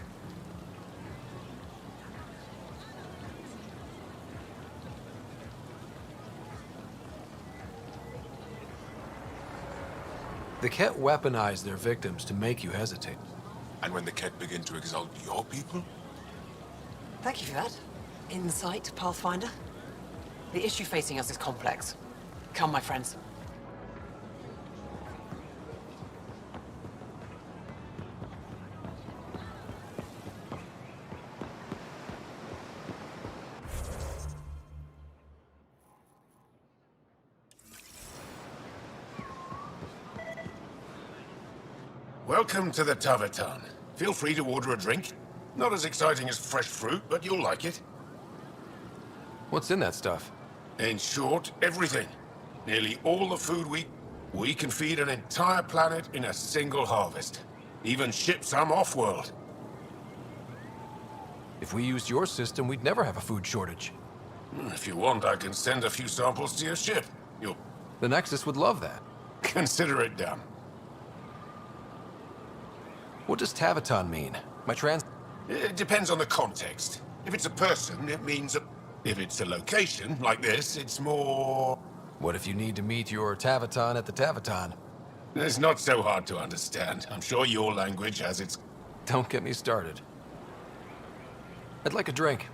The Ket weaponize their victims to make you hesitate. And when the Ket begin to exalt your people? Thank you for that. Insight, Pathfinder. The issue facing us is complex. Come, my friends. Welcome to the Tavatan. Feel free to order a drink. Not as exciting as fresh fruit, but you'll like it. What's in that stuff? In short, everything. Nearly all the food we can feed an entire planet in a single harvest. Even ship some off-world. If we used your system, we'd never have a food shortage. If you want, I can send a few samples to your ship. The Nexus would love that. Consider it done. What does Tavatan mean? It depends on the context. If it's a person, it means if it's a location, like this, it's more... What if you need to meet your Tavatan at the Tavatan? It's not so hard to understand. I'm sure your language has its... Don't get me started. I'd like a drink.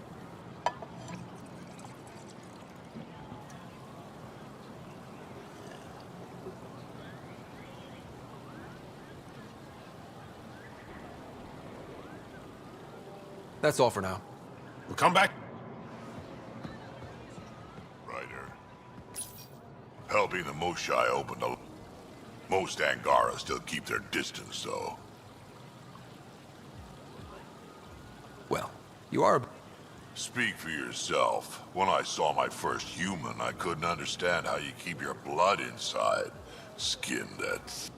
That's all for now. We'll come back. Ryder. Helping the Moshai open the... Most Angara still keep their distance, though. Well, you are... Speak for yourself. When I saw my first human, I couldn't understand how you keep your blood inside. Skin that's...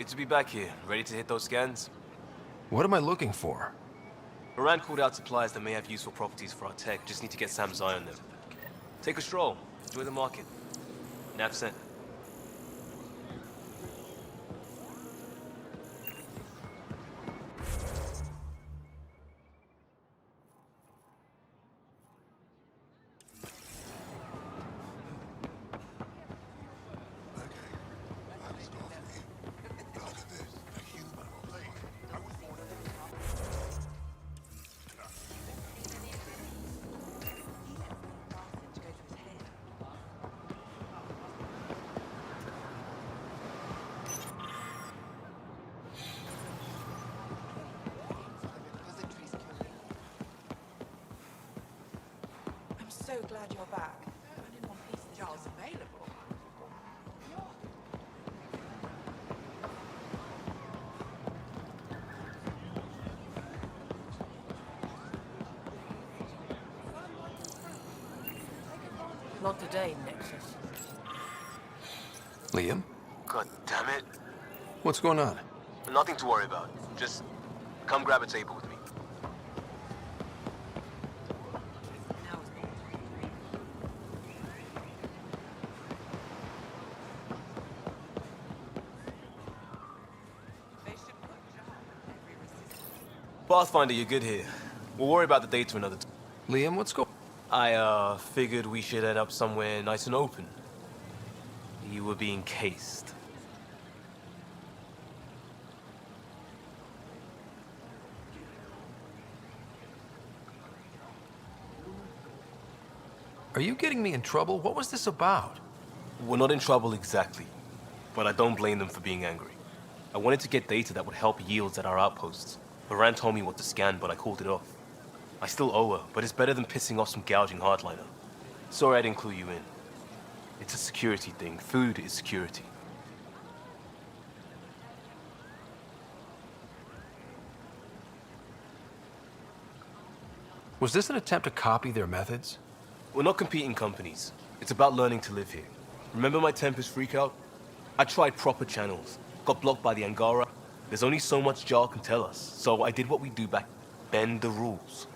Good to be back here. Ready to hit those scans? What am I looking for? Moran called out supplies that may have useful properties for our tech. Just need to get Sam's eye on them. Take a stroll. Enjoy the market. Nav sent. So glad you're back. I didn't want pieces. Charles available. Not today, Nexus. Liam? God damn it. What's going on? Nothing to worry about. Just come grab a table with me. Pathfinder, you're good here. We'll worry about the data another time. Liam, what's going I, figured we should head up somewhere nice and open. You were being cased. Are you getting me in trouble? What was this about? We're not in trouble exactly, but I don't blame them for being angry. I wanted to get data that would help yields at our outposts. Moran told me what to scan, but I called it off. I still owe her, but it's better than pissing off some gouging hardliner. Sorry I didn't clue you in. It's a security thing. Food is security. Was this an attempt to copy their methods? We're not competing companies. It's about learning to live here. Remember my Tempest freakout? I tried proper channels. Got blocked by the Angara. There's only so much Jar can tell us, so I did what we do back. Bend the rules.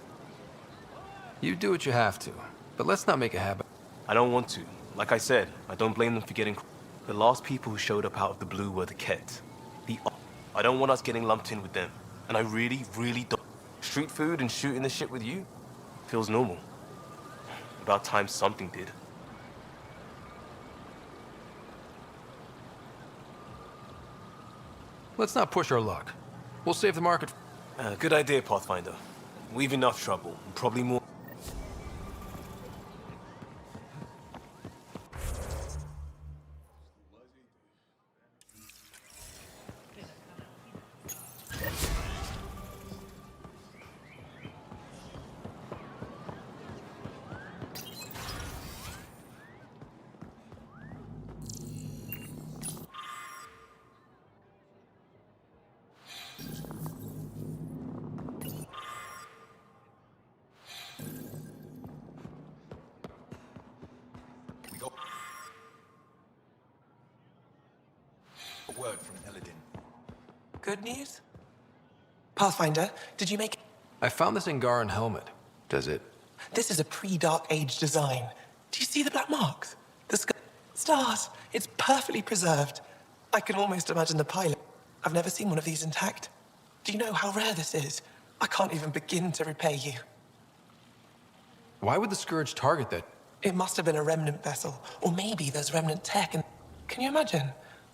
You do what you have to, but let's not make a habit. I don't want to. Like I said, I don't blame them for getting... The last people who showed up out of the blue were the Ket. I don't want us getting lumped in with them. And I really, really don't... Street food and shooting the shit with you? Feels normal. About time something did. Let's not push our luck. We'll save the market. Good idea, Pathfinder. We've enough trouble, and probably more. Word from Eladin. Good news? Pathfinder, did you make... I found this Angaran helmet. Does it? This is a pre-Dark Age design. Do you see the black marks? The stars. It's perfectly preserved. I can almost imagine the pilot. I've never seen one of these intact. Do you know how rare this is? I can't even begin to repay you. Why would the Scourge target that? It must have been a remnant vessel, or maybe there's remnant tech and... Can you imagine?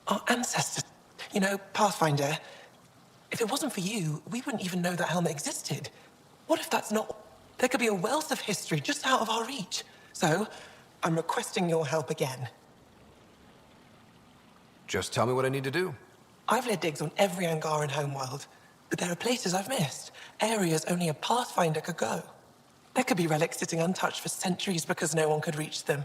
Our ancestors... You know, Pathfinder, if it wasn't for you, we wouldn't even know that helmet existed. What if that's not... There could be a wealth of history just out of our reach. So, I'm requesting your help again. Just tell me what I need to do. I've led digs on every Angaran homeworld, but there are places I've missed. Areas only a Pathfinder could go. There could be relics sitting untouched for centuries because no one could reach them.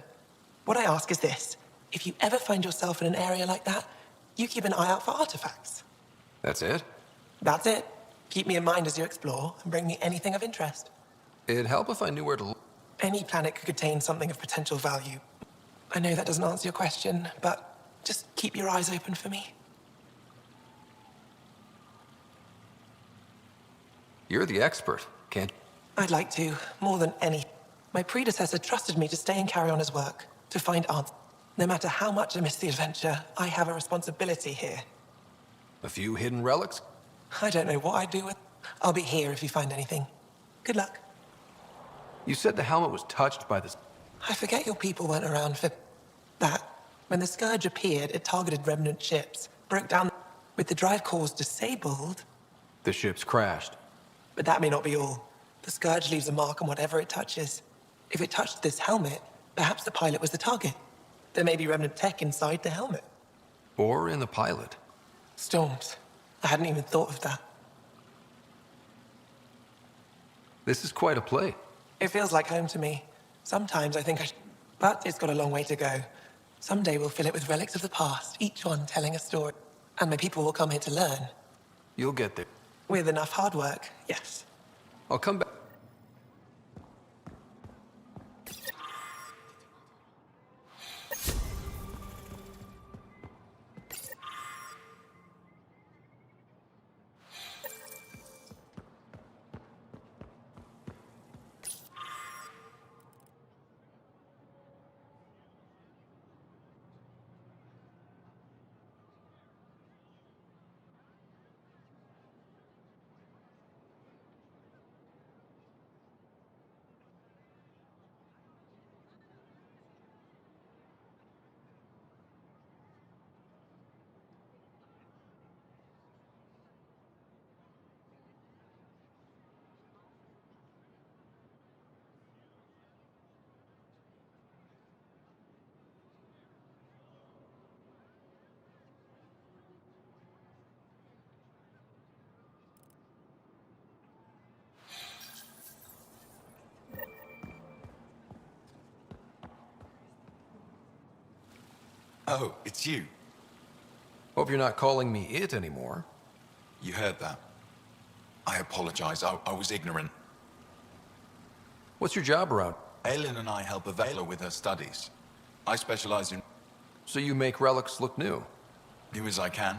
What I ask is this. If you ever find yourself in an area like that, you keep an eye out for artifacts. That's it? That's it. Keep me in mind as you explore and bring me anything of interest. It'd help if I knew where to look. Any planet could contain something of potential value. I know that doesn't answer your question, but just keep your eyes open for me. You're the expert, can't... I'd like to, more than any. My predecessor trusted me to stay and carry on his work, to find answers. No matter how much I miss the adventure, I have a responsibility here. A few hidden relics? I don't know what I'd do with... I'll be here if you find anything. Good luck. You said the helmet was touched by this... I forget your people weren't around for that. When the Scourge appeared, it targeted remnant ships, broke down... With the drive cores disabled... The ships crashed. But that may not be all. The Scourge leaves a mark on whatever it touches. If it touched this helmet, perhaps the pilot was the target. There may be remnant tech inside the helmet. Or in the pilot. Storms. I hadn't even thought of that. This is quite a play. It feels like home to me. Sometimes I think I should... But it's got a long way to go. Someday we'll fill it with relics of the past, each one telling a story. And my people will come here to learn. You'll get there. With enough hard work, yes. I'll come back. Oh, it's you. Hope you're not calling me it anymore. You heard that. I apologize. I was ignorant. What's your job around? Aylin and I help Avela with her studies. I specialize in... So you make relics look new? Do as I can.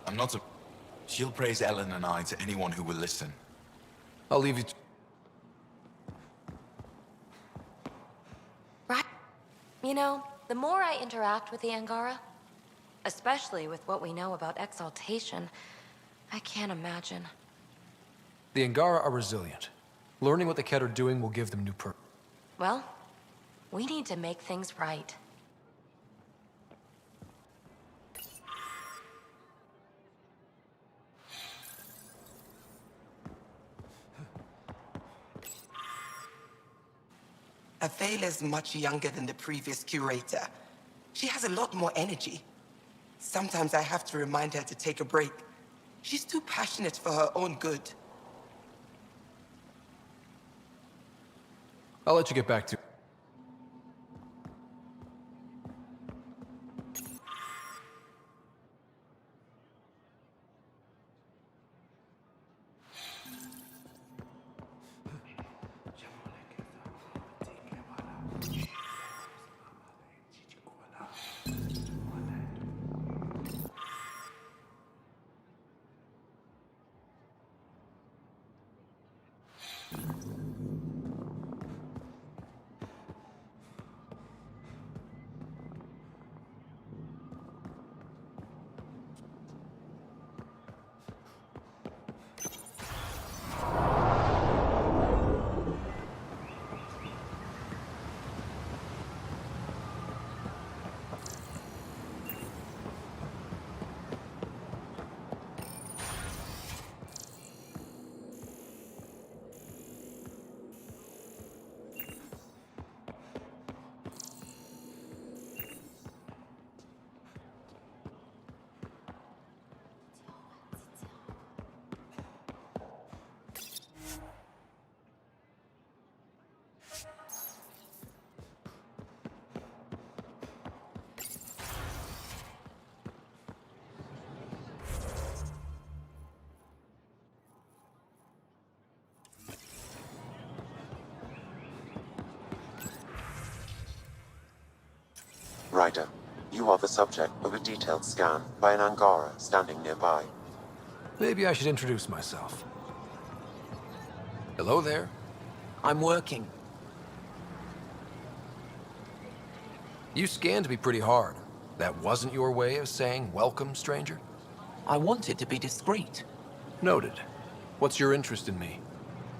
I'm not a... She'll praise Ellen and I to anyone who will listen. I'll leave you to... Right. You know, the more I interact with the Angara, especially with what we know about exaltation, I can't imagine. The Angara are resilient. Learning what the Ket are doing will give them new Well, we need to make things right. Avela's much younger than the previous curator. She has a lot more energy. Sometimes I have to remind her to take a break. She's too passionate for her own good. I'll let you get back to... Ryder, you are the subject of a detailed scan by an Angara standing nearby. Maybe I should introduce myself. Hello there. I'm working. You scanned me pretty hard. That wasn't your way of saying welcome, stranger? I wanted to be discreet. Noted. What's your interest in me?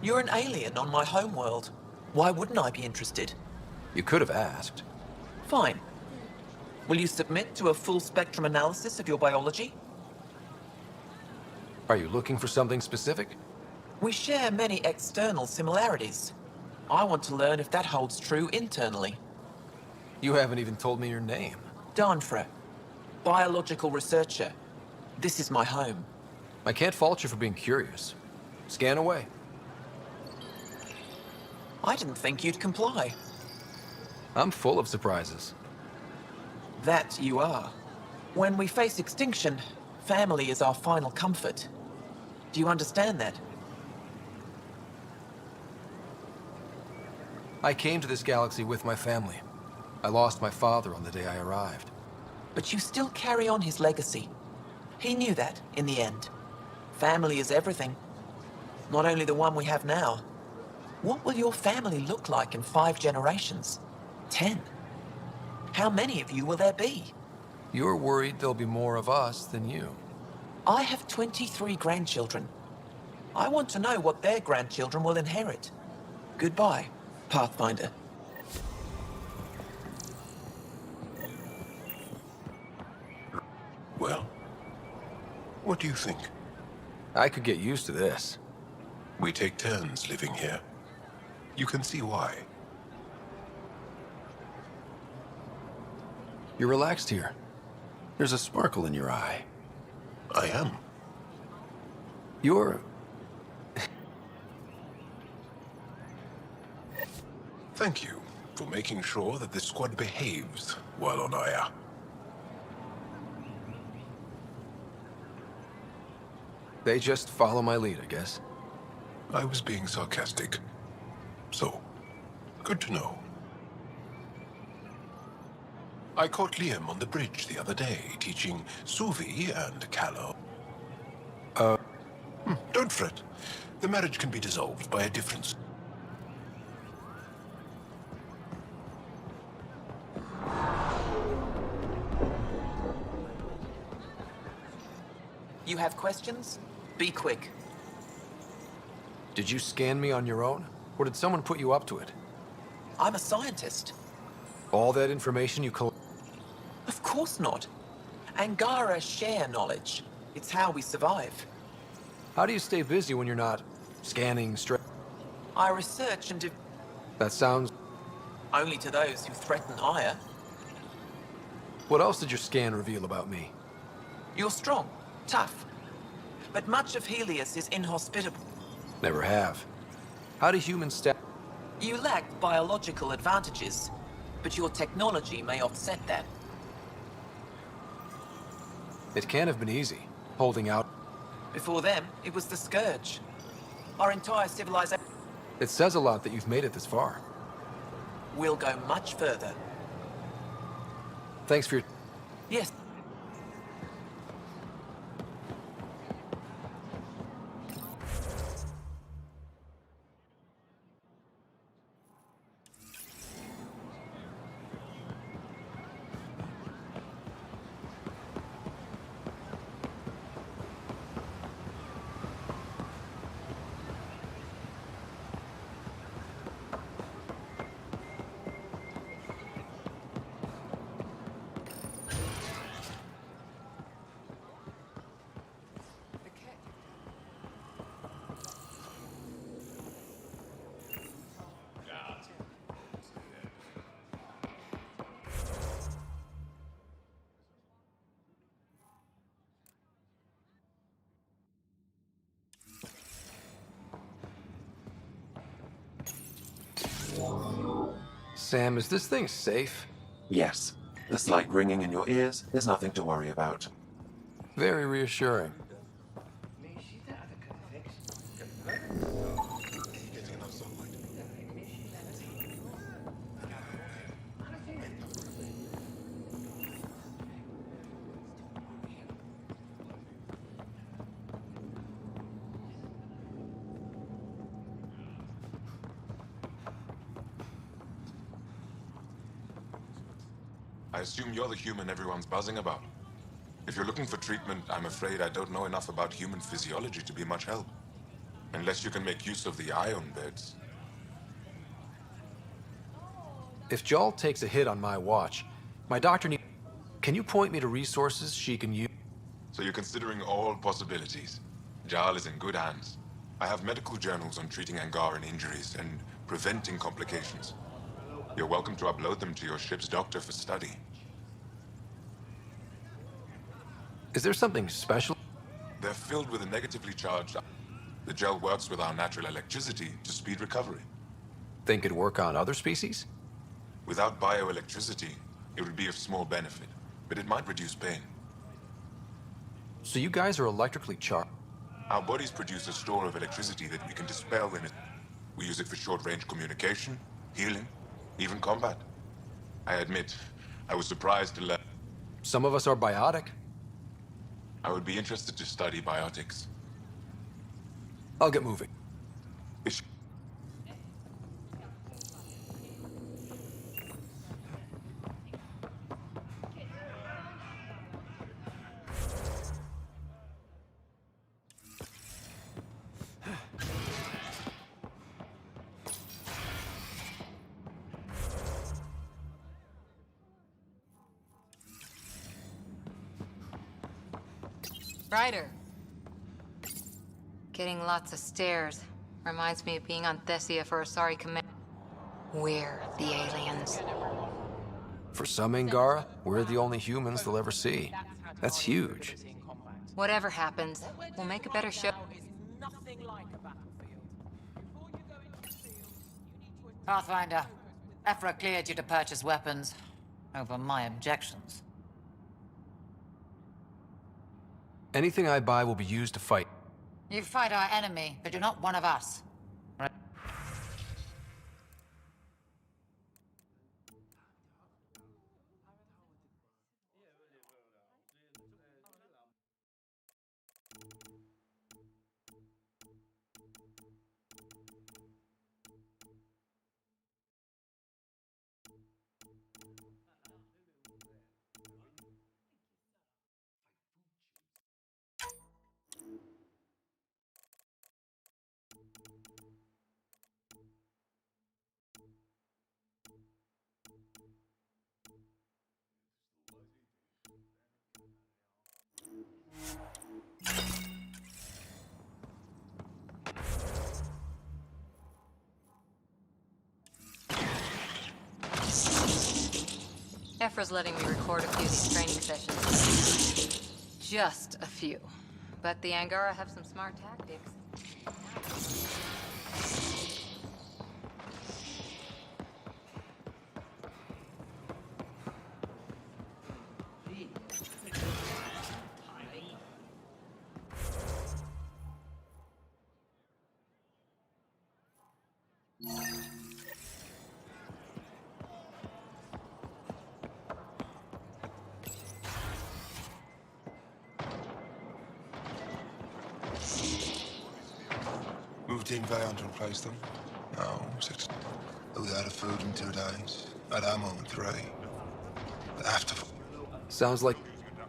You're an alien on my homeworld. Why wouldn't I be interested? You could have asked. Fine. Will you submit to a full spectrum analysis of your biology? Are you looking for something specific? We share many external similarities. I want to learn if that holds true internally. You haven't even told me your name. Danfra, biological researcher. This is my home. I can't fault you for being curious. Scan away. I didn't think you'd comply. I'm full of surprises. That you are. When we face extinction, family is our final comfort. Do you understand that? I came to this galaxy with my family. I lost my father on the day I arrived. But you still carry on his legacy. He knew that, in the end. Family is everything. Not only the one we have now. What will your family look like in 5 generations? 10? How many of you will there be? You're worried there'll be more of us than you. I have 23 grandchildren. I want to know what their grandchildren will inherit. Goodbye, Pathfinder. Well, what do you think? I could get used to this. We take turns living here. You can see why. You're relaxed here. There's a sparkle in your eye. I am. You're... Thank you for making sure that the squad behaves while on Aya. They just follow my lead, I guess. I was being sarcastic. So, good to know. I caught Liam on the bridge the other day, teaching Suvi and Callow. Don't fret. The marriage can be dissolved by a difference. You have questions? Be quick. Did you scan me on your own? Or did someone put you up to it? I'm a scientist. All that information you collect? Of course not. Angara share knowledge. It's how we survive. How do you stay busy when you're not scanning straight? I research and That sounds... only to those who threaten Aya. What else did your scan reveal about me? You're strong, tough. But much of Helios is inhospitable. Never have. How do humans stand? You lack biological advantages, but your technology may offset that. It can't have been easy, holding out. Before them, it was the Scourge. Our entire civilization It says a lot that you've made it this far. will go much further. Thanks for your... Yes. Sam, is this thing safe? Yes. The slight ringing in your ears is nothing to worry about. Very reassuring. I assume you're the human everyone's buzzing about. If you're looking for treatment, I'm afraid I don't know enough about human physiology to be much help. Unless you can make use of the ion beds. If Jal takes a hit on my watch, my doctor needs... Can you point me to resources she can use? So you're considering all possibilities. Jal is in good hands. I have medical journals on treating Angaran injuries and preventing complications. You're welcome to upload them to your ship's doctor for study. Is there something special? They're filled with a negatively charged... The gel works with our natural electricity to speed recovery. Think it'd work on other species? Without bioelectricity, it would be of small benefit, but it might reduce pain. So you guys are electrically charged? Our bodies produce a store of electricity that we can dispel in it. We use it for short-range communication, healing, even combat. I admit, I was surprised to learn... Some of us are biotic. I would be interested to study biotics. I'll get moving. Ryder. Getting lots of stares. Reminds me of being on Thessia for a sorry command. We're the aliens. For some Angara, we're the only humans they'll ever see. That's huge. Whatever happens, we'll make a better show. Pathfinder, Ephra cleared you to purchase weapons over my objections. Anything I buy will be used to fight. You fight our enemy, but you're not one of us. Right? Ephra's letting me record a few of these training sessions. Just a few. But the Angara have some smart tactics. Moved in van to replace them? No, 6. We out of food in 2 days. Had ammo in 3. After... Sounds like...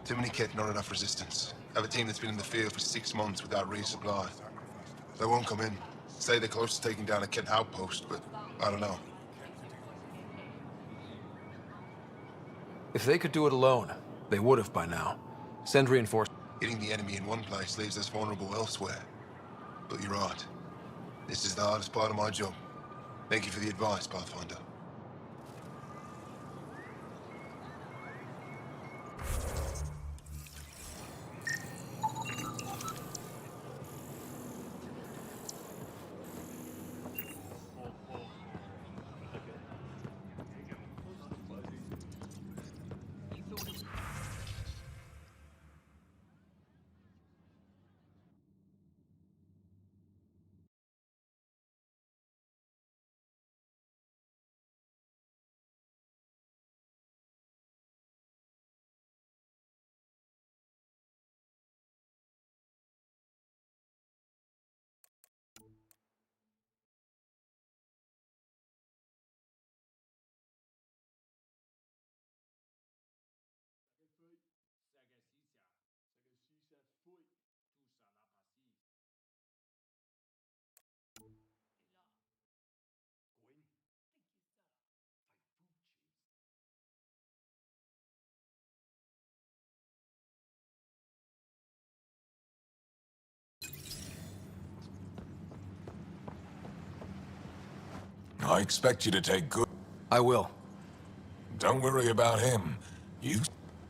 Too many kit, not enough resistance. Have a team that's been in the field for 6 months without resupply. They won't come in. Say they're close to taking down a kit outpost, but I don't know. If they could do it alone, they would have by now. Send reinforcements. Hitting the enemy in one place leaves us vulnerable elsewhere. But you're right. This is the hardest part of my job. Thank you for the advice, Pathfinder. I expect you to take good... I will. Don't worry about him. You...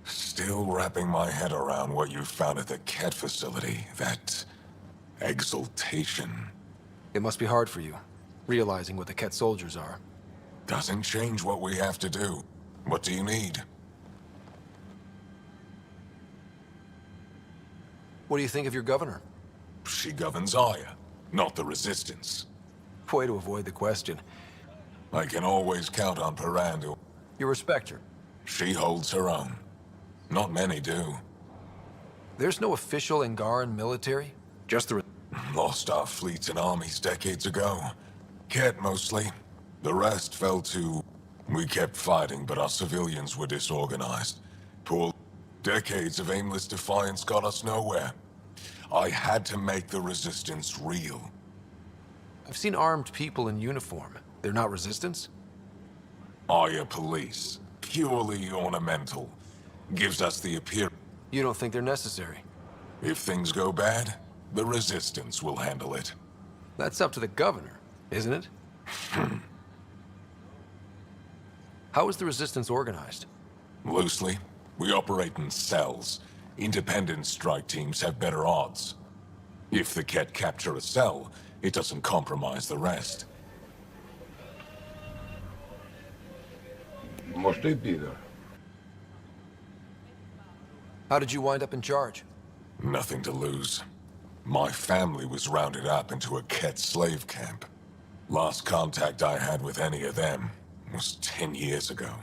Still wrapping my head around what you found at the Ket facility. That... exaltation. It must be hard for you, realizing what the Ket soldiers are. Doesn't change what we have to do. What do you need? What do you think of your governor? She governs Aya, not the Resistance. Way to avoid the question. I can always count on Pirandu. You respect her? She holds her own. Not many do. There's no official Angaran military? Just the... Lost our fleets and armies decades ago. Ket mostly. The rest fell to... We kept fighting, but our civilians were disorganized. Poor... Decades of aimless defiance got us nowhere. I had to make the Resistance real. I've seen armed people in uniform. They're not Resistance? Aya police. Purely ornamental. Gives us the appearance... You don't think they're necessary? If things go bad, the Resistance will handle it. That's up to the governor, isn't it? How is the Resistance organized? Loosely. We operate in cells. Independent strike teams have better odds. If the Ket capture a cell, it doesn't compromise the rest. Можете be there. How did you wind up in charge? Nothing to lose. My family was rounded up into a Ket slave camp. Last contact I had with any of them was 10 years ago.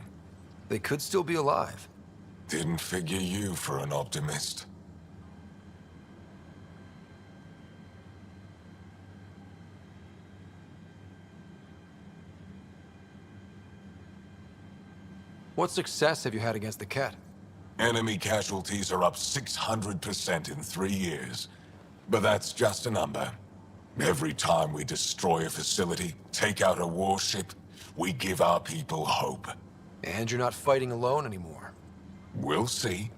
They could still be alive. Didn't figure you for an optimist. What success have you had against the Ket? Enemy casualties are up 600% in 3 years. But that's just a number. Every time we destroy a facility, take out a warship, we give our people hope. And you're not fighting alone anymore. We'll see.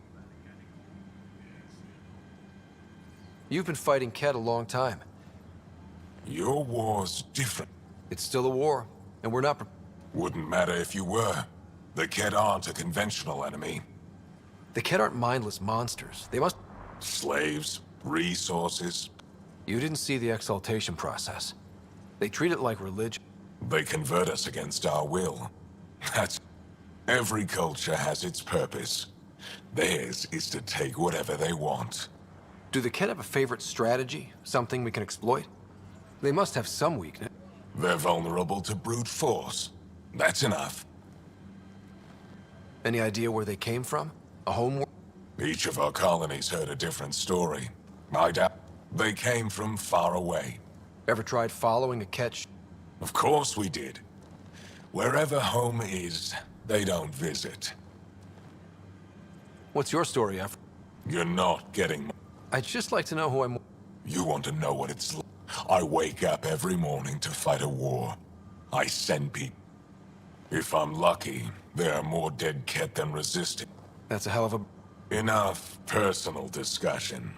You've been fighting Ket a long time. Your war's different. It's still a war, and we're not... Wouldn't matter if you were. The Ket aren't a conventional enemy. The Ket aren't mindless monsters. They must... Slaves, resources. You didn't see the exaltation process. They treat it like religion. They convert us against our will. That's... Every culture has its purpose. Theirs is to take whatever they want. Do the Ket have a favorite strategy? Something we can exploit? They must have some weakness. They're vulnerable to brute force. That's enough. Any idea where they came from? A home... Each of our colonies heard a different story. I doubt they came from far away. Ever tried following a Ket? Of course we did. Wherever home is, they don't visit. What's your story, F? You're not getting... I'd just like to know who I'm... You want to know what it's like? I wake up every morning to fight a war. I send people. If I'm lucky, there are more dead Ket than resisting. That's a hell of a... Enough personal discussion.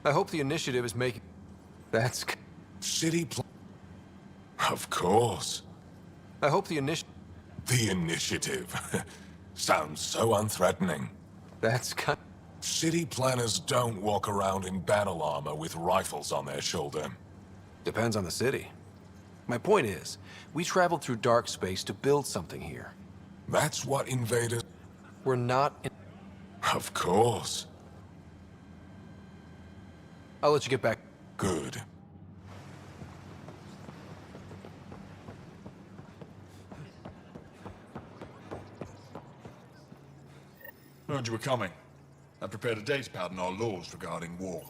I hope the initiative is making... That's... City Of course. I hope the initiative... The initiative. Sounds so unthreatening. That's kind... City planners don't walk around in battle armor with rifles on their shoulder. Depends on the city. My point is, we traveled through dark space to build something here. That's what invaders... We're not in... Of course. I'll let you get back. Good. Heard you were coming. I prepared a datapad on our laws regarding war.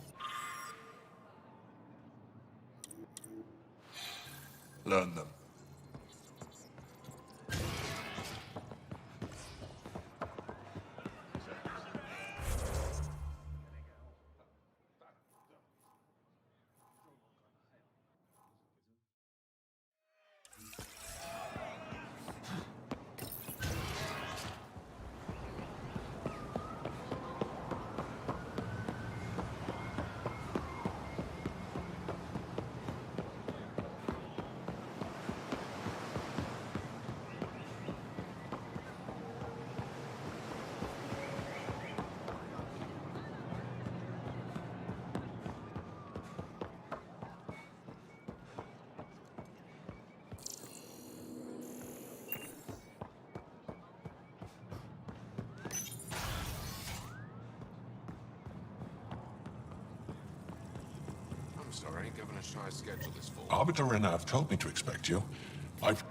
Learn them. sorry, Governor Shire's schedule is full. Arbiter Renav told me to expect you. I've...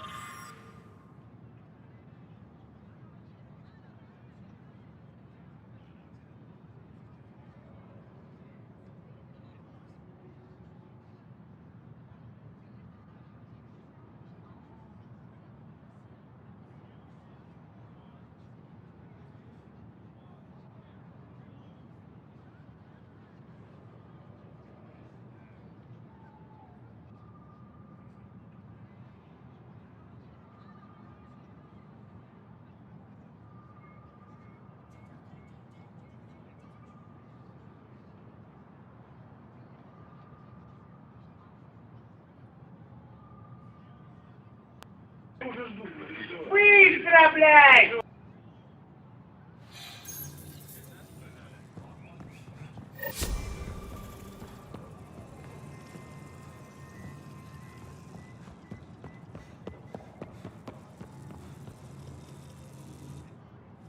Быстро, блядь!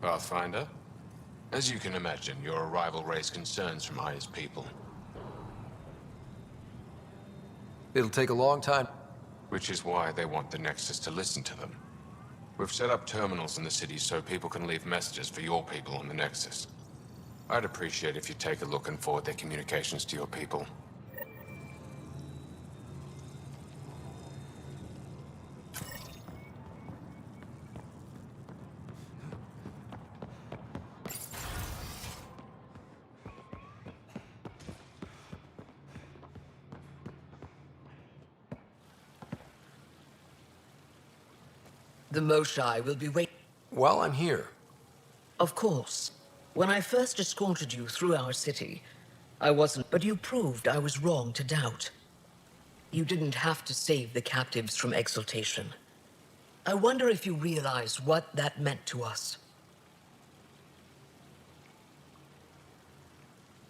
Pathfinder? As you can imagine, your arrival raised concerns from Aya's people. It'll take a long time. Which is why they want the Nexus to listen to them. We've set up terminals in the city so people can leave messages for your people on the Nexus. I'd appreciate if you take a look and forward their communications to your people. The Moshai will be waiting. While I'm here, Of course. When I first escorted you through our city, I wasn't, but you proved I was wrong to doubt. You didn't have to save the captives from exaltation. I wonder if you realize what that meant to us.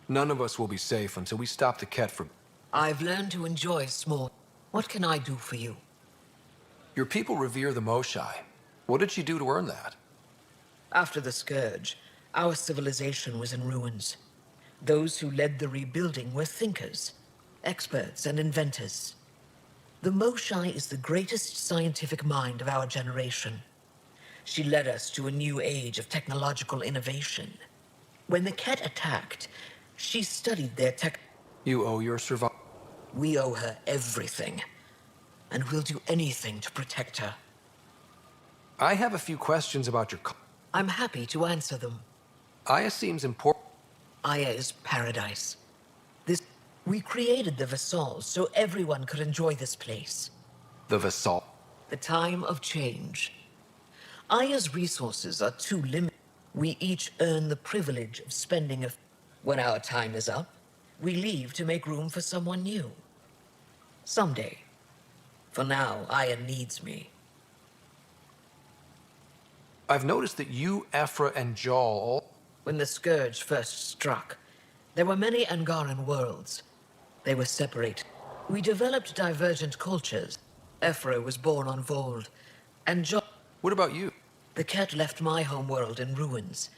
none of us will be safe until we stop the Ket from... I've learned to enjoy small. What can I do for you? Your people revere the Moshai. What did she do to earn that? After the Scourge, our civilization was in ruins. Those who led the rebuilding were thinkers, experts, and inventors. The Moshai is the greatest scientific mind of our generation. She led us to a new age of technological innovation. When the Ket attacked, she studied their tech. You owe your survival. We owe her everything, and we'll do anything to protect her. I have a few questions about your... I'm happy to answer them. Aya seems important. Aya is paradise. We created the Vassal so everyone could enjoy this place. The Vassal? The time of change. Aya's resources are too limited. We each earn the privilege of spending a... When our time is up, we leave to make room for someone new. Someday. For now, Aya needs me. I've noticed that you, Ephra, and Jal all... When the Scourge first struck, there were many Angaran worlds. They were separated. We developed divergent cultures. Ephra was born on Vold, and Jal... What about you? The Ket left my homeworld in ruins.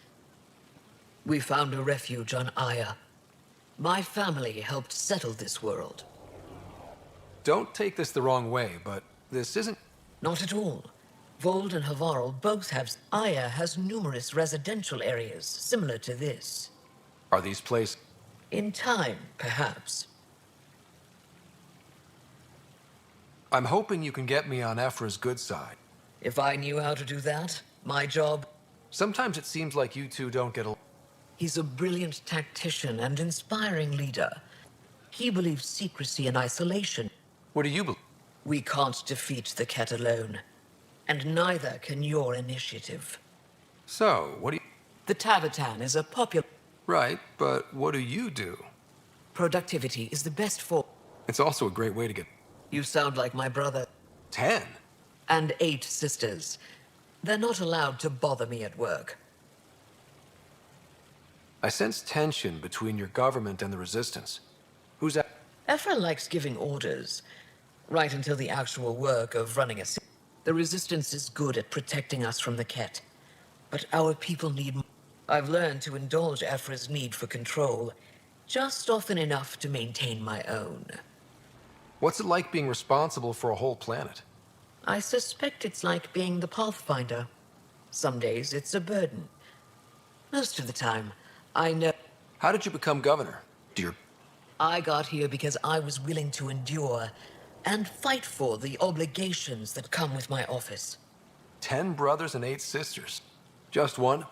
We found a refuge on Aya. My family helped settle this world. Don't take this the wrong way, but this isn't... Not at all. Vold and Havarl both have... Aya has numerous residential areas similar to this. Are these places... In time, perhaps. I'm hoping you can get me on Ephra's good side. If I knew how to do that, my job... Sometimes it seems like you two don't get along. He's a brilliant tactician and inspiring leader. He believes secrecy and isolation. What do you believe? We can't defeat the Ket alone. And neither can your initiative. So, what do you... The Tavatan is a popular... Right, but what do you do? Productivity is the best form. It's also a great way to get... You sound like my brother. 10? And 8 sisters. They're not allowed to bother me at work. I sense tension between your government and the Resistance. Who's that? Ephra likes giving orders. Right until the actual work of running a city. The Resistance is good at protecting us from the Ket. But our people need... I've learned to indulge Ephra's need for control, just often enough to maintain my own. What's it like being responsible for a whole planet? I suspect it's like being the Pathfinder. Some days it's a burden. Most of the time, I know. How did you become governor? I got here because I was willing to endure and fight for the obligations that come with my office. 10 brothers and 8 sisters. Just one?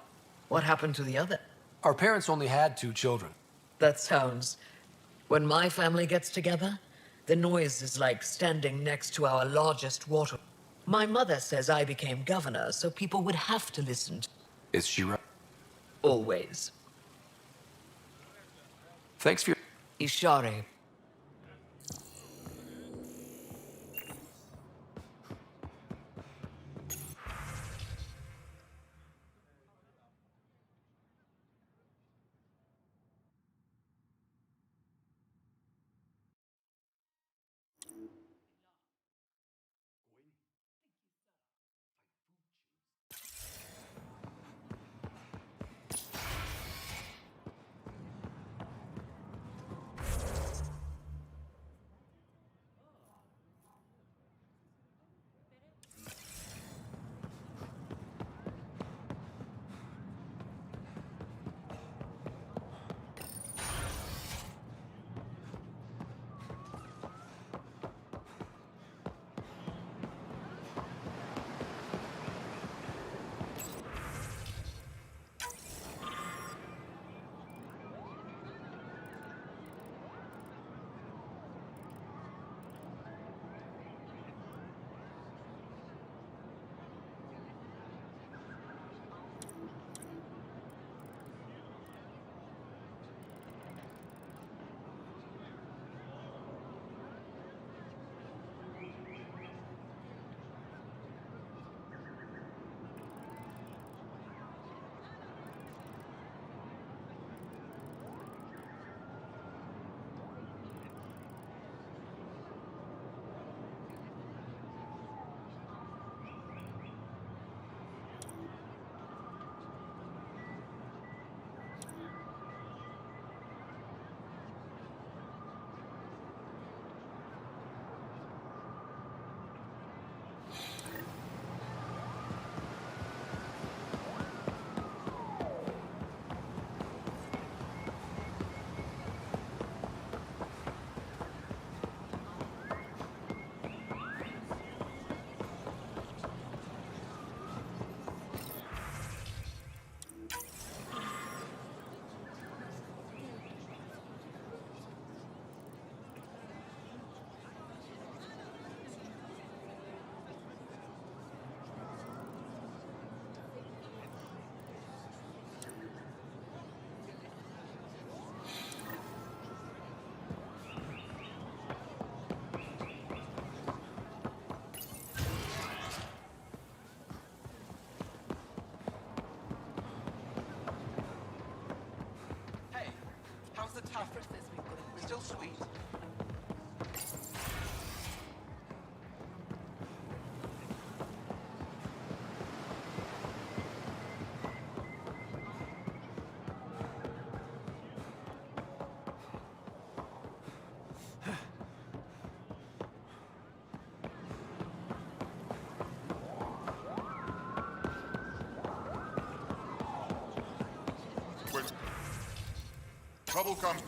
What happened to the other? Our parents only had 2 children. That sounds... When my family gets together, the noise is like standing next to our largest water. My mother says I became governor, so people would have to listen to... Is she right? Always. Thanks for your... Ishari. How's the toughness this week? Still sweet? When trouble comes...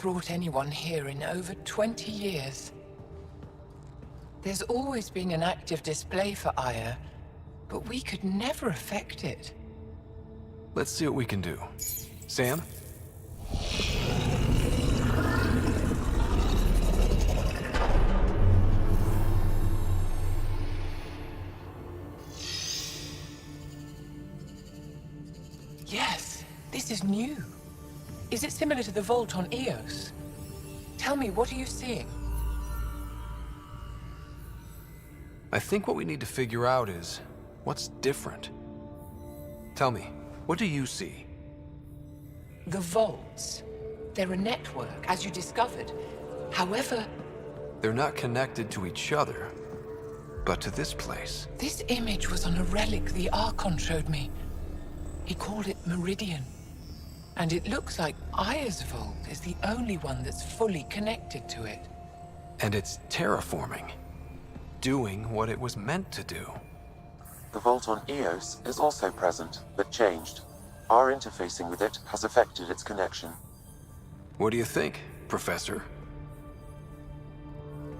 brought anyone here in over 20 years. There's always been an active display for Aya, but we could never affect it. Let's see what we can do. Sam? Yes, this is new. Is it similar to the vault on Eos? Tell me, what are you seeing? I think what we need to figure out is what's different. Tell me, what do you see? The vaults. They're a network, as you discovered. However, They're not connected to each other, but to this place. this image was on a relic the Archon showed me. He called it Meridian. And it looks like Aya's vault is the only one that's fully connected to it. And it's terraforming, doing what it was meant to do. The vault on Eos is also present, but changed. Our interfacing with it has affected its connection. What do you think, Professor?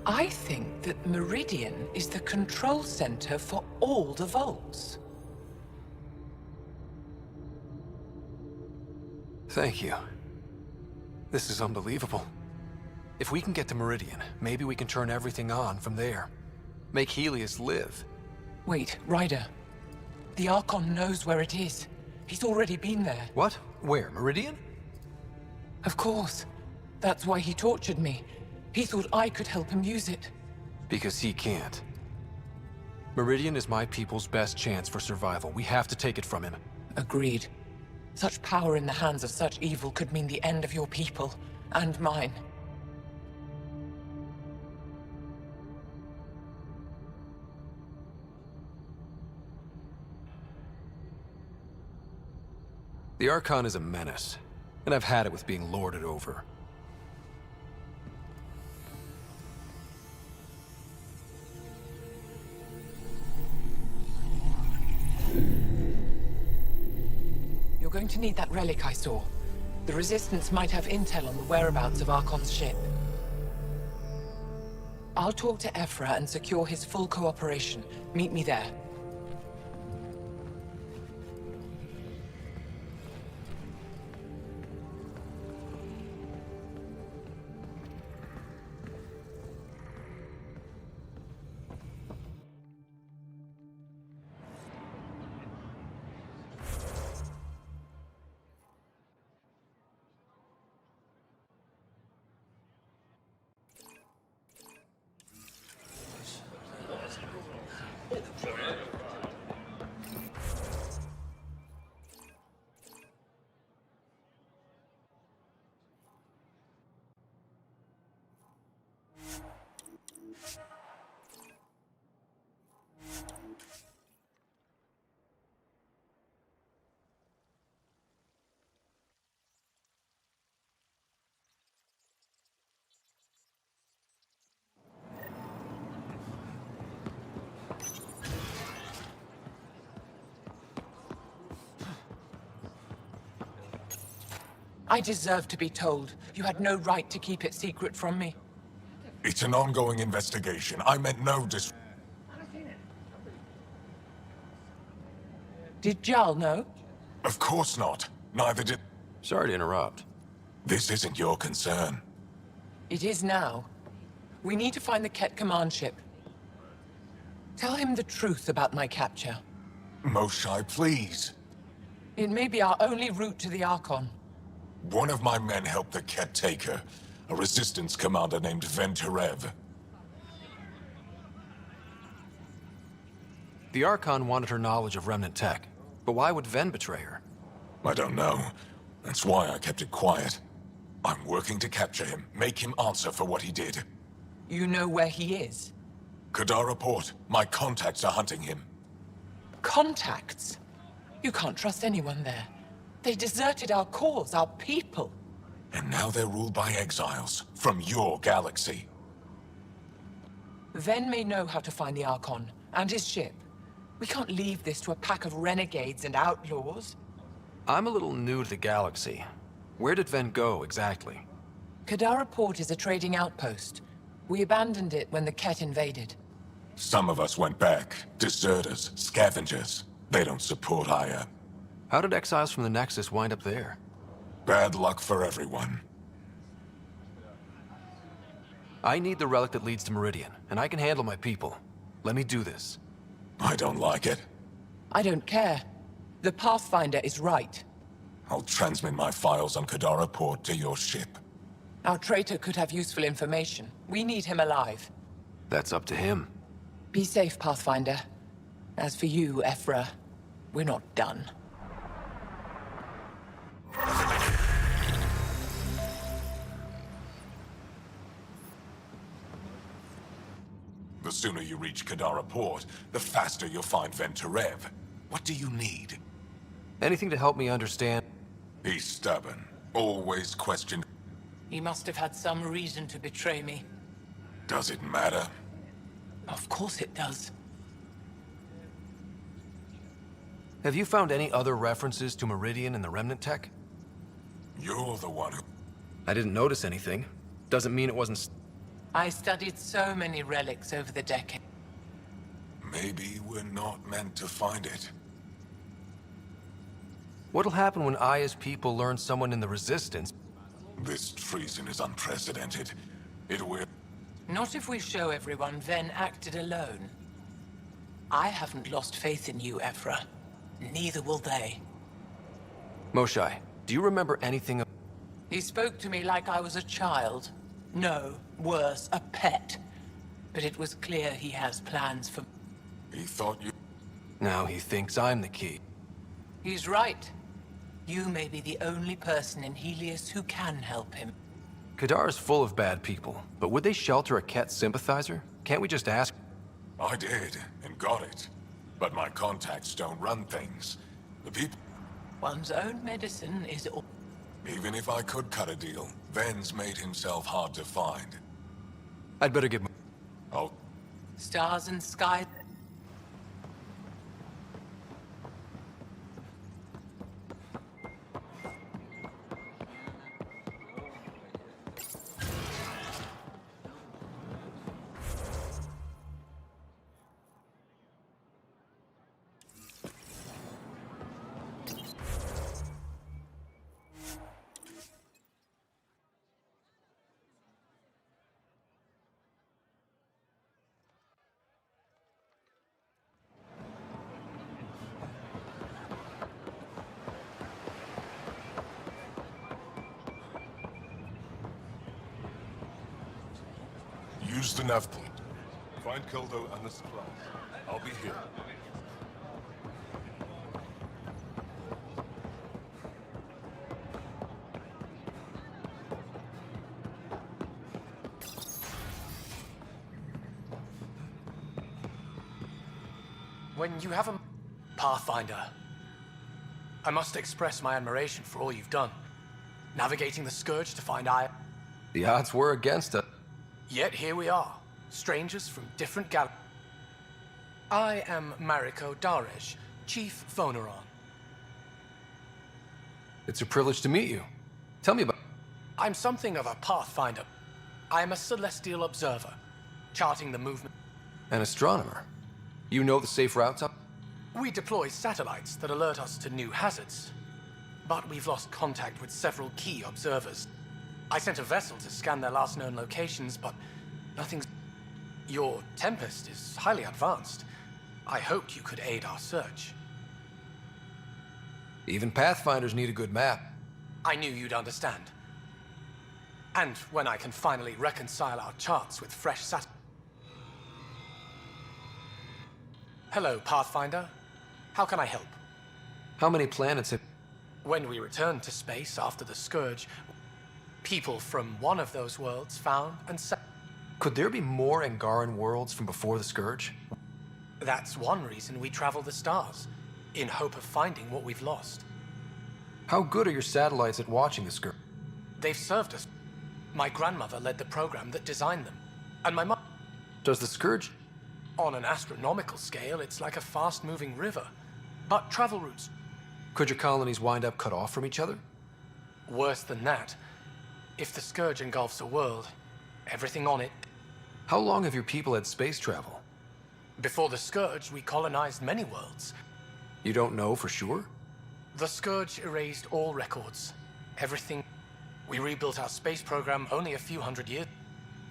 I think that Meridian is the control center for all the vaults. Thank you. This is unbelievable. If we can get to Meridian, maybe we can turn everything on from there. Make Helios live. Wait, Ryder. The Archon knows where it is. He's already been there. What? Where? Meridian? Of course. That's why he tortured me. He thought I could help him use it. Because he can't. Meridian is my people's best chance for survival. We have to take it from him. Agreed. Such power in the hands of such evil could mean the end of your people, and mine. The Archon is a menace, and I've had it with being lorded over. You're going to need that relic I saw. The Resistance might have intel on the whereabouts of Archon's ship. I'll talk to Ephra and secure his full cooperation. Meet me there. I deserve to be told. You had no right to keep it secret from me. It's an ongoing investigation. I meant no dis... Did Jal know? Of course not. Neither did... Sorry to interrupt. This isn't your concern. It is now. We need to find the Ket command ship. Tell him the truth about my capture. Moshai, please. It may be our only route to the Archon. One of my men helped the Ket take her. A resistance commander named Venturev. The Archon wanted her knowledge of Remnant tech, but why would Ven betray her? I don't know. That's why I kept it quiet. I'm working to capture him, make him answer for what he did. You know where he is? Kadar Port. My contacts are hunting him. Contacts? You can't trust anyone there. They deserted our cause, our people. And now they're ruled by exiles from your galaxy. Ven may know how to find the Archon and his ship. We can't leave this to a pack of renegades and outlaws. I'm a little new to the galaxy. Where did Ven go, exactly? Kadara Port is a trading outpost. We abandoned it when the Ket invaded. Some of us went back. Deserters, scavengers. They don't support Aya. How did exiles from the Nexus wind up there? Bad luck for everyone. I need the relic that leads to Meridian, and I can handle my people. Let me do this. I don't like it. I don't care. The Pathfinder is right. I'll transmit my files on Kadara Port to your ship. Our traitor could have useful information. We need him alive. That's up to him. Be safe, Pathfinder. As for you, Ephra, we're not done. The sooner you reach Kadara Port, the faster you'll find Venturev. What do you need? Anything to help me understand? He's stubborn. Always questioned. He must have had some reason to betray me. Does it matter? Of course it does. Have you found any other references to Meridian in the Remnant tech? You're the one who... I didn't notice anything. Doesn't mean it wasn't... I studied so many relics over the decade. Maybe we're not meant to find it. What'll happen when Aya's people learn someone in the Resistance? This treason is unprecedented. It will... Not if we show everyone Ven acted alone. I haven't lost faith in you, Ephra. Neither will they. Moshae, do you remember anything of... He spoke to me like I was a child. No, worse, a pet. But it was clear he has plans for... He thought you... Now he thinks I'm the key. He's right. You may be the only person in Helios who can help him. Kadara's full of bad people, but would they shelter a Ket sympathizer? Can't we just ask? I did, and got it. But my contacts don't run things. The people... One's own medicine is all... Even if I could cut a deal, Ven's made himself hard to find. I'd better get... Oh. Stars and sky... Use the nav point. Find Kildo and the supplies. I'll be here. When you have a... Pathfinder, I must express my admiration for all you've done. Navigating the Scourge to find Aya. The odds were against us. Yet here we are, strangers from different galaxies. I am Mariko Daresh, Chief Phoneron. It's a privilege to meet you. Tell me about... I'm something of a Pathfinder. I am a celestial observer, charting the movement. An astronomer. You know the safe routes up? We deploy satellites that alert us to new hazards. But we've lost contact with several key observers. I sent a vessel to scan their last known locations, but nothing's... Your Tempest is highly advanced. I hoped you could aid our search. Even Pathfinders need a good map. I knew you'd understand. And when I can finally reconcile our charts with fresh sat... Hello, Pathfinder. How can I help? How many planets have... When we returned to space after the Scourge, people from one of those worlds found and set... Could there be more Angaran worlds from before the Scourge? That's one reason we travel the stars, in hope of finding what we've lost. How good are your satellites at watching the Scourge? They've served us. My grandmother led the program that designed them, and my mom... Does the Scourge... On an astronomical scale, it's like a fast-moving river. But travel routes... Could your colonies wind up cut off from each other? Worse than that. If the Scourge engulfs a world, everything on it... How long have your people had space travel? Before the Scourge, we colonized many worlds. You don't know for sure? The Scourge erased all records. Everything. We rebuilt our space program only a few hundred years.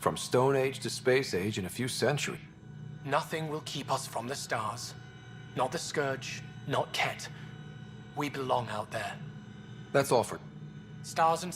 From Stone Age to Space Age in a few centuries. Nothing will keep us from the stars. Not the Scourge, not Ket. We belong out there. That's all for... Stars and...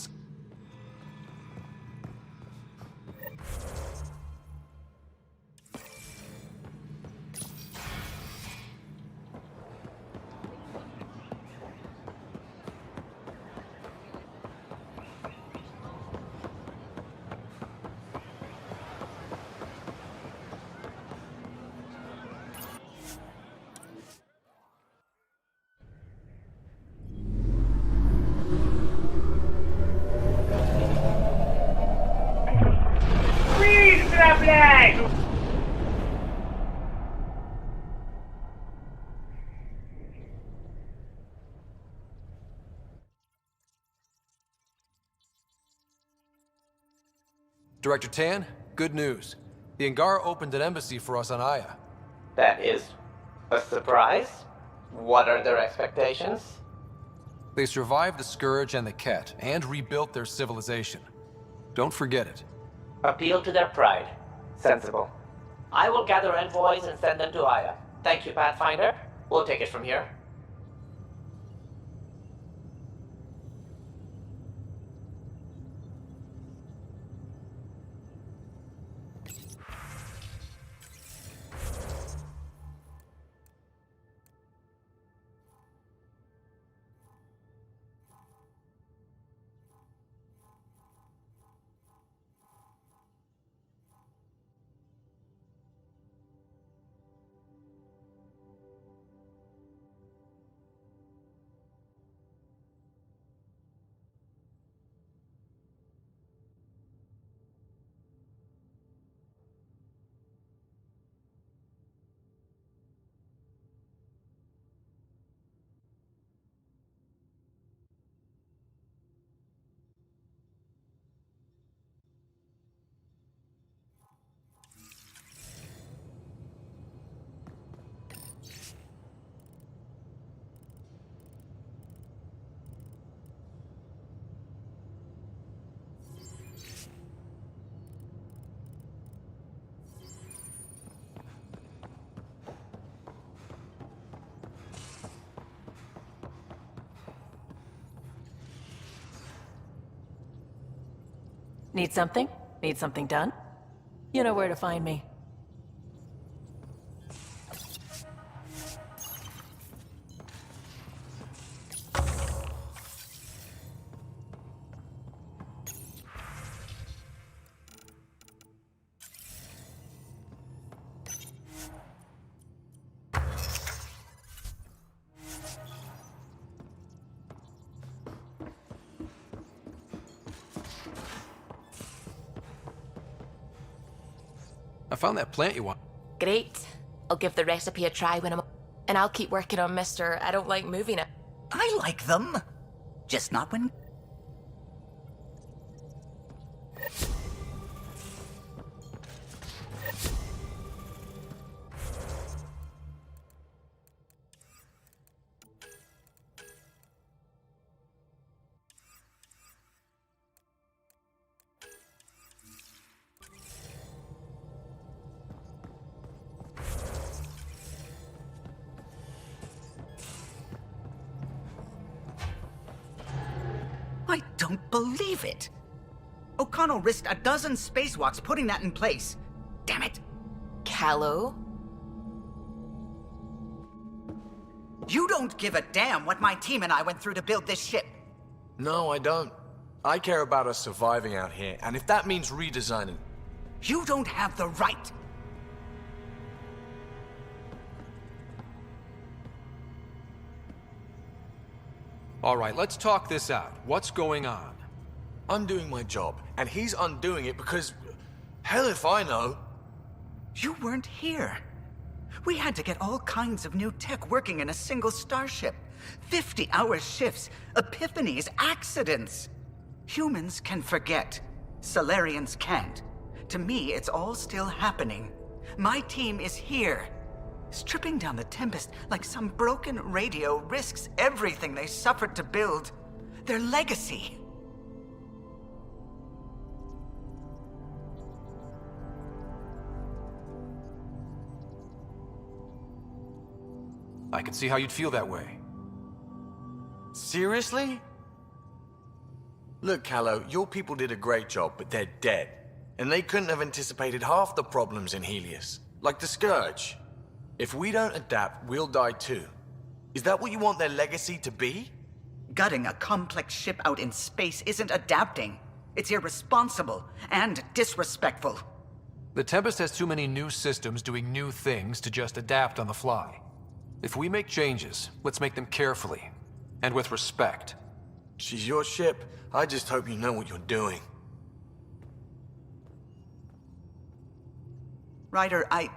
Director Tan, good news. The Angara opened an embassy for us on Aya. That is a surprise? What are their expectations? They survived the Scourge and the Ket, and rebuilt their civilization. Don't forget it. Appeal to their pride. Sensible. I will gather envoys and send them to Aya. Thank you, Pathfinder. We'll take it from here. Need something? Need something done? You know where to find me. I found that plant you want. Great. I'll give the recipe a try when I'm... And I'll keep working on Mr. I don't like moving it. I like them. Just not when... I don't believe it. O'Connell risked a dozen spacewalks putting that in place. Damn it. Callow? You don't give a damn what my team and I went through to build this ship. No, I don't. I care about us surviving out here, and if that means redesigning... You don't have the right. All right, let's talk this out. What's going on? I'm doing my job, and he's undoing it because... Hell if I know. You weren't here. We had to get all kinds of new tech working in a single starship. 50-hour shifts, epiphanies, accidents. Humans can forget. Solarians can't. To me, it's all still happening. My team is here. Stripping down the Tempest like some broken radio risks everything they suffered to build. Their legacy. I can see how you'd feel that way. Seriously? Look, Callow, your people did a great job, but they're dead. And they couldn't have anticipated half the problems in Helios. Like the Scourge. If we don't adapt, we'll die too. Is that what you want their legacy to be? Gutting a complex ship out in space isn't adapting. It's irresponsible and disrespectful. The Tempest has too many new systems doing new things to just adapt on the fly. If we make changes, let's make them carefully and with respect. She's your ship. I just hope you know what you're doing. Ryder, I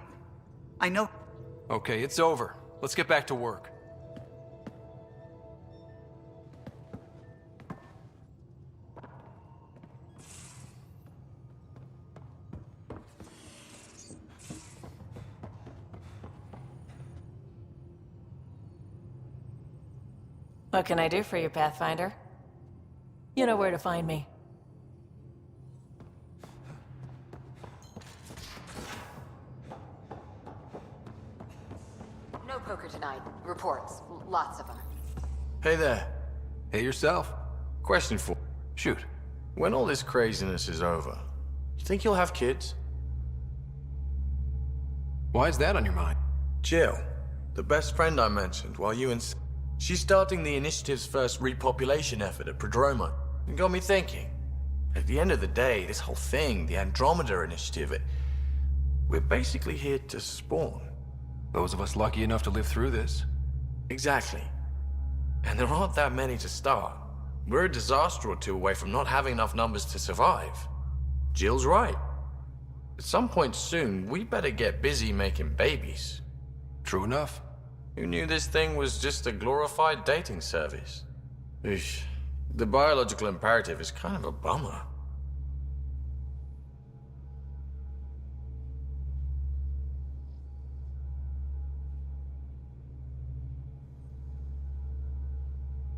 know... Okay, it's over. Let's get back to work. What can I do for you, Pathfinder? You know where to find me. No poker tonight. Reports. Lots of them. Hey there. Hey yourself. Question for... Shoot. When all this craziness is over, you think you'll have kids? Why is that on your mind? Jill, the best friend I mentioned while you and... She's starting the initiative's first repopulation effort at Prodroma. It got me thinking. At the end of the day, this whole thing, the Andromeda initiative, we're basically here to spawn. Those of us lucky enough to live through this. Exactly. And there aren't that many to start. We're a disaster or two away from not having enough numbers to survive. Jill's right. At some point soon, we better get busy making babies. True enough. Who knew this thing was just a glorified dating service? Eesh. The biological imperative is kind of a bummer.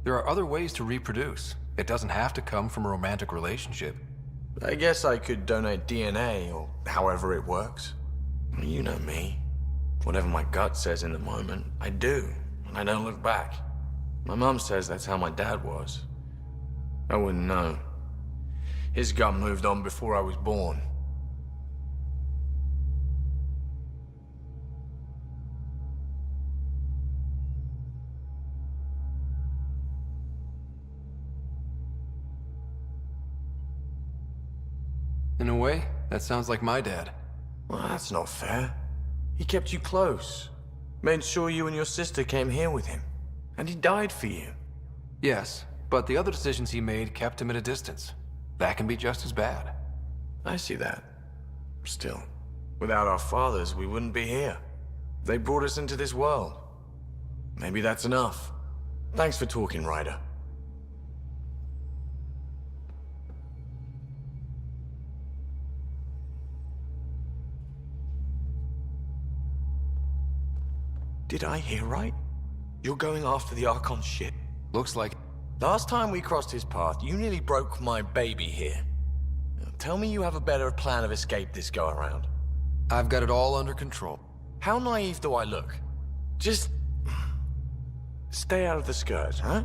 There are other ways to reproduce. It doesn't have to come from a romantic relationship. I guess I could donate DNA, or however it works. You know me. Whatever my gut says in the moment, I do, and I don't look back. My mom says that's how my dad was. I wouldn't know. His gut moved on before I was born. In a way, that sounds like my dad. Well, that's not fair. He kept you close. Made sure you and your sister came here with him. And he died for you. Yes, but the other decisions he made kept him at a distance. That can be just as bad. I see that. Still, without our fathers, we wouldn't be here. They brought us into this world. Maybe that's enough. Thanks for talking, Ryder. Did I hear right? You're going after the Archon ship. Looks like... Last time we crossed his path, you nearly broke my baby here. Now, tell me you have a better plan of escape this go-around. I've got it all under control. How naive do I look? Just... stay out of the Scourge, huh?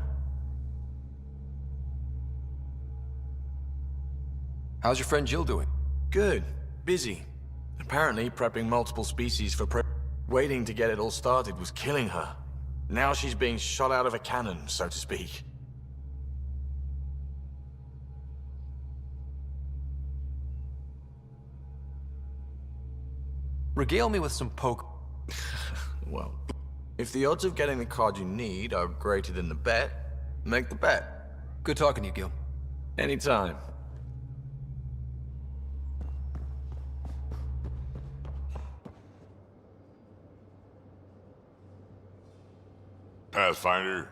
How's your friend Jill doing? Good. Busy. Apparently prepping multiple species for waiting to get it all started was killing her. Now she's being shot out of a cannon, so to speak. Regale me with some poke. Well, if the odds of getting the card you need are greater than the bet, make the bet. Good talking to you, Gil. Anytime. Pathfinder,